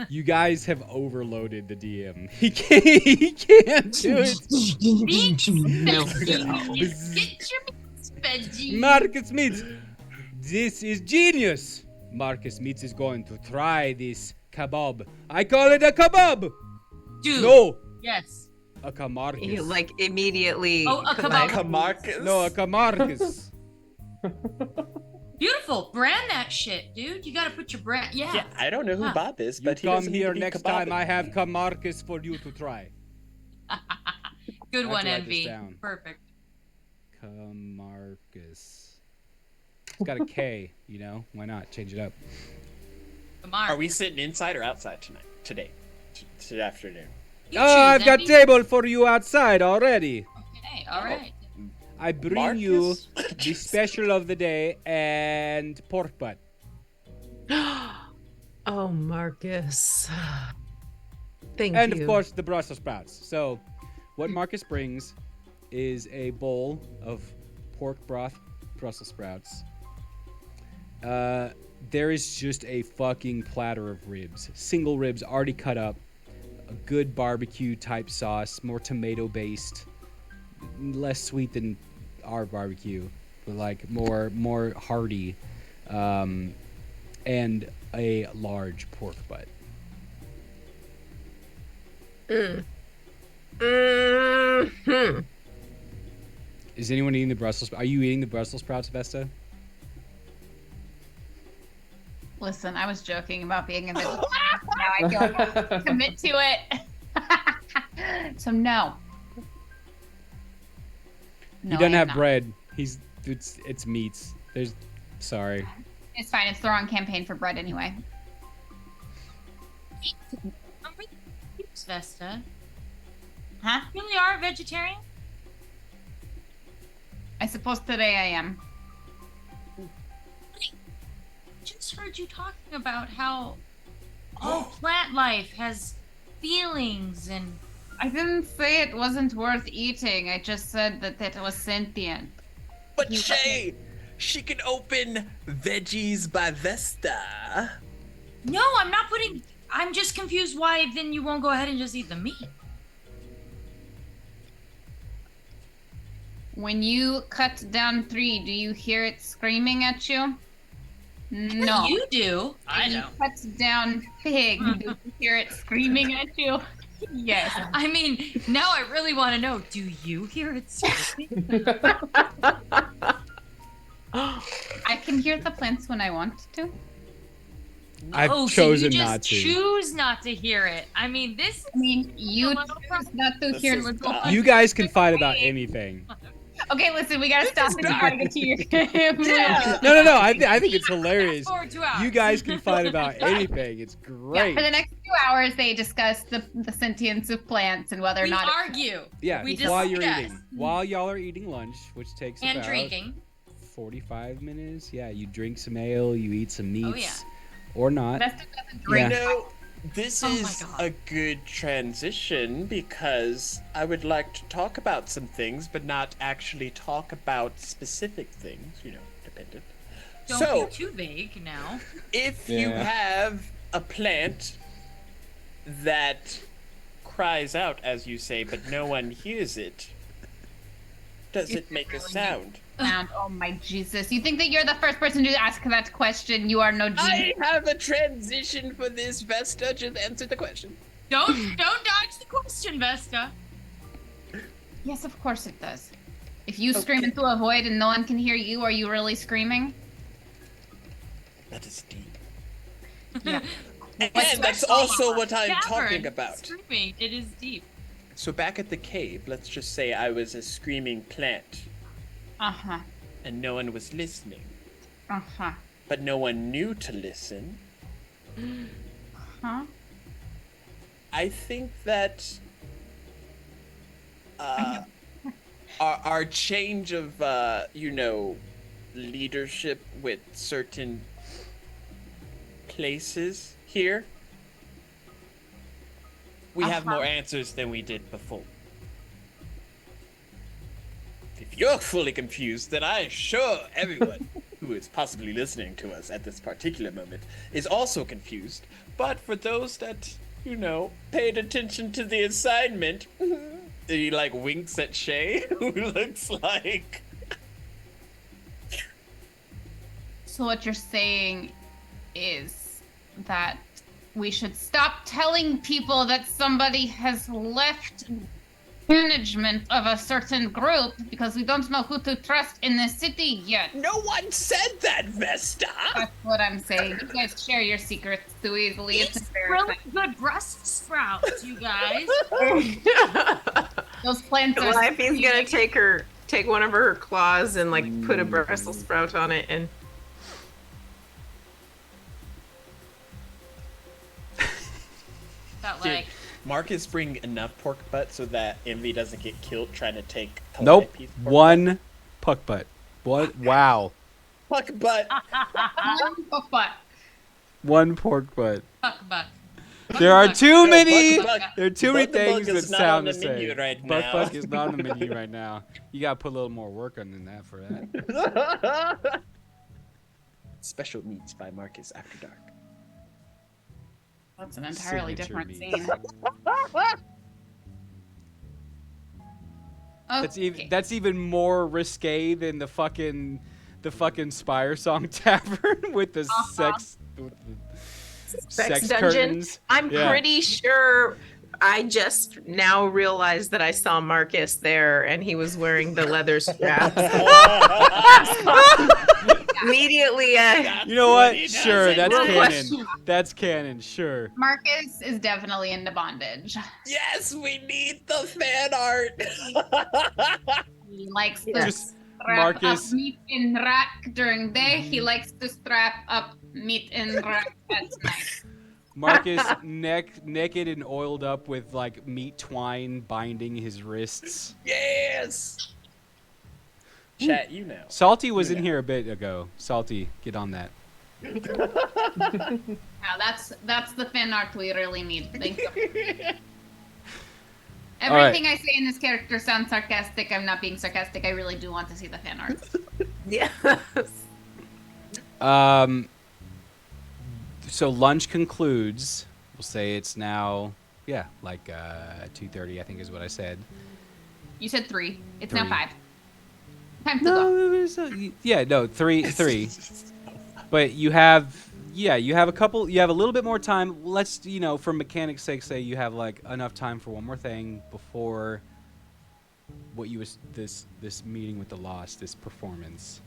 You guys have overloaded the DM. He can't do it. Get your meats, veggie. Marcus Meats. This is genius. Marcus Meats is going to try this kebab. I call it a kebab. Dude. No, Yes. a kamarcus. You like immediately. Oh, a kebab. Camarcus? No, a kamarcus. Beautiful. Brand that shit, dude. You gotta put your brand. Yeah. Yeah, I don't know who Huh. Bob is, You but he come doesn't need here to be next time. kebabing. I have kamarcus for you to try. Good I have one, to write this Envy. down. Perfect. Kamarcus. It's got a K. You know, why not change it up? Kamar. Are we sitting inside or outside today? Today afternoon. You Oh, choose, I've got Envy. table for you outside already. Okay, all right. I bring you Marcus? the special of the day and pork butt. Oh, Marcus. Thank And you. of course the Brussels sprouts. So what Marcus brings is a bowl of pork broth Brussels sprouts. There is just a fucking platter of ribs. Single ribs already cut up. A good barbecue type sauce, more tomato based, less sweet than our barbecue, but like more hearty. And a large pork butt. Mhm. Is anyone eating the Brussels? Are you eating the Brussels sprouts, Vesta? Listen, I was joking about being a vegetarian. Now I feel like I have to commit to it. So no. He No, doesn't I have not. bread. It's meats. Sorry. It's fine. It's the wrong campaign for bread anyway. I'm really confused, Vesta. Huh? You really are a vegetarian? I suppose today I am. Just heard you talking about how all plant life has feelings and I didn't say it wasn't worth eating. I just said that it was sentient. But You- Shey, she can open Veggies by Vesta. no, I'm just confused why then you won't go ahead and just eat the meat. When you cut down 3, do you hear it screaming at you? No. You do. I When you don't. cut down pig, do you hear it screaming at you? Yes. I mean, now I really want to know, do you hear it screaming? I can hear the plants when I want to. I've Oh, chosen so you just not to. choose not to hear it. I mean, this I mean, you Hello? choose not to This hear is little not- plants. You guys can fight about anything. Okay, listen, we gotta stop this. You gotta get to your No. I think it's hilarious. Fast forward 2 hours. You guys can fight about anything. It's Yeah, great. for the next 2 hours, they discuss the sentience of plants and whether or we not. argue. Yeah, we while you're discuss. eating. While y'all are eating lunch, which takes And about drinking. 45 minutes. Yeah, you drink some ale, you eat some meats. Oh, yeah. Or not. Vesta doesn't Yeah. drink. You know, this Oh my is God. a good transition because I would like to talk about some things, but not actually talk about specific things, dependent. Don't So, be too vague now. if you Yeah. have a plant that cries out, as you say, but no one hears it, does it make a sound? Sound. Oh my Jesus! You think that you're the first person to ask that question? You are no I genius. have a transition for this, Vesta. Just answer the question. Don't dodge the question, Vesta. Yes, of course it does. If you scream into a void and no one can hear you, are you really screaming? That is deep. Yeah. And that's also what I'm Cavern talking about. Screaming. It is deep. So back at the cave, let's just say I was a screaming plant Uh-huh. and no one was listening. Uh-huh. But no one knew to listen. Huh? I think that our change of leadership with certain places here, we have more answers than we did before. If you're fully confused, then I'm sure everyone who is possibly listening to us at this particular moment is also confused. But for those that, paid attention to the assignment, he like winks at Shey, who looks like... So what you're saying is that we should stop telling people that somebody has left management of a certain group because we don't know who to trust in the city yet. No one said that, Vesta! That's what I'm saying. You guys share your secrets too easily. It's These embarrassing. really good Brussels sprouts, you guys. Those plants are... Liffey's gonna take one of her claws and like put a Brussels sprout on it and That Dude, like Marcus bring enough pork butt so that Envy doesn't get killed trying to take a Nope. piece of pork One puck butt. What? Wow. butt. Fuck butt. But One pork butt. buck. There are too No, many. buck. There are too many Buck the bug things is that not sound on the the menu same. right Buck now. buck is not on the menu right now. You gotta put a little more work on than that for that. Special meats by Marcus After Dark. that's an entirely Signature different meat. scene. That's even more risque than the fucking Spire Song Tavern with the sex dungeon. curtains. I'm Yeah. pretty sure I just now realized that I saw Marcus there and he was wearing the leather straps. Immediately, You know what? he does Sure, it. that's Real canon. question. That's canon. Sure. Marcus is definitely into bondage. Yes, we need the fan art. He likes to Just strap Marcus- up meat in rack during day. He likes to strap up meat in rack at night. Marcus naked and oiled up with like meat twine binding his wrists. Yes. Chat, Salty was in Yeah. here a bit ago. Salty, get on that. Now that's the fan art we really need. Thank you. Everything I say in this character sounds sarcastic. I'm not being sarcastic. I really do want to see the fan art. yes. So lunch concludes. We'll say it's now, like 2:30. I think is what I said. You said 3. It's 3. now 5. Time to go. 3. But you have a little bit more time. Let's, for mechanics' sake, say you have like enough time for one more thing before this meeting with the Lost, this performance.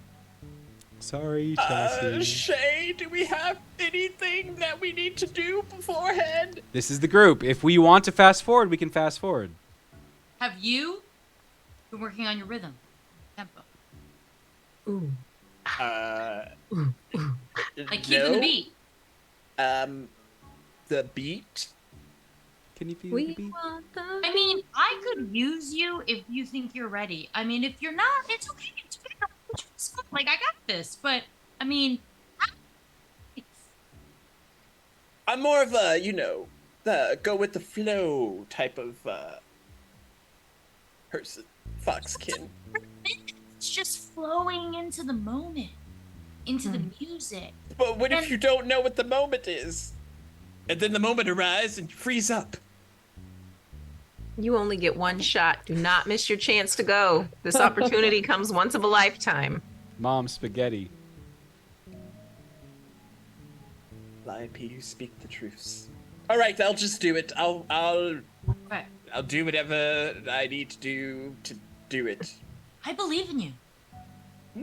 Sorry, Chelsea. Shey, do we have anything that we need to do beforehand? This is the group. If we want to fast forward, we can fast forward. Have you been working on your rhythm, tempo, Ooh. like keeping the beat? The beat? Can you feel We the beat? want the I mean, I could use you if you think you're ready. I mean, if you're not, it's okay. It's okay. Like, I got this. But, I mean, I'm more of a, the go with the flow type of person. Foxkin. it's just flowing into the moment, into the music. But what if you don't know what the moment is? And then the moment arrives and you freeze up. You only get one shot. Do not miss your chance to go. This opportunity comes once of a lifetime. Mom spaghetti. Lion P, you speak the truths. All right, I'll just do it. I'll Okay. do whatever I need to do it. I believe in you.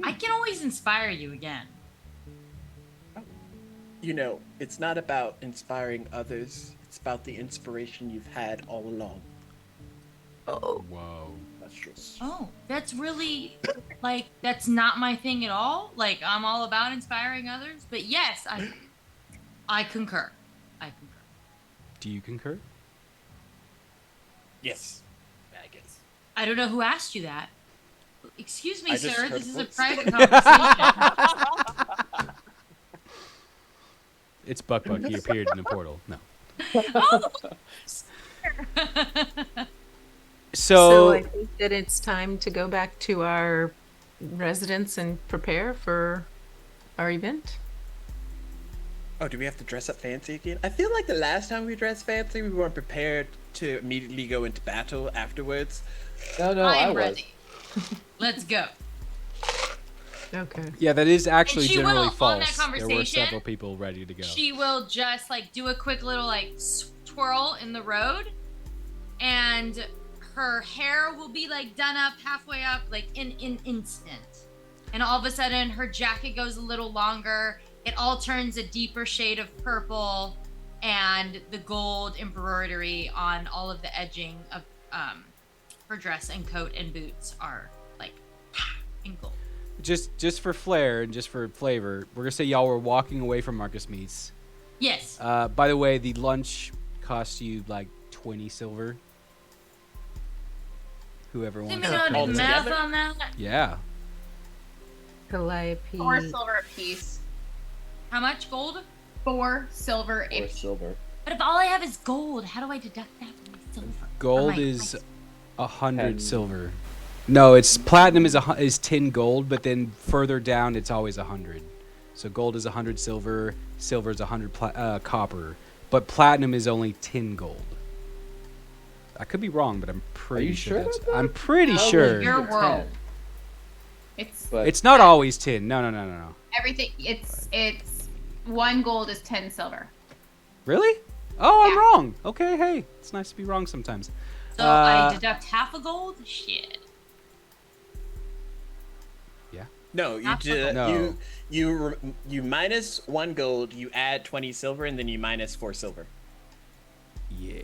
I can always inspire you again. It's not about inspiring others. It's about the inspiration you've had all along. Oh, Whoa. That's true. Oh, that's really like that's not my thing at all. Like I'm all about inspiring others, but yes, I concur. I concur. Do you concur? Yes. I guess. I don't know who asked you that. Excuse me, I just sir. heard This a is a voice. private conversation. It's Buck. He appeared in the portal. No. Oh! so I So think that it's time to go back to our residence and prepare for our event. Oh, do we have to dress up fancy again? I feel like the last time we dressed fancy, we weren't prepared to immediately go into battle afterwards. No, I I am was. ready. Let's go. Okay. yeah, that is actually she will, generally on that false. There were conversation, several people ready to go. She will just like do a quick little like twirl in the road, and her hair will be like done up halfway up, like in instant. And all of a sudden, her jacket goes a little longer. It all turns a deeper shade of purple, and the gold embroidery on all of the edging of her dress and coat and boots are like in gold. Just for flair and just for flavor, we're gonna say y'all were walking away from Marcus Meats. Yes. By the way, the lunch cost you like 20 silver. Whoever Did wants we to not do pay. math Altogether? on that? Yeah. Calliope. 4 silver apiece. How much gold? 4 silver Or apiece. silver. But if all I have is gold, how do I deduct that from my silver? Gold Or my- is my- 100 10. silver. No, it's platinum is 10 gold, but then further down it's always 100. So gold is 100 silver, silver is 100 copper, but platinum is only 10 gold. I could be wrong, but I'm pretty you sure sure that's. about that? I'm pretty I sure. was Your thinking world. 10, It's but It's not always 10. No. everything. It's 1 gold is 10 silver. Really? Oh, I'm Yeah. wrong. Okay, hey, it's nice to be wrong sometimes. So I deduct half a gold? Shit. No, you Half a do. gold. No. You minus 1 gold. You add 20 silver, and then you minus 4 silver. Yeah.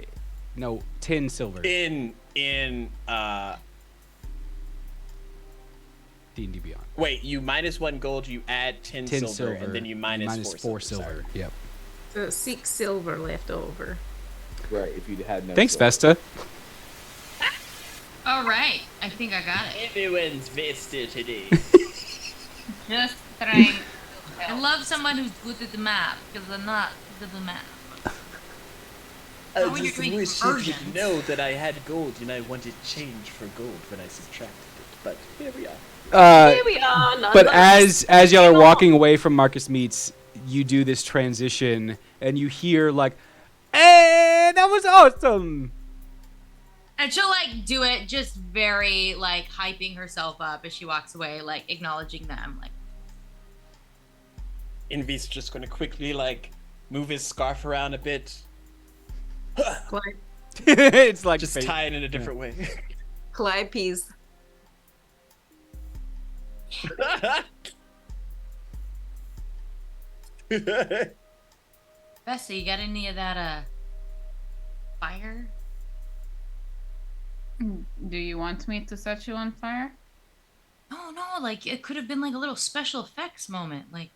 No, 10 silver. In D&D Beyond. wait, you minus 1 gold. You add 10 10 silver, silver, and then you minus 4 silver. silver. Sorry. Yep. So 6 silver left over. right, if you had no Thanks, silver. Vesta. All right. I think I got it. Everyone's vested today. Just trying. I love someone who's good at the math because I'm not good at the math. I How are you just doing wish you conversions? could know that I had gold and I wanted change for gold when I subtracted it. But here we are. Here we are. But nonetheless. as y'all are walking away from Marcus Meats, you do this transition, and you hear like, "Hey, that was awesome!" And she'll like do it just very like hyping herself up as she walks away, like acknowledging them. Like, Envy's just gonna quickly like move his scarf around a bit, Cli- It's like just fate. tie it in a different way. Calliope's Bessie, you got any of that fire? Do you want me to set you on fire? No, like it could have been like a little special effects moment. Like,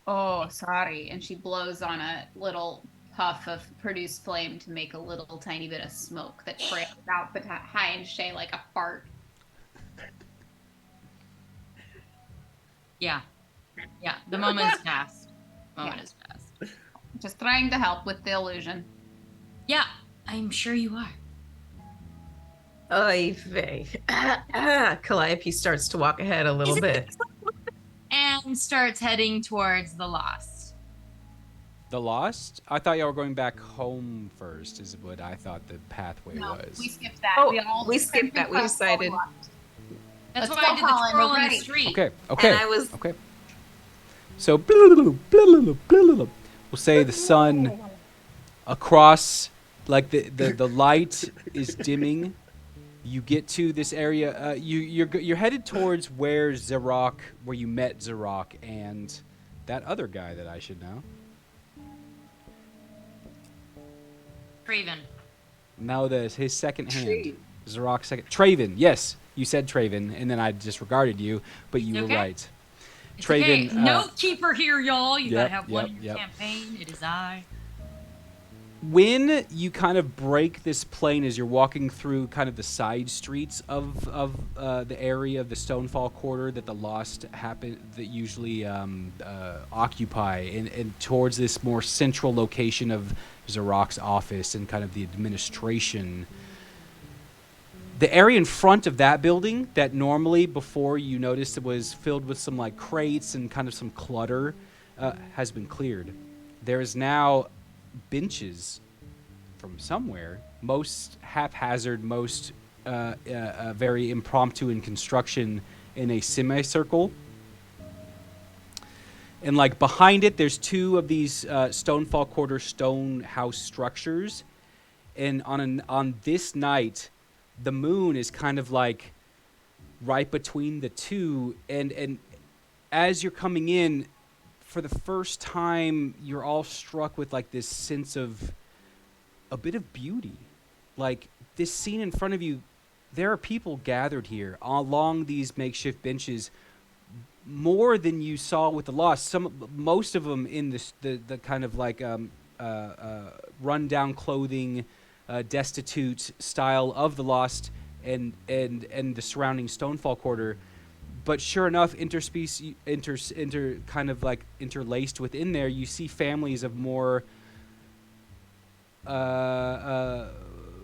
Oh, sorry. And she blows on a little puff of produced flame to make a little tiny bit of smoke that trails out behind Shey like a fart. yeah, the moment's passed. Moment Yeah. is past. Just trying to help with the illusion. Yeah, I'm sure you are. Oy vey. Calliope starts to walk ahead a little bit. And starts heading towards the Lost. The Lost? I thought y'all were going back home first, is what I thought the pathway No, was. we skipped that. Oh, we skipped skipped that. We decided. That's Let's why go, I did the Colin, twirl we're in the ready. street. Okay. And I was Okay. So we'll say the sun across, like the light is dimming. You get to this area. You're headed towards where you met Zarok and that other guy that I should know. Craven. Now his second hand. Zarok second. Traven, yes, you said Traven, and then I disregarded you, but you were Okay. right. It's Traven, okay. No keeper here, y'all. You gotta have one in your yep. campaign. It is I. When you kind of break this plane as you're walking through kind of the side streets of the area of the Stonefall Quarter that the Lost usually occupy, and towards this more central location of Zarok's office and kind of the administration, the area in front of that building that normally before you noticed it was filled with some like crates and kind of some clutter has been cleared. There is now benches from somewhere, most haphazard, most very impromptu in construction, in a semicircle. And like behind it, there's two of these Stonefall Quarter stone house structures. And on this night, the moon is kind of like right between the two. And as you're coming in, for the first time, you're all struck with like this sense of a bit of beauty. Like this scene in front of you, there are people gathered here along these makeshift benches, more than you saw with the Lost. Most of them in the kind of like rundown clothing, destitute style of the Lost and the surrounding Stonefall Quarter. But sure enough, kind of like interlaced within there, you see families of more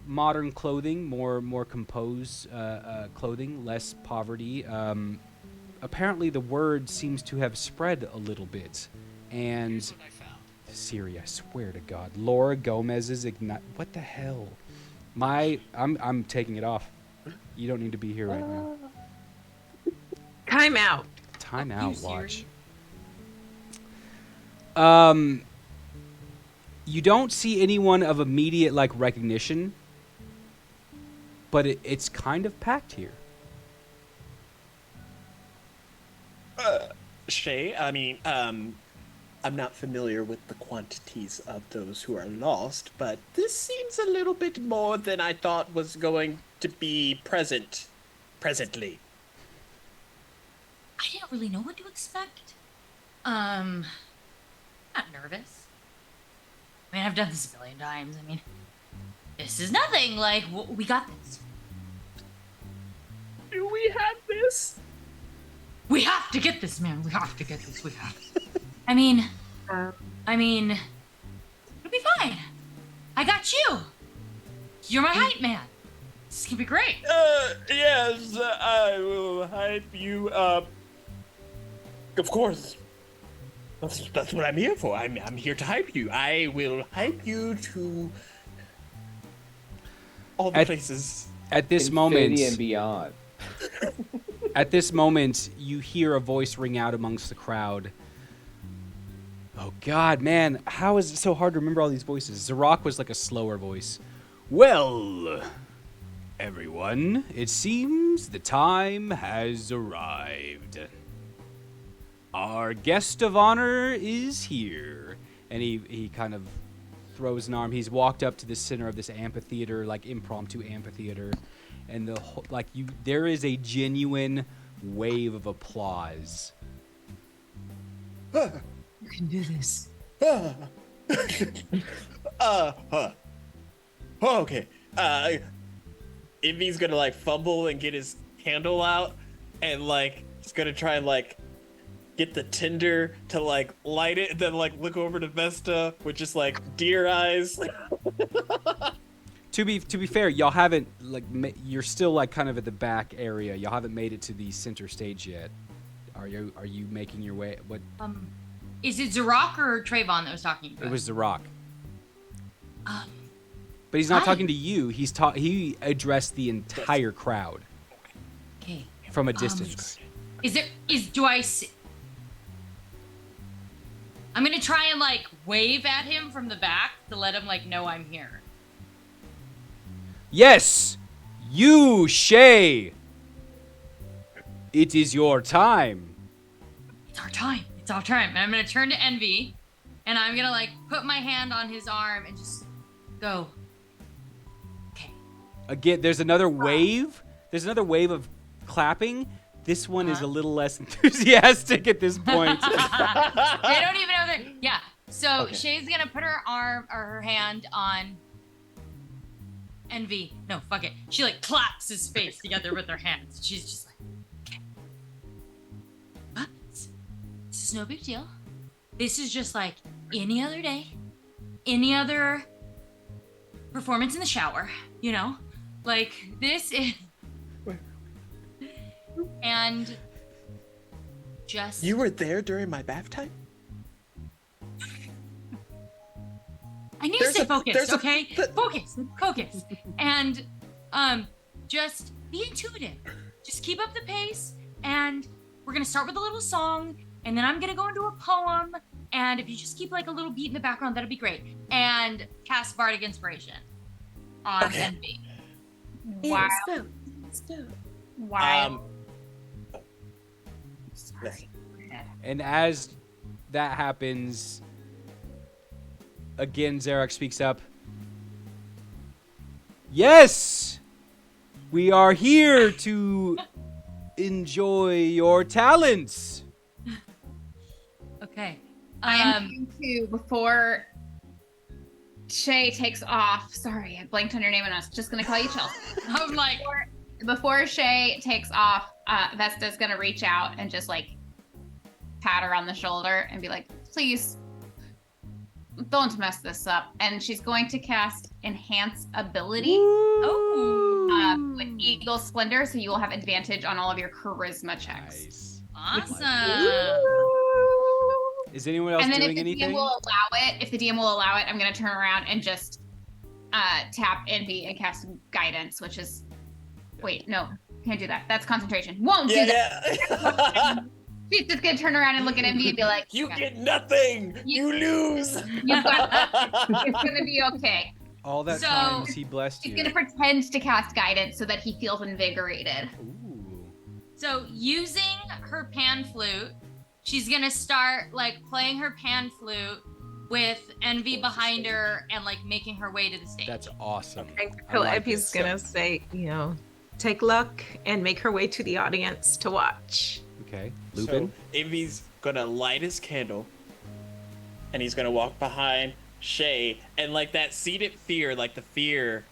modern clothing, more composed clothing, less poverty. Apparently, the word seems to have spread a little bit, and Siri, I swear to God, Laura Gomez's ignite. What the hell? I'm taking it off. You don't need to be here right now. Time out. Time out. Watch. Siri. You don't see anyone of immediate like recognition, but it's kind of packed here. Shey, I mean, I'm not familiar with the quantities of those who are lost, but this seems a little bit more than I thought was going to be presently. I didn't really know what to expect. Not nervous. I mean, I've done this a million times. I mean, this is nothing. Like, we got this. Do we have this? We have to get this, man. We have to get this. We have to. I mean, it'll be fine. I got you. You're my hype man. This is gonna be great. Yes, I will hype you up. Of course. That's what I'm here for. I'm here to hype you. I will hype you to all the places. At this Infinity moment, and beyond. At this moment, you hear a voice ring out amongst the crowd. Oh God, man, how is it so hard to remember all these voices? Zarok was like a slower voice. Well, everyone, it seems the time has arrived. Our guest of honor is here. And he kind of throws an arm. He's walked up to the center of this amphitheater, like impromptu amphitheater. And there is a genuine wave of applause. You can do this. Okay. Ivy's gonna like fumble and get his candle out, and like he's gonna try and like get the tinder to like light it, and then like look over to Vesta with just like deer eyes. To be fair, y'all haven't you're still like kind of at the back area. Y'all haven't made it to the center stage yet. Are you making your way? What? Is it Zarok or Trayvon that was talking to us? It was Zarok. Um, But he's not Hi. talking to you. He addressed the entire crowd Okay. from a distance. I'm gonna try and like wave at him from the back to let him like know I'm here. Yes, you, Shey. It is your time. It's our time. It's our time. And I'm gonna turn to Envy, and I'm gonna like put my hand on his arm and just go. Okay. Again, there's another wave. There's another wave of clapping. This one is a little less enthusiastic at this point. They don't even know that. Yeah. So Okay. Shay's gonna put her arm or her hand on Envy. No, fuck it. She like claps his face together with her hands. She's just like, okay. But this is no big deal. This is just like any other day, any other performance in the shower, you know? Like this is and just You were there during my bath time? I need There's to stay a- focused, there's a- okay? Focus. And just be intuitive. Just keep up the pace, and we're gonna start with a little song, and then I'm gonna go into a poem, and if you just keep like a little beat in the background, that'll be great. And cast Bardic Inspiration on Okay. Envy. Wow. Wow. Yes. And as that happens, again, Zarok speaks up. Yes! We are here to enjoy your talents. Okay. I'm going to, before Shey takes off, sorry, I blanked on your name and I was just going to call you Chelsea. I'm like, Before Shey takes off, Vesta's going to reach out and just like pat her on the shoulder and be like, please don't mess this up. And she's going to cast Enhance Ability with Eagle Splendor, so you will have advantage on all of your charisma checks. Nice. awesome. Is anyone else And then doing if the anything? DM will allow it, I'm going to turn around and just tap Envy and cast Guidance, which is, wait, no, can't do that. That's concentration. Won't do that. Yeah. She's just going to turn around and look at Envy and be like, You "Okay, get nothing. You lose. you got this. It's going to be okay." All that So- times he blessed She's you. going to pretend to cast Guidance so that he feels invigorated. Ooh. So using her pan flute, she's gonna start like playing her pan flute with Envy behind her and like making her way to the stage. That's awesome. And I like Epi's it. gonna say, take luck and make her way to the audience to watch. Okay. So Lupin? Envy's gonna light his candle, and he's gonna walk behind Shey, and like that seated fear, like the fear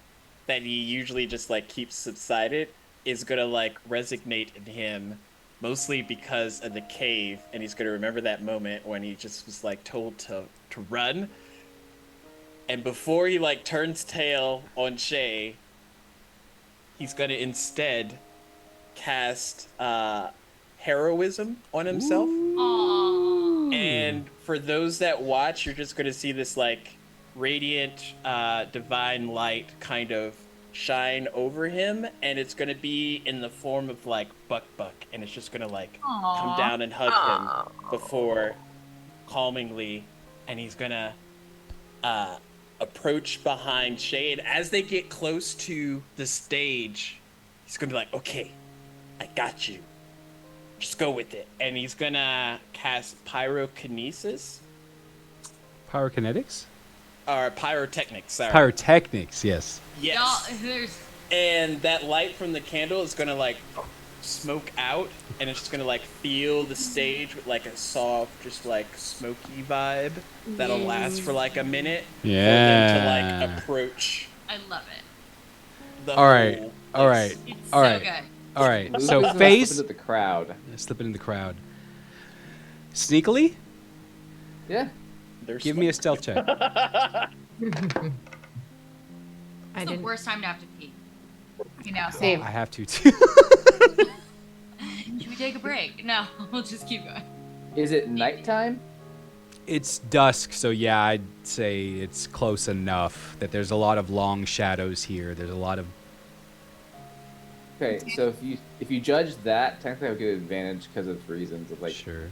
that he usually just like keeps subsided, is gonna like resonate in him, mostly because of the cave, and he's gonna remember that moment when he just was like told to run. And before he like turns tail on Shey, he's gonna instead cast heroism on himself. Aww. And for those that watch, you're just gonna see this like radiant divine light kind of shine over him, and it's gonna be in the form of like Buck, and it's just gonna like come down and hug him before calmingly, and he's gonna approach behind Shey, and as they get close to the stage, he's gonna be like, okay, I got you. Just go with it. And he's gonna cast pyrokinesis. Pyrokinetics? Or pyrotechnics, sorry. Pyrotechnics, yes. Yes. Y'all, there's And that light from the candle is gonna like smoke out, and it's just gonna like feel the stage with like a soft, just like smoky vibe that'll last for like a minute. For them to like approach I love it. the All right, whole all place. right. It's All so right. good. All right. Lupin's So gonna slip phase into the crowd. slip it in the crowd. Sneakily, Yeah. There's give me a stealth check. I It's the didn't. worst time to have to pee. Same. I have to too. Should we take a break? No, we'll just keep going. Is it nighttime? It's dusk, so yeah, I'd say it's close enough that there's a lot of long shadows here. There's a lot of Okay, so if you judge that, technically I would get advantage because of reasons of like. sure.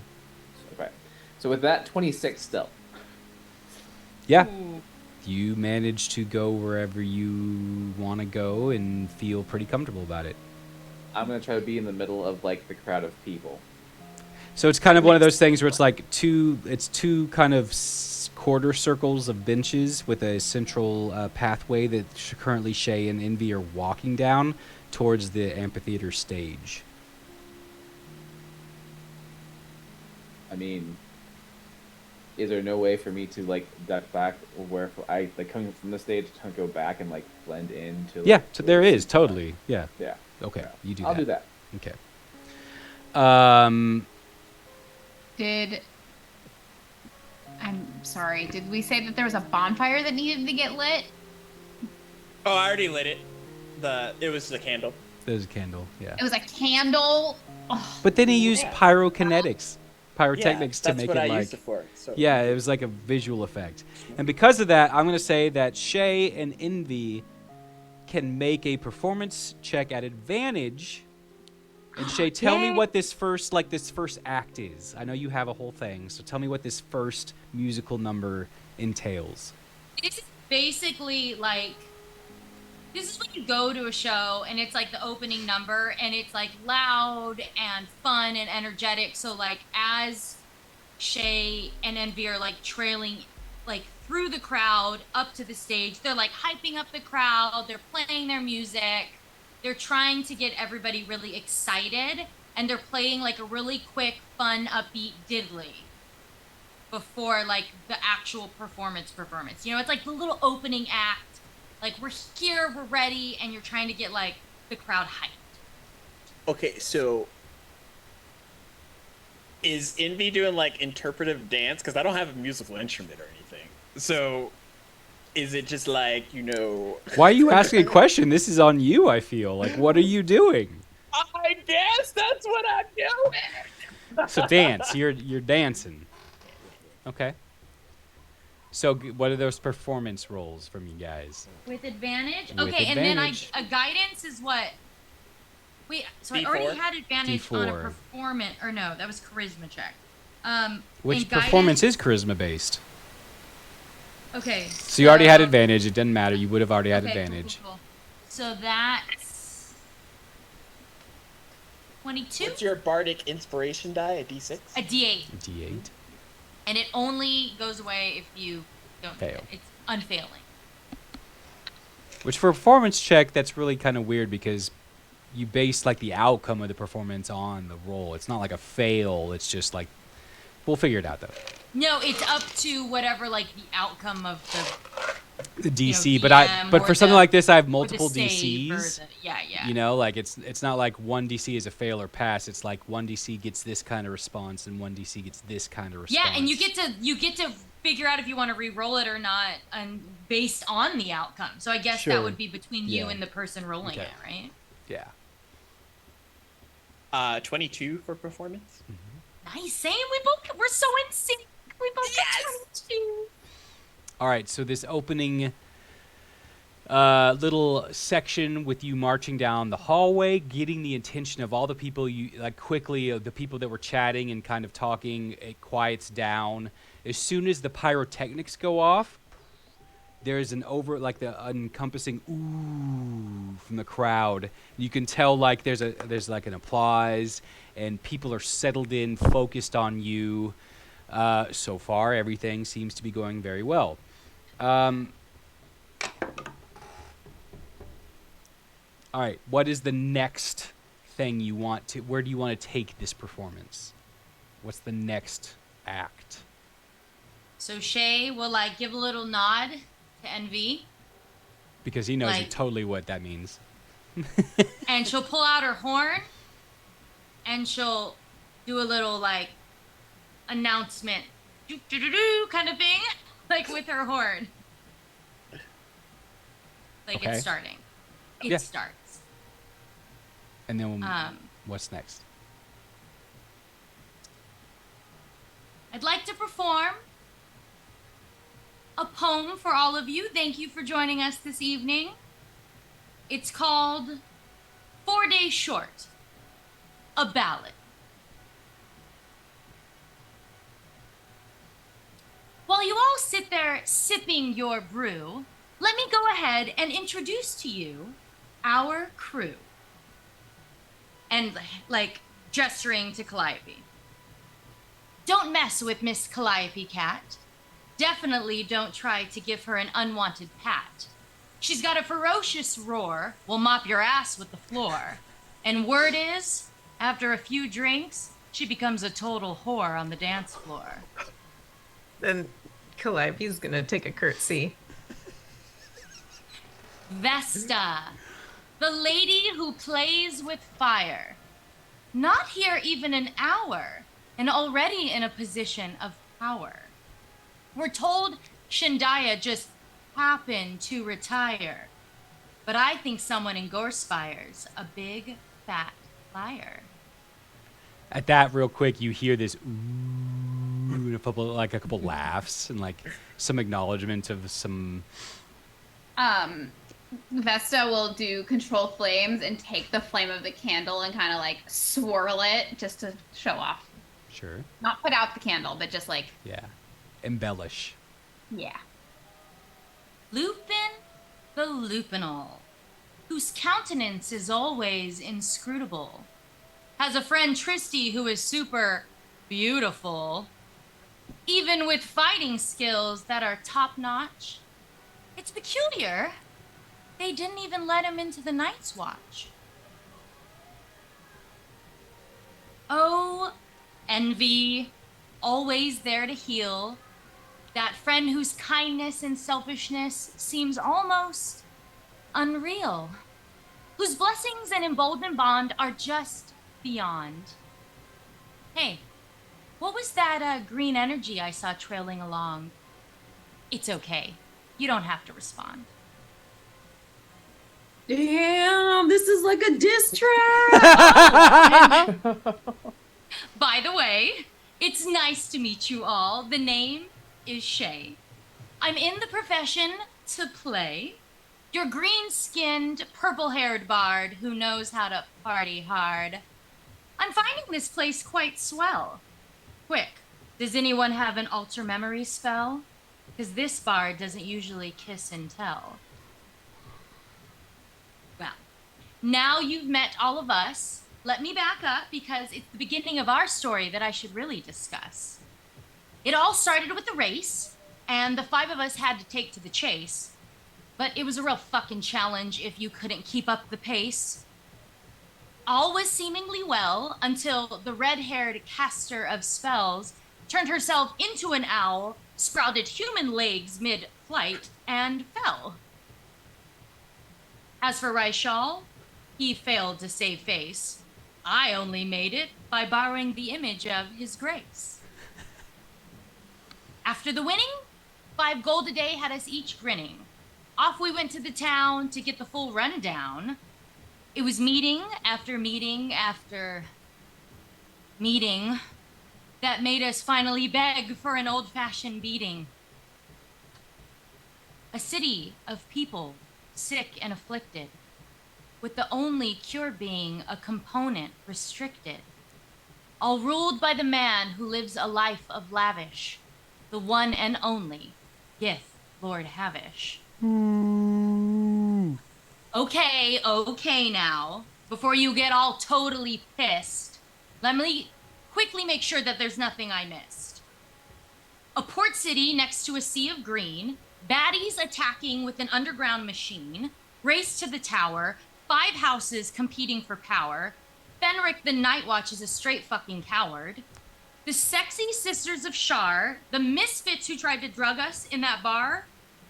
Okay. So with that, 26 stealth. Yeah. You manage to go wherever you want to go and feel pretty comfortable about it. I'm gonna try to be in the middle of like the crowd of people. So it's kind of one of those things where it's like two kind of quarter circles of benches with a central pathway that currently Shey and Envy are walking down towards the amphitheater stage. I mean, is there no way for me to like duck back where I like coming from the stage to go back and like blend into? Like, Yeah, so there is totally. Yeah. Yeah. Okay, Yeah. you do I'll that. do that. Okay. I'm sorry. Did we say that there was a bonfire that needed to get lit? Oh, I already lit it. It was the candle. There's a candle. Yeah. It was a candle. Oh, But then he used pyrotechnics to that's make what it I like. used it for. So. Yeah, it was like a visual effect. And because of that, I'm going to say that Shey and Envy can make a performance check at advantage. And Shey, tell me what this first act is. I know you have a whole thing, so tell me what this first musical number entails. This is basically like, this is when you go to a show and it's like the opening number and it's like loud and fun and energetic. So like as Shey and Envy are like trailing like through the crowd up to the stage, they're like hyping up the crowd, they're playing their music, they're trying to get everybody really excited, and they're playing like a really quick, fun, upbeat diddly before like the actual performance. You know, it's like the little opening act. Like, we're here, we're ready, and you're trying to get, like, the crowd hyped. Okay, so is Envy doing, like, interpretive dance? Because I don't have a musical instrument or anything. So is it just like, you know... Why are you asking a question? This is on you, I feel. Like, what are you doing? I guess that's what I'm doing. So dance. You're dancing. Okay. So what are those performance roles from you guys? With advantage? With Okay, advantage. and then a guidance is what? Wait, so I D4? already had advantage on a D4. performance, or no, that was charisma check. Which in performance guidance- is charisma based? Okay. So you already had advantage. It doesn't matter. You would have already had Okay, cool, advantage. cool, cool. So that's 22? What's your bardic inspiration die? A D6? A D8. D8. And it only goes away if you don't Fail. It's unfailing. Which for a performance check, that's really kind of weird because you base like the outcome of the performance on the roll. It's not like a fail. It's just like we'll figure it out though. No, it's up to whatever like the outcome of The DC, you know, but DM but or for something the- like this, I have or the multiple save or DCs. the- yeah. You know, like it's not like one DC is a fail or pass. It's like one DC gets this kind of response and one DC gets this kind of response. Yeah, and you get to figure out if you want to re-roll it or not, and based on the outcome. So I guess Sure. that would be between you Yeah. and the person rolling Okay. it, right? Yeah. 22 for performance. Nice, same. We're so in sync. We both got 22. All right, so this opening little section with you marching down the hallway, getting the attention of all the people you like quickly, the people that were chatting and kind of talking, it quiets down. As soon as the pyrotechnics go off, there's an the encompassing ooh from the crowd. You can tell like there's like an applause and people are settled in, focused on you. So far, everything seems to be going very well. All right, what is the next thing you want to... Where do you want to take this performance? What's the next act? So Shey will like give a little nod to Envy, Because he knows Like- totally what that means. and she'll pull out her horn, and she'll do a little like announcement, do kind of thing, like with her horn. Like Okay. it's starting. It Yeah. starts. And then Um, what's next? I'd like to perform a poem for all of you. Thank you for joining us this evening. It's called 4 Days Short, a ballad. While you all sit there sipping your brew, let me go ahead and introduce to you our crew. And like gesturing to Calliope. Don't mess with Miss Calliope Cat. Definitely don't try to give her an unwanted pat. She's got a ferocious roar, will mop your ass with the floor. And word is, after a few drinks, she becomes a total whore on the dance floor. Then Calliope's gonna take a curtsy. Vesta, the lady who plays with fire. Not here even an hour, and already in a position of power. We're told Shendaya just happened to retire, but I think someone in Gorspire's a big, fat liar. At that, real quick, you hear this ooh, and a couple laughs and like some acknowledgement of some. Vesta will do control flames and take the flame of the candle and kind of like swirl it just to show off. Sure. Not put out the candle, but just like. Yeah. Embellish. Yeah. Lupin the Lupinol, whose countenance is always inscrutable, has a friend Tristy who is super beautiful, even with fighting skills that are top-notch. It's peculiar. They didn't even let him into the Night's Watch. Oh, envy, always there to heal. That friend whose kindness and selfishness seems almost unreal. Whose blessings and emboldened bond are just beyond. Hey, what was that green energy I saw trailing along? It's okay. You don't have to respond. Damn, this is like a diss track. By the way, it's nice to meet you all. The name is Shey. I'm in the profession to play your green-skinned, purple-haired bard who knows how to party hard. I'm finding this place quite swell. Quick, does anyone have an alter memory spell? Because this bard doesn't usually kiss and tell. Well, now you've met all of us, let me back up because it's the beginning of our story that I should really discuss. It all started with a race, and the 5 of us had to take to the chase. But it was a real fucking challenge if you couldn't keep up the pace. All was seemingly well until the red-haired caster of spells turned herself into an owl, sprouted human legs mid-flight, and fell. As for Raishal, he failed to save face. I only made it by borrowing the image of his grace. After the winning, 5 gold a day had us each grinning. Off we went to the town to get the full rundown. It was meeting after meeting after meeting that made us finally beg for an old-fashioned beating. A city of people, sick and afflicted, with the only cure being a component restricted. All ruled by the man who lives a life of lavish, the one and only Gith Lord Havish. Okay now. Before you get all totally pissed, let me quickly make sure that there's nothing I missed. A port city next to a sea of green, baddies attacking with an underground machine, race to the tower, 5 houses competing for power, Fenric the Night Watch is a straight fucking coward, the sexy sisters of Shar, the misfits who tried to drug us in that bar,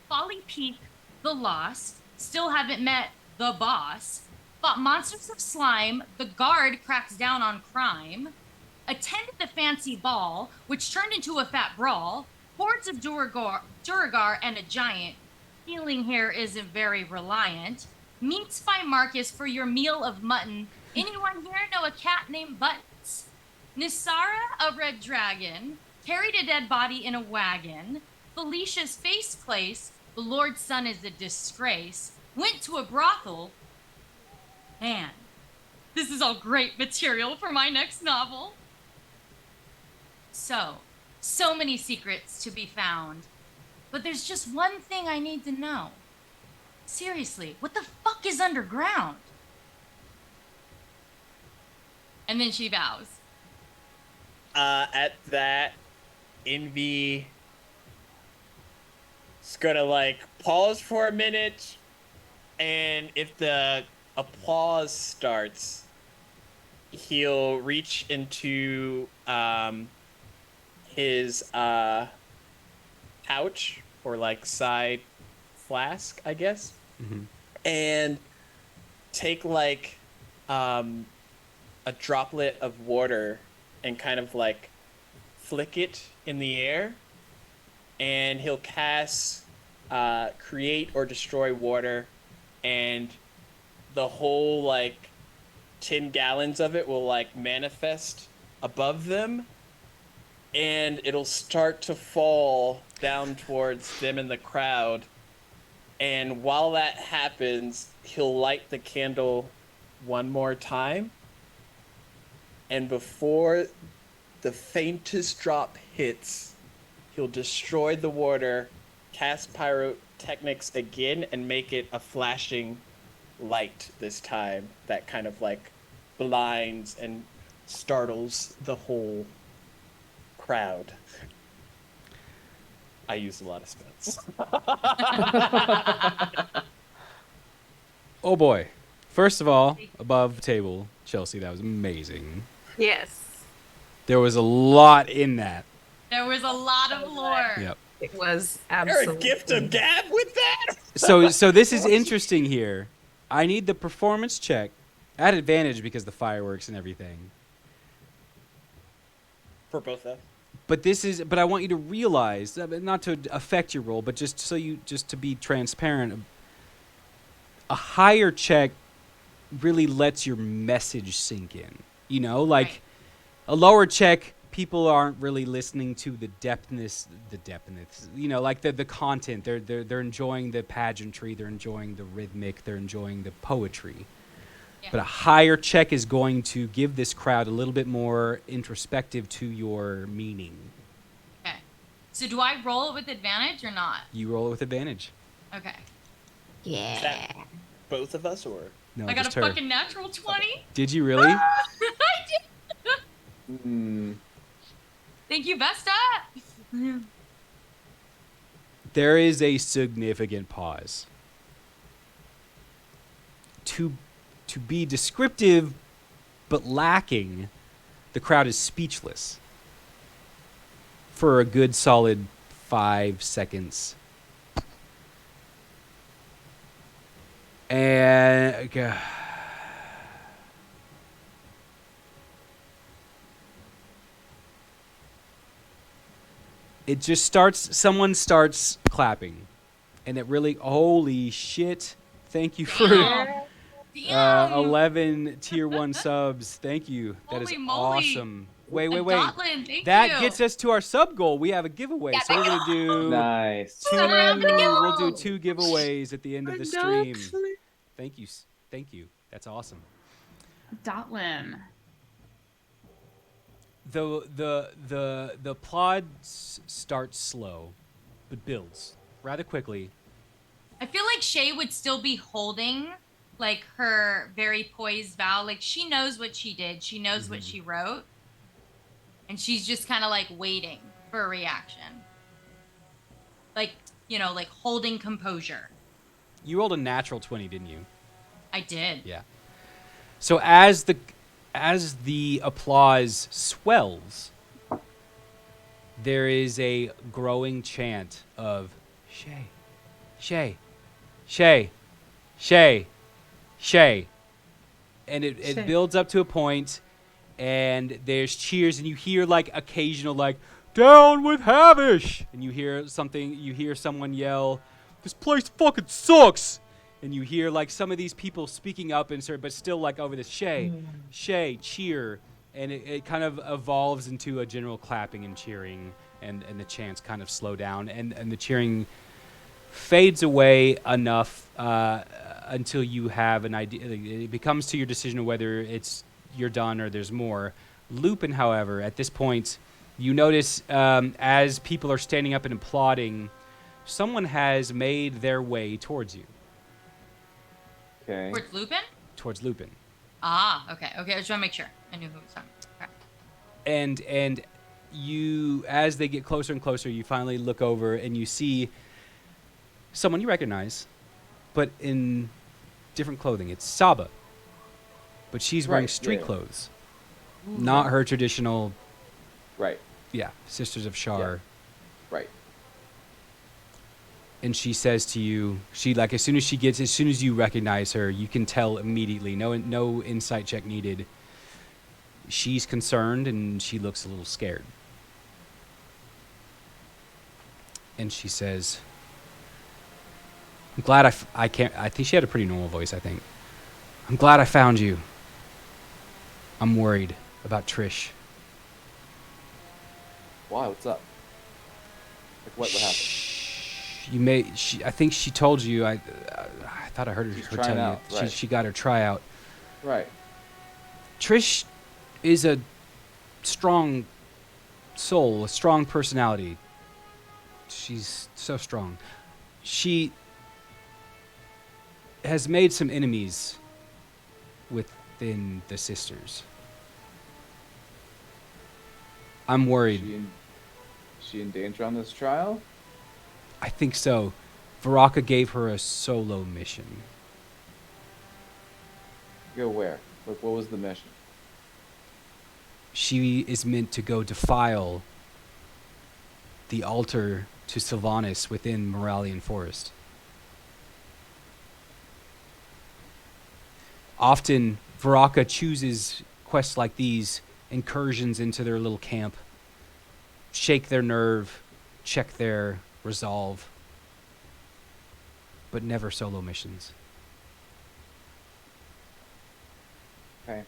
Folly Peak, the Lost, still haven't met the boss, fought monsters of slime, the guard cracks down on crime, attended the fancy ball, which turned into a fat brawl, hordes of Duragar and a giant, healing here isn't very reliant, meats by Marcus for your meal of mutton, anyone here know a cat named Buttons? Nisara, a red dragon, carried a dead body in a wagon, Felicia's face place, the Lord's son is a disgrace, went to a brothel. Man, this is all great material for my next novel. So many secrets to be found. But there's just one thing I need to know. Seriously, what the fuck is underground? And then she bows. At that, Envy is gonna like pause for a minute, and if the applause starts, he'll reach into his pouch or like side flask, I guess, and take like a droplet of water and kind of like flick it in the air, and he'll cast create or destroy water, and the whole like 10 gallons of it will like manifest above them, and it'll start to fall down towards them in the crowd. And while that happens, he'll light the candle one more time, and before the faintest drop hits, he'll destroy the water, cast pyrotechnics again, and make it a flashing light this time that kind of like blinds and startles the whole crowd. I used a lot of spells. Oh boy. First of all, above the table, Chelsea, that was amazing. Yes, There was a lot in that. There was a lot of lore. Yep. it was You're absolutely. a gift of gab with that? So this is interesting here. I need the performance check at advantage because the fireworks and everything. For both of us. But I want you to realize, not to affect your roll, but just to be transparent, a higher check really lets your message sink in. You know, like Right. a lower check, people aren't really listening to the depthness, you know, like the content. They're enjoying the pageantry, they're enjoying the rhythmic, they're enjoying the poetry. Yeah. But a higher check is going to give this crowd a little bit more introspective to your meaning. Okay. So do I roll it with advantage or not? You roll it with advantage. Okay. Is that both of us, or? No, I got a just her. fucking natural 20. Did you really? I did. Hmm. Thank you, Vesta. There is a significant pause. To be descriptive but lacking, the crowd is speechless for a good solid 5 seconds. And it just starts, someone starts clapping, and it really, holy shit, thank you for Damn. 11 tier 1 subs. Thank you. That is Holy moly. awesome. Wait. Dotlin, thank That you. gets us to our sub goal. We have a giveaway, Yeah, so we're gonna do Nice. we'll do 2 giveaways at the end of the stream. Thank you. That's awesome. Dotlin. The plot starts slow, but builds rather quickly. I feel like Shey would still be holding like her very poised vow. Like she knows what she did. She knows what she wrote. And she's just kind of like waiting for a reaction. Like, you know, like holding composure. You rolled a natural 20, didn't you? I did. Yeah. So as the applause swells, there is a growing chant of Shey, Shey, Shey, Shey, Shey. And it Shey. builds up to a point, and there's cheers, and you hear like occasional like down with Havish, and you hear someone yell, this place fucking sucks. And you hear like some of these people speaking up and but still like over this Shey, cheer, and it kind of evolves into a general clapping and cheering, and the chants kind of slow down, and the cheering fades away enough until you have an idea. It becomes to your decision of whether you're done or there's more. Lupin, however, at this point, you notice as people are standing up and applauding, someone has made their way towards you. Okay. Towards Lupin? Towards Lupin. Ah, okay. Okay, I just want to make sure. I knew who it was talking about. Okay. And you, as they get closer and closer, you finally look over and you see someone you recognize, but in different clothing. It's Saba, but she's wearing street clothes, not her traditional. Right. Yeah, Sisters of Shar. Yeah. Right. And she says to you, as soon as you recognize her, you can tell immediately. No insight check needed. She's concerned and she looks a little scared. And she says, I'm glad I think she had a pretty normal voice, I think. I'm glad I found you. I'm worried about Trish. Why? What's up? Like, what happened? I think she told you. I thought I heard her tell out, you. right. She got her tryout. Right. Trish is a strong soul, a strong personality. She's so strong. She has made some enemies within the sisters. I'm worried. She in danger on this trial? I think so. Varaka gave her a solo mission. Go where? What was the mission? She is meant to go defile the altar to Sylvanas within Moralian Forest. Often, Varaka chooses quests like these, incursions into their little camp, shake their nerve, check their resolve, but never solo missions. Okay.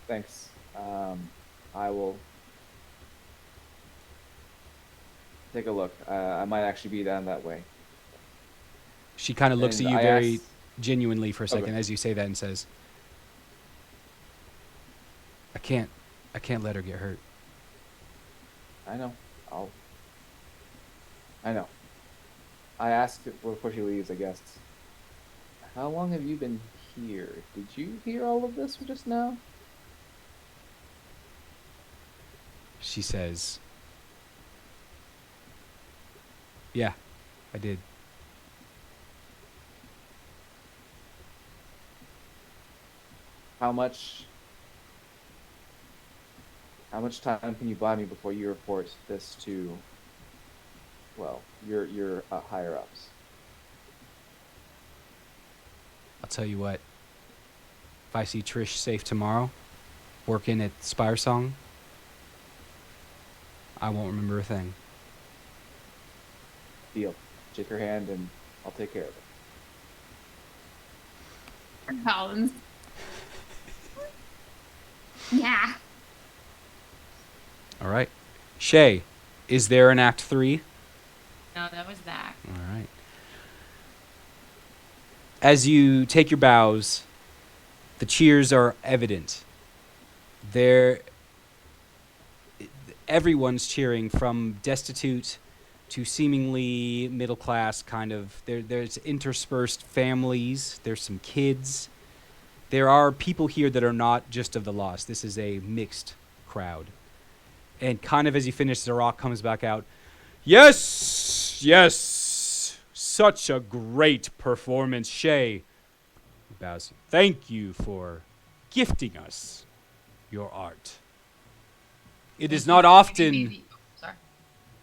Thanks. I will take a look. I might actually be down that way. She kind of looks And at you I very asked- genuinely for a second Okay. as you say that and says, I can't let her get hurt. I know. I know. I asked before she leaves, I guess. How long have you been here? Did you hear all of this just now? She says, yeah, I did. How much time can you buy me before you report this to, well, your higher ups? I'll tell you what. If I see Trish safe tomorrow, working at Spire Song, I won't remember a thing. Deal. Shake her hand and I'll take care of it. Collins. Yeah. All right. Shey, is there an Act 3? No, that was that. All right. As you take your bows, the cheers are evident. Everyone's cheering, from destitute to seemingly middle class, kind of. There's interspersed families. There's some kids. There are people here that are not just of the lost. This is a mixed crowd. And kind of as you finish, Zarok comes back out. Yes! Yes! Such a great performance, Shey. He bows. Thank you for gifting us your art. It is not often Sorry.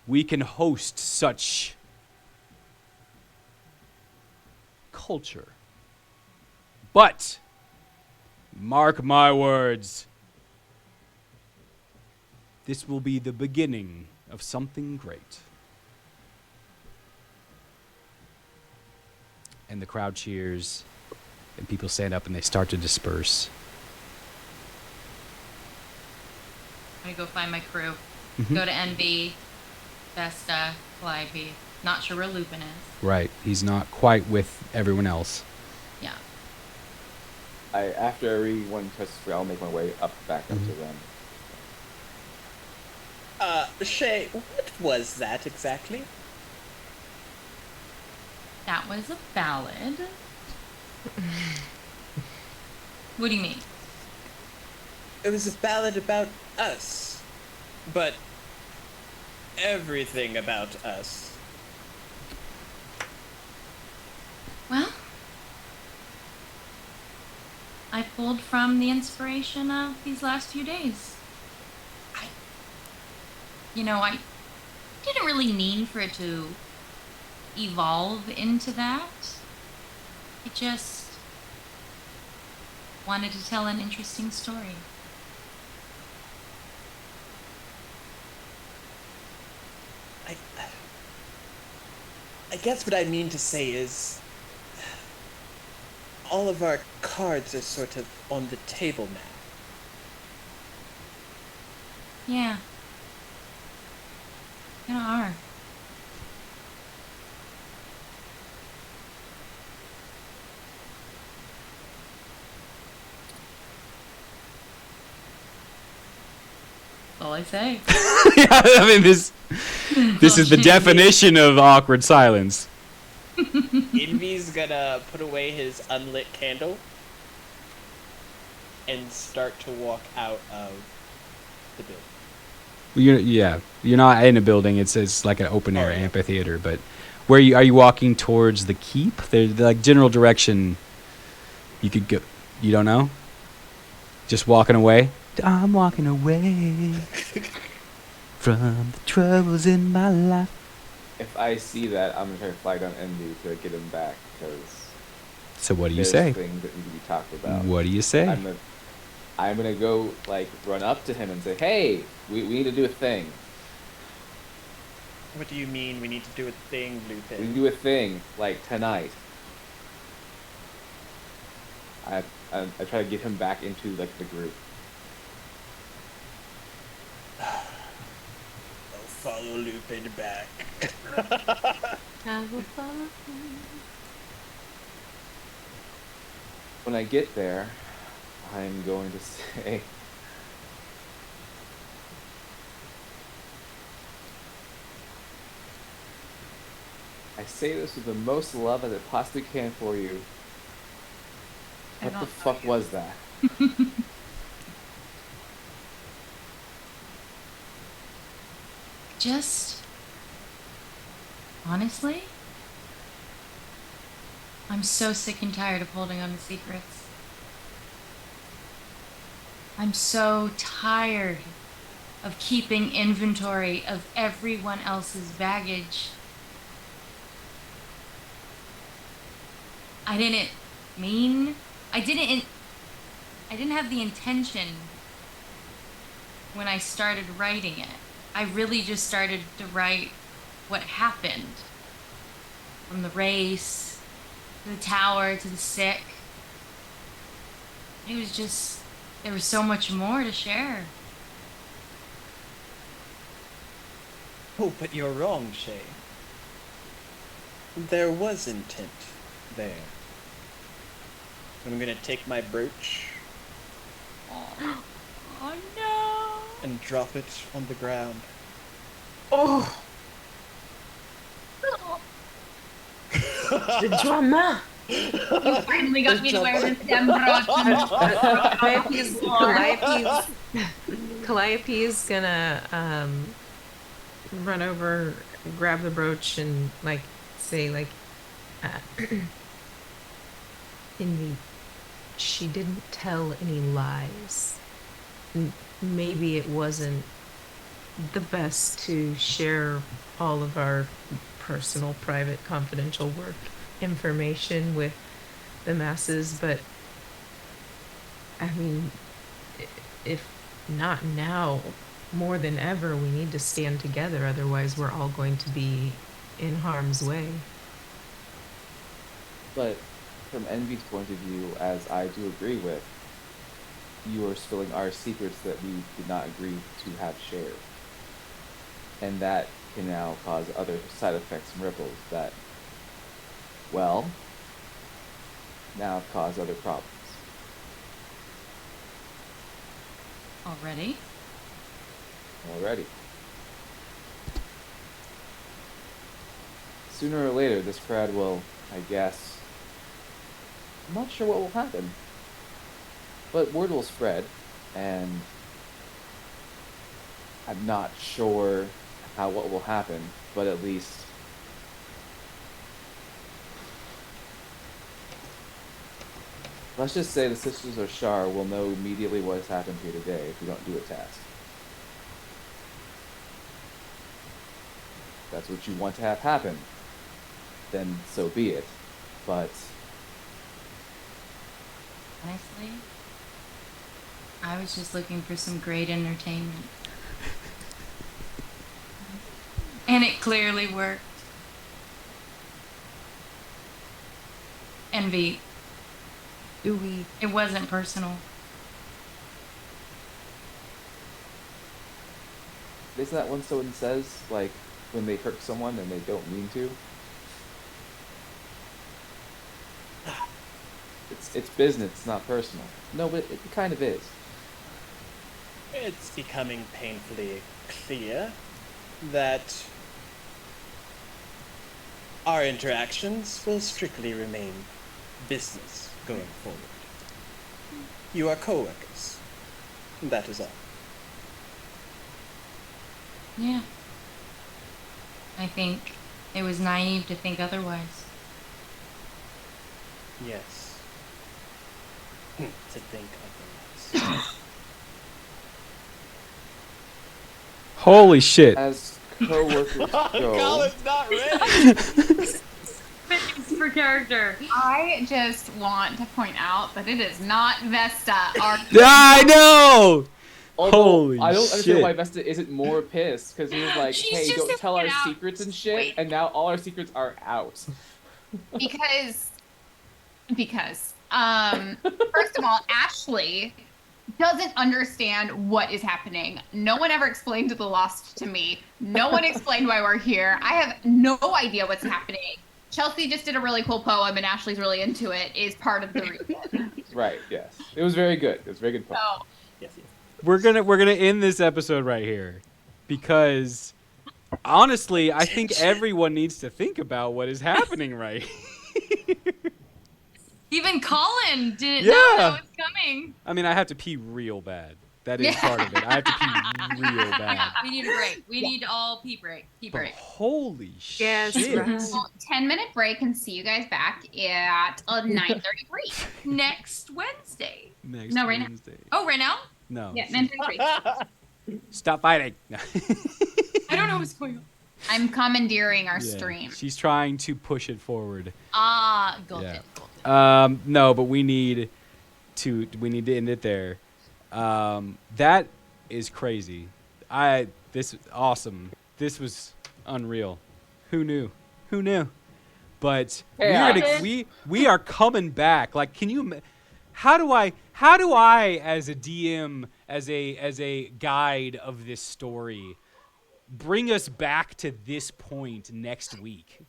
we can host such culture. But, mark my words, this will be the beginning of something great. And the crowd cheers, and people stand up and they start to disperse. I'm gonna go find my crew. Mhm. Go to NB, Vesta, Calliope. Not sure where Lupin is. Right, he's not quite with everyone else. Yeah. After everyone touches free, I'll make my way back up to them. Shey, what was that exactly? That was a ballad. What do you mean? It was a ballad about us. But everything about us. Well, I pulled from the inspiration of these last few days. I didn't really mean for it to evolve into that. I just wanted to tell an interesting story. I guess what I mean to say is all of our cards are sort of on the table now. Yeah. They are. All I say. Yeah, I mean, this is the definition of awkward silence. Envy's gonna put away his unlit candle and start to walk out of the building. You're not in a building. It's like an open air Oh, yeah. amphitheater. But are you walking towards the keep? There's like general direction. You could go. You don't know. Just walking away. I'm walking away from the troubles in my life. If I see that, I'm gonna try to flag down Envy to get him back because So what do you there's say? things that need to be talked about. What do you say? I'm gonna go like run up to him and say, "Hey, we need to do a thing. What do you mean we need to do a thing, We need to Lupin? do a thing like tonight." I try to get him back into like the group. I'll follow Lupin back. I will follow. When I get there, I'm going to say, I say this with the most love as I possibly can for you. I What the don't fuck know. was that? Just honestly, I'm so sick and tired of holding on to secrets. I'm so tired of keeping inventory of everyone else's baggage. I didn't have the intention when I started writing it. I really just started to write what happened. From the race, to the tower, to the sick. It was just, there was so much more to share. Oh, but you're wrong, Shey. There was intent there. I'm gonna take my brooch Oh no! and drop it on the ground. Oh, the drama. You finally got me to wear this damn brooch. Calliope's gonna run over, grab the brooch, and like say like, Envy, she didn't tell any lies. Maybe it wasn't the best to share all of our personal, private, confidential work information with the masses, but I mean, if not now, more than ever, we need to stand together. Otherwise, we're all going to be in harm's way. But from Envy's point of view, as I do agree with, you are spilling our secrets that we did not agree to have shared. And that can now cause other side effects and ripples that, well, now have caused other problems. Already? Already. Sooner or later, this crowd will, I guess, I'm not sure what will happen, but word will spread, and I'm not sure what will happen, but at least let's just say the Sisters of Shar will know immediately what has happened here today if we don't do a task. If that's what you want to have happen, then so be it. But Honestly, I was just looking for some great entertainment. And it clearly worked. Envy. It wasn't personal. isn't that when someone says, like, when they hurt someone and they don't mean to? It's business, it's not personal. No, but it kind of is. It's becoming painfully clear that our interactions will strictly remain business going forward. You are co-workers. That is all. Yeah. I think it was naive to think otherwise. Yes. To think otherwise. Holy shit. As co-workers go... Colin's not ready! For character. I just want to point out that it is not Vesta. Our I know! Although, Holy I don't shit. understand why Vesta isn't more pissed, because he was like, She's hey, just don't tell our freaking out. secrets and shit, Wait. and now all our secrets are out. because first of all, Ashley doesn't understand what is happening. No one ever explained the Lost to me. No one explained why we're here. I have no idea what's happening. Chelsea just did a really cool poem, and Ashley's really into it. Is part of the reason. Right, yes. It was very good. It was a very good poem. So Yes, yes. We're gonna end this episode right here because honestly, I think everyone needs to think about what is happening right. Even Colin didn't Yeah. know that was coming. I mean, I have to pee real bad. That is part of it. I have to pee real bad. We need a break. We need all pee break. Pee But break. holy Yes, shit! right. well, 10-minute break, and see you guys back at 9:33. Next Wednesday. Next No, right now. Wednesday. Oh, right now? No. Yeah, 9:33. Stop fighting. I don't know what's going on. I'm commandeering our Yeah, stream. She's trying to push it forward. Golden. Yeah. No, but we need to end it there. That is crazy. This is awesome. This was unreal. Who knew? Who knew? But Yeah. we are coming back. Like, can you? How do I as a DM, as a guide of this story, bring us back to this point next week?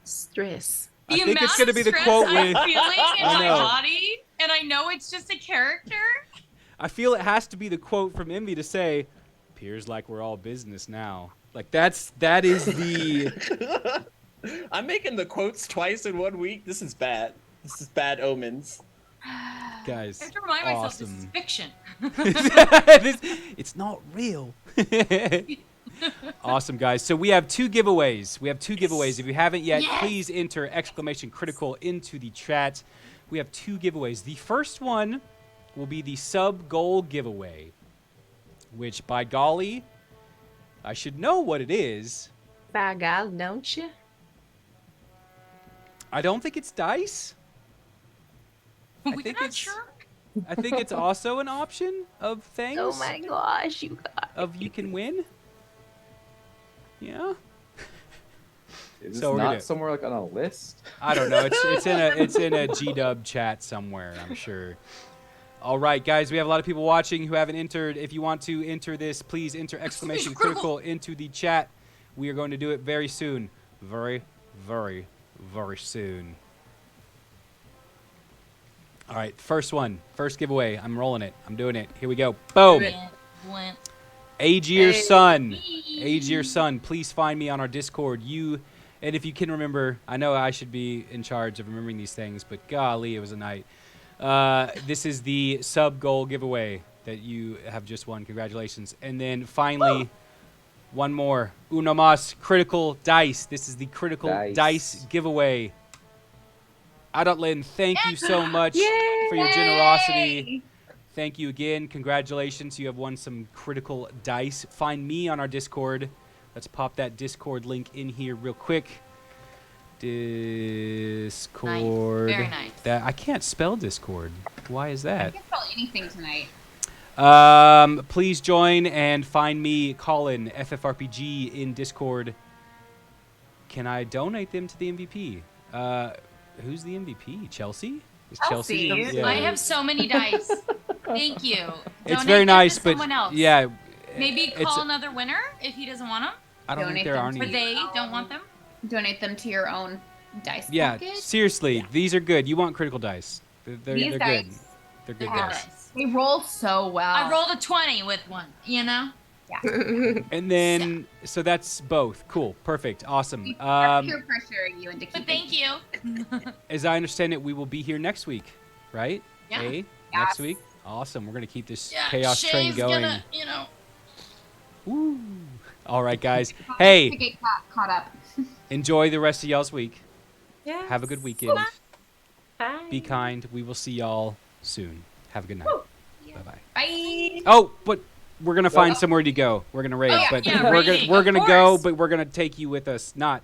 Stress. I The think it's amount gonna of be the stress quote I'm with. feeling in I my know. body, and I know it's just a character. I feel it has to be the quote from Envy to say, "Appears like we're all business now." Like that is the. I'm making the quotes twice in 1 week. This is bad. This is bad omens. Guys, I have to remind myself this is awesome. fiction. It's not real. Awesome, guys. So we have two giveaways. If you haven't yet, please enter !critical into the chat. We have two giveaways. The first one will be the sub goal giveaway, which by golly, I should know what it is. By God, don't you? I don't think it's dice. I We're think not it's- sure. I think it's also an option of things. Oh my gosh, you guys. Of you can win. Yeah. Is this So we're gonna- not somewhere like on a list? I don't know. It's in a G-Dub chat somewhere, I'm sure. All right, guys, we have a lot of people watching who haven't entered. If you want to enter this, please enter !critical into the chat. We are going to do it very soon. Very, very, very soon. All right, first giveaway. I'm rolling it. I'm doing it. Here we go. Boom. Went. Aegir Sun. Aegir Sun, please find me on our Discord. And if you can remember, I know I should be in charge of remembering these things, but golly, it was a night. This is the sub goal giveaway that you have just won. Congratulations. And then finally, one more. Uno más, critical dice. This is the critical dice giveaway. Adotlin, thank you so much for your generosity. Thank you again. Congratulations. You have won some critical dice. Find me on our Discord. Let's pop that Discord link in here real quick. Discord. Nice. Very nice. That I can't spell Discord. Why is I that? can spell anything tonight. Please join and find me, Colin, FFRPG in Discord. Can I donate them to the MVP? Who's the MVP? Chelsea? Is Chelsea? Chelsea. I have so many dice. Thank you. It's Donate very them nice, to but someone else. yeah. Maybe call another winner if he doesn't want them. I don't think Donate there them are to Or any. they don't want them. Donate them to your own dice Yeah, package. seriously, these are good. You want critical dice? They're These good. dice They're good are- dice. They roll so well. I rolled a 20 with one, you know? And then, so that's both. Cool, perfect, awesome. We are peer pressuring you into But keeping. thank you. As I understand it, we will be here next week, right? Yeah. Eh? Next week. Awesome. We're gonna keep this Yeah, chaos train Shey's going. gonna, you know. Woo. All right, guys. To Hey, get caught up. enjoy the rest of y'all's week. Yeah. Have a good weekend. Bye. Be kind. We will see y'all soon. Have a good night. Bye-bye. Bye. Oh, but we're gonna find somewhere to go. We're gonna raid, yeah, but yeah, we're raiding, gonna of go, course. but we're gonna take you with us, not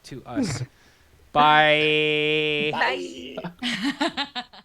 to us. Bye. Bye.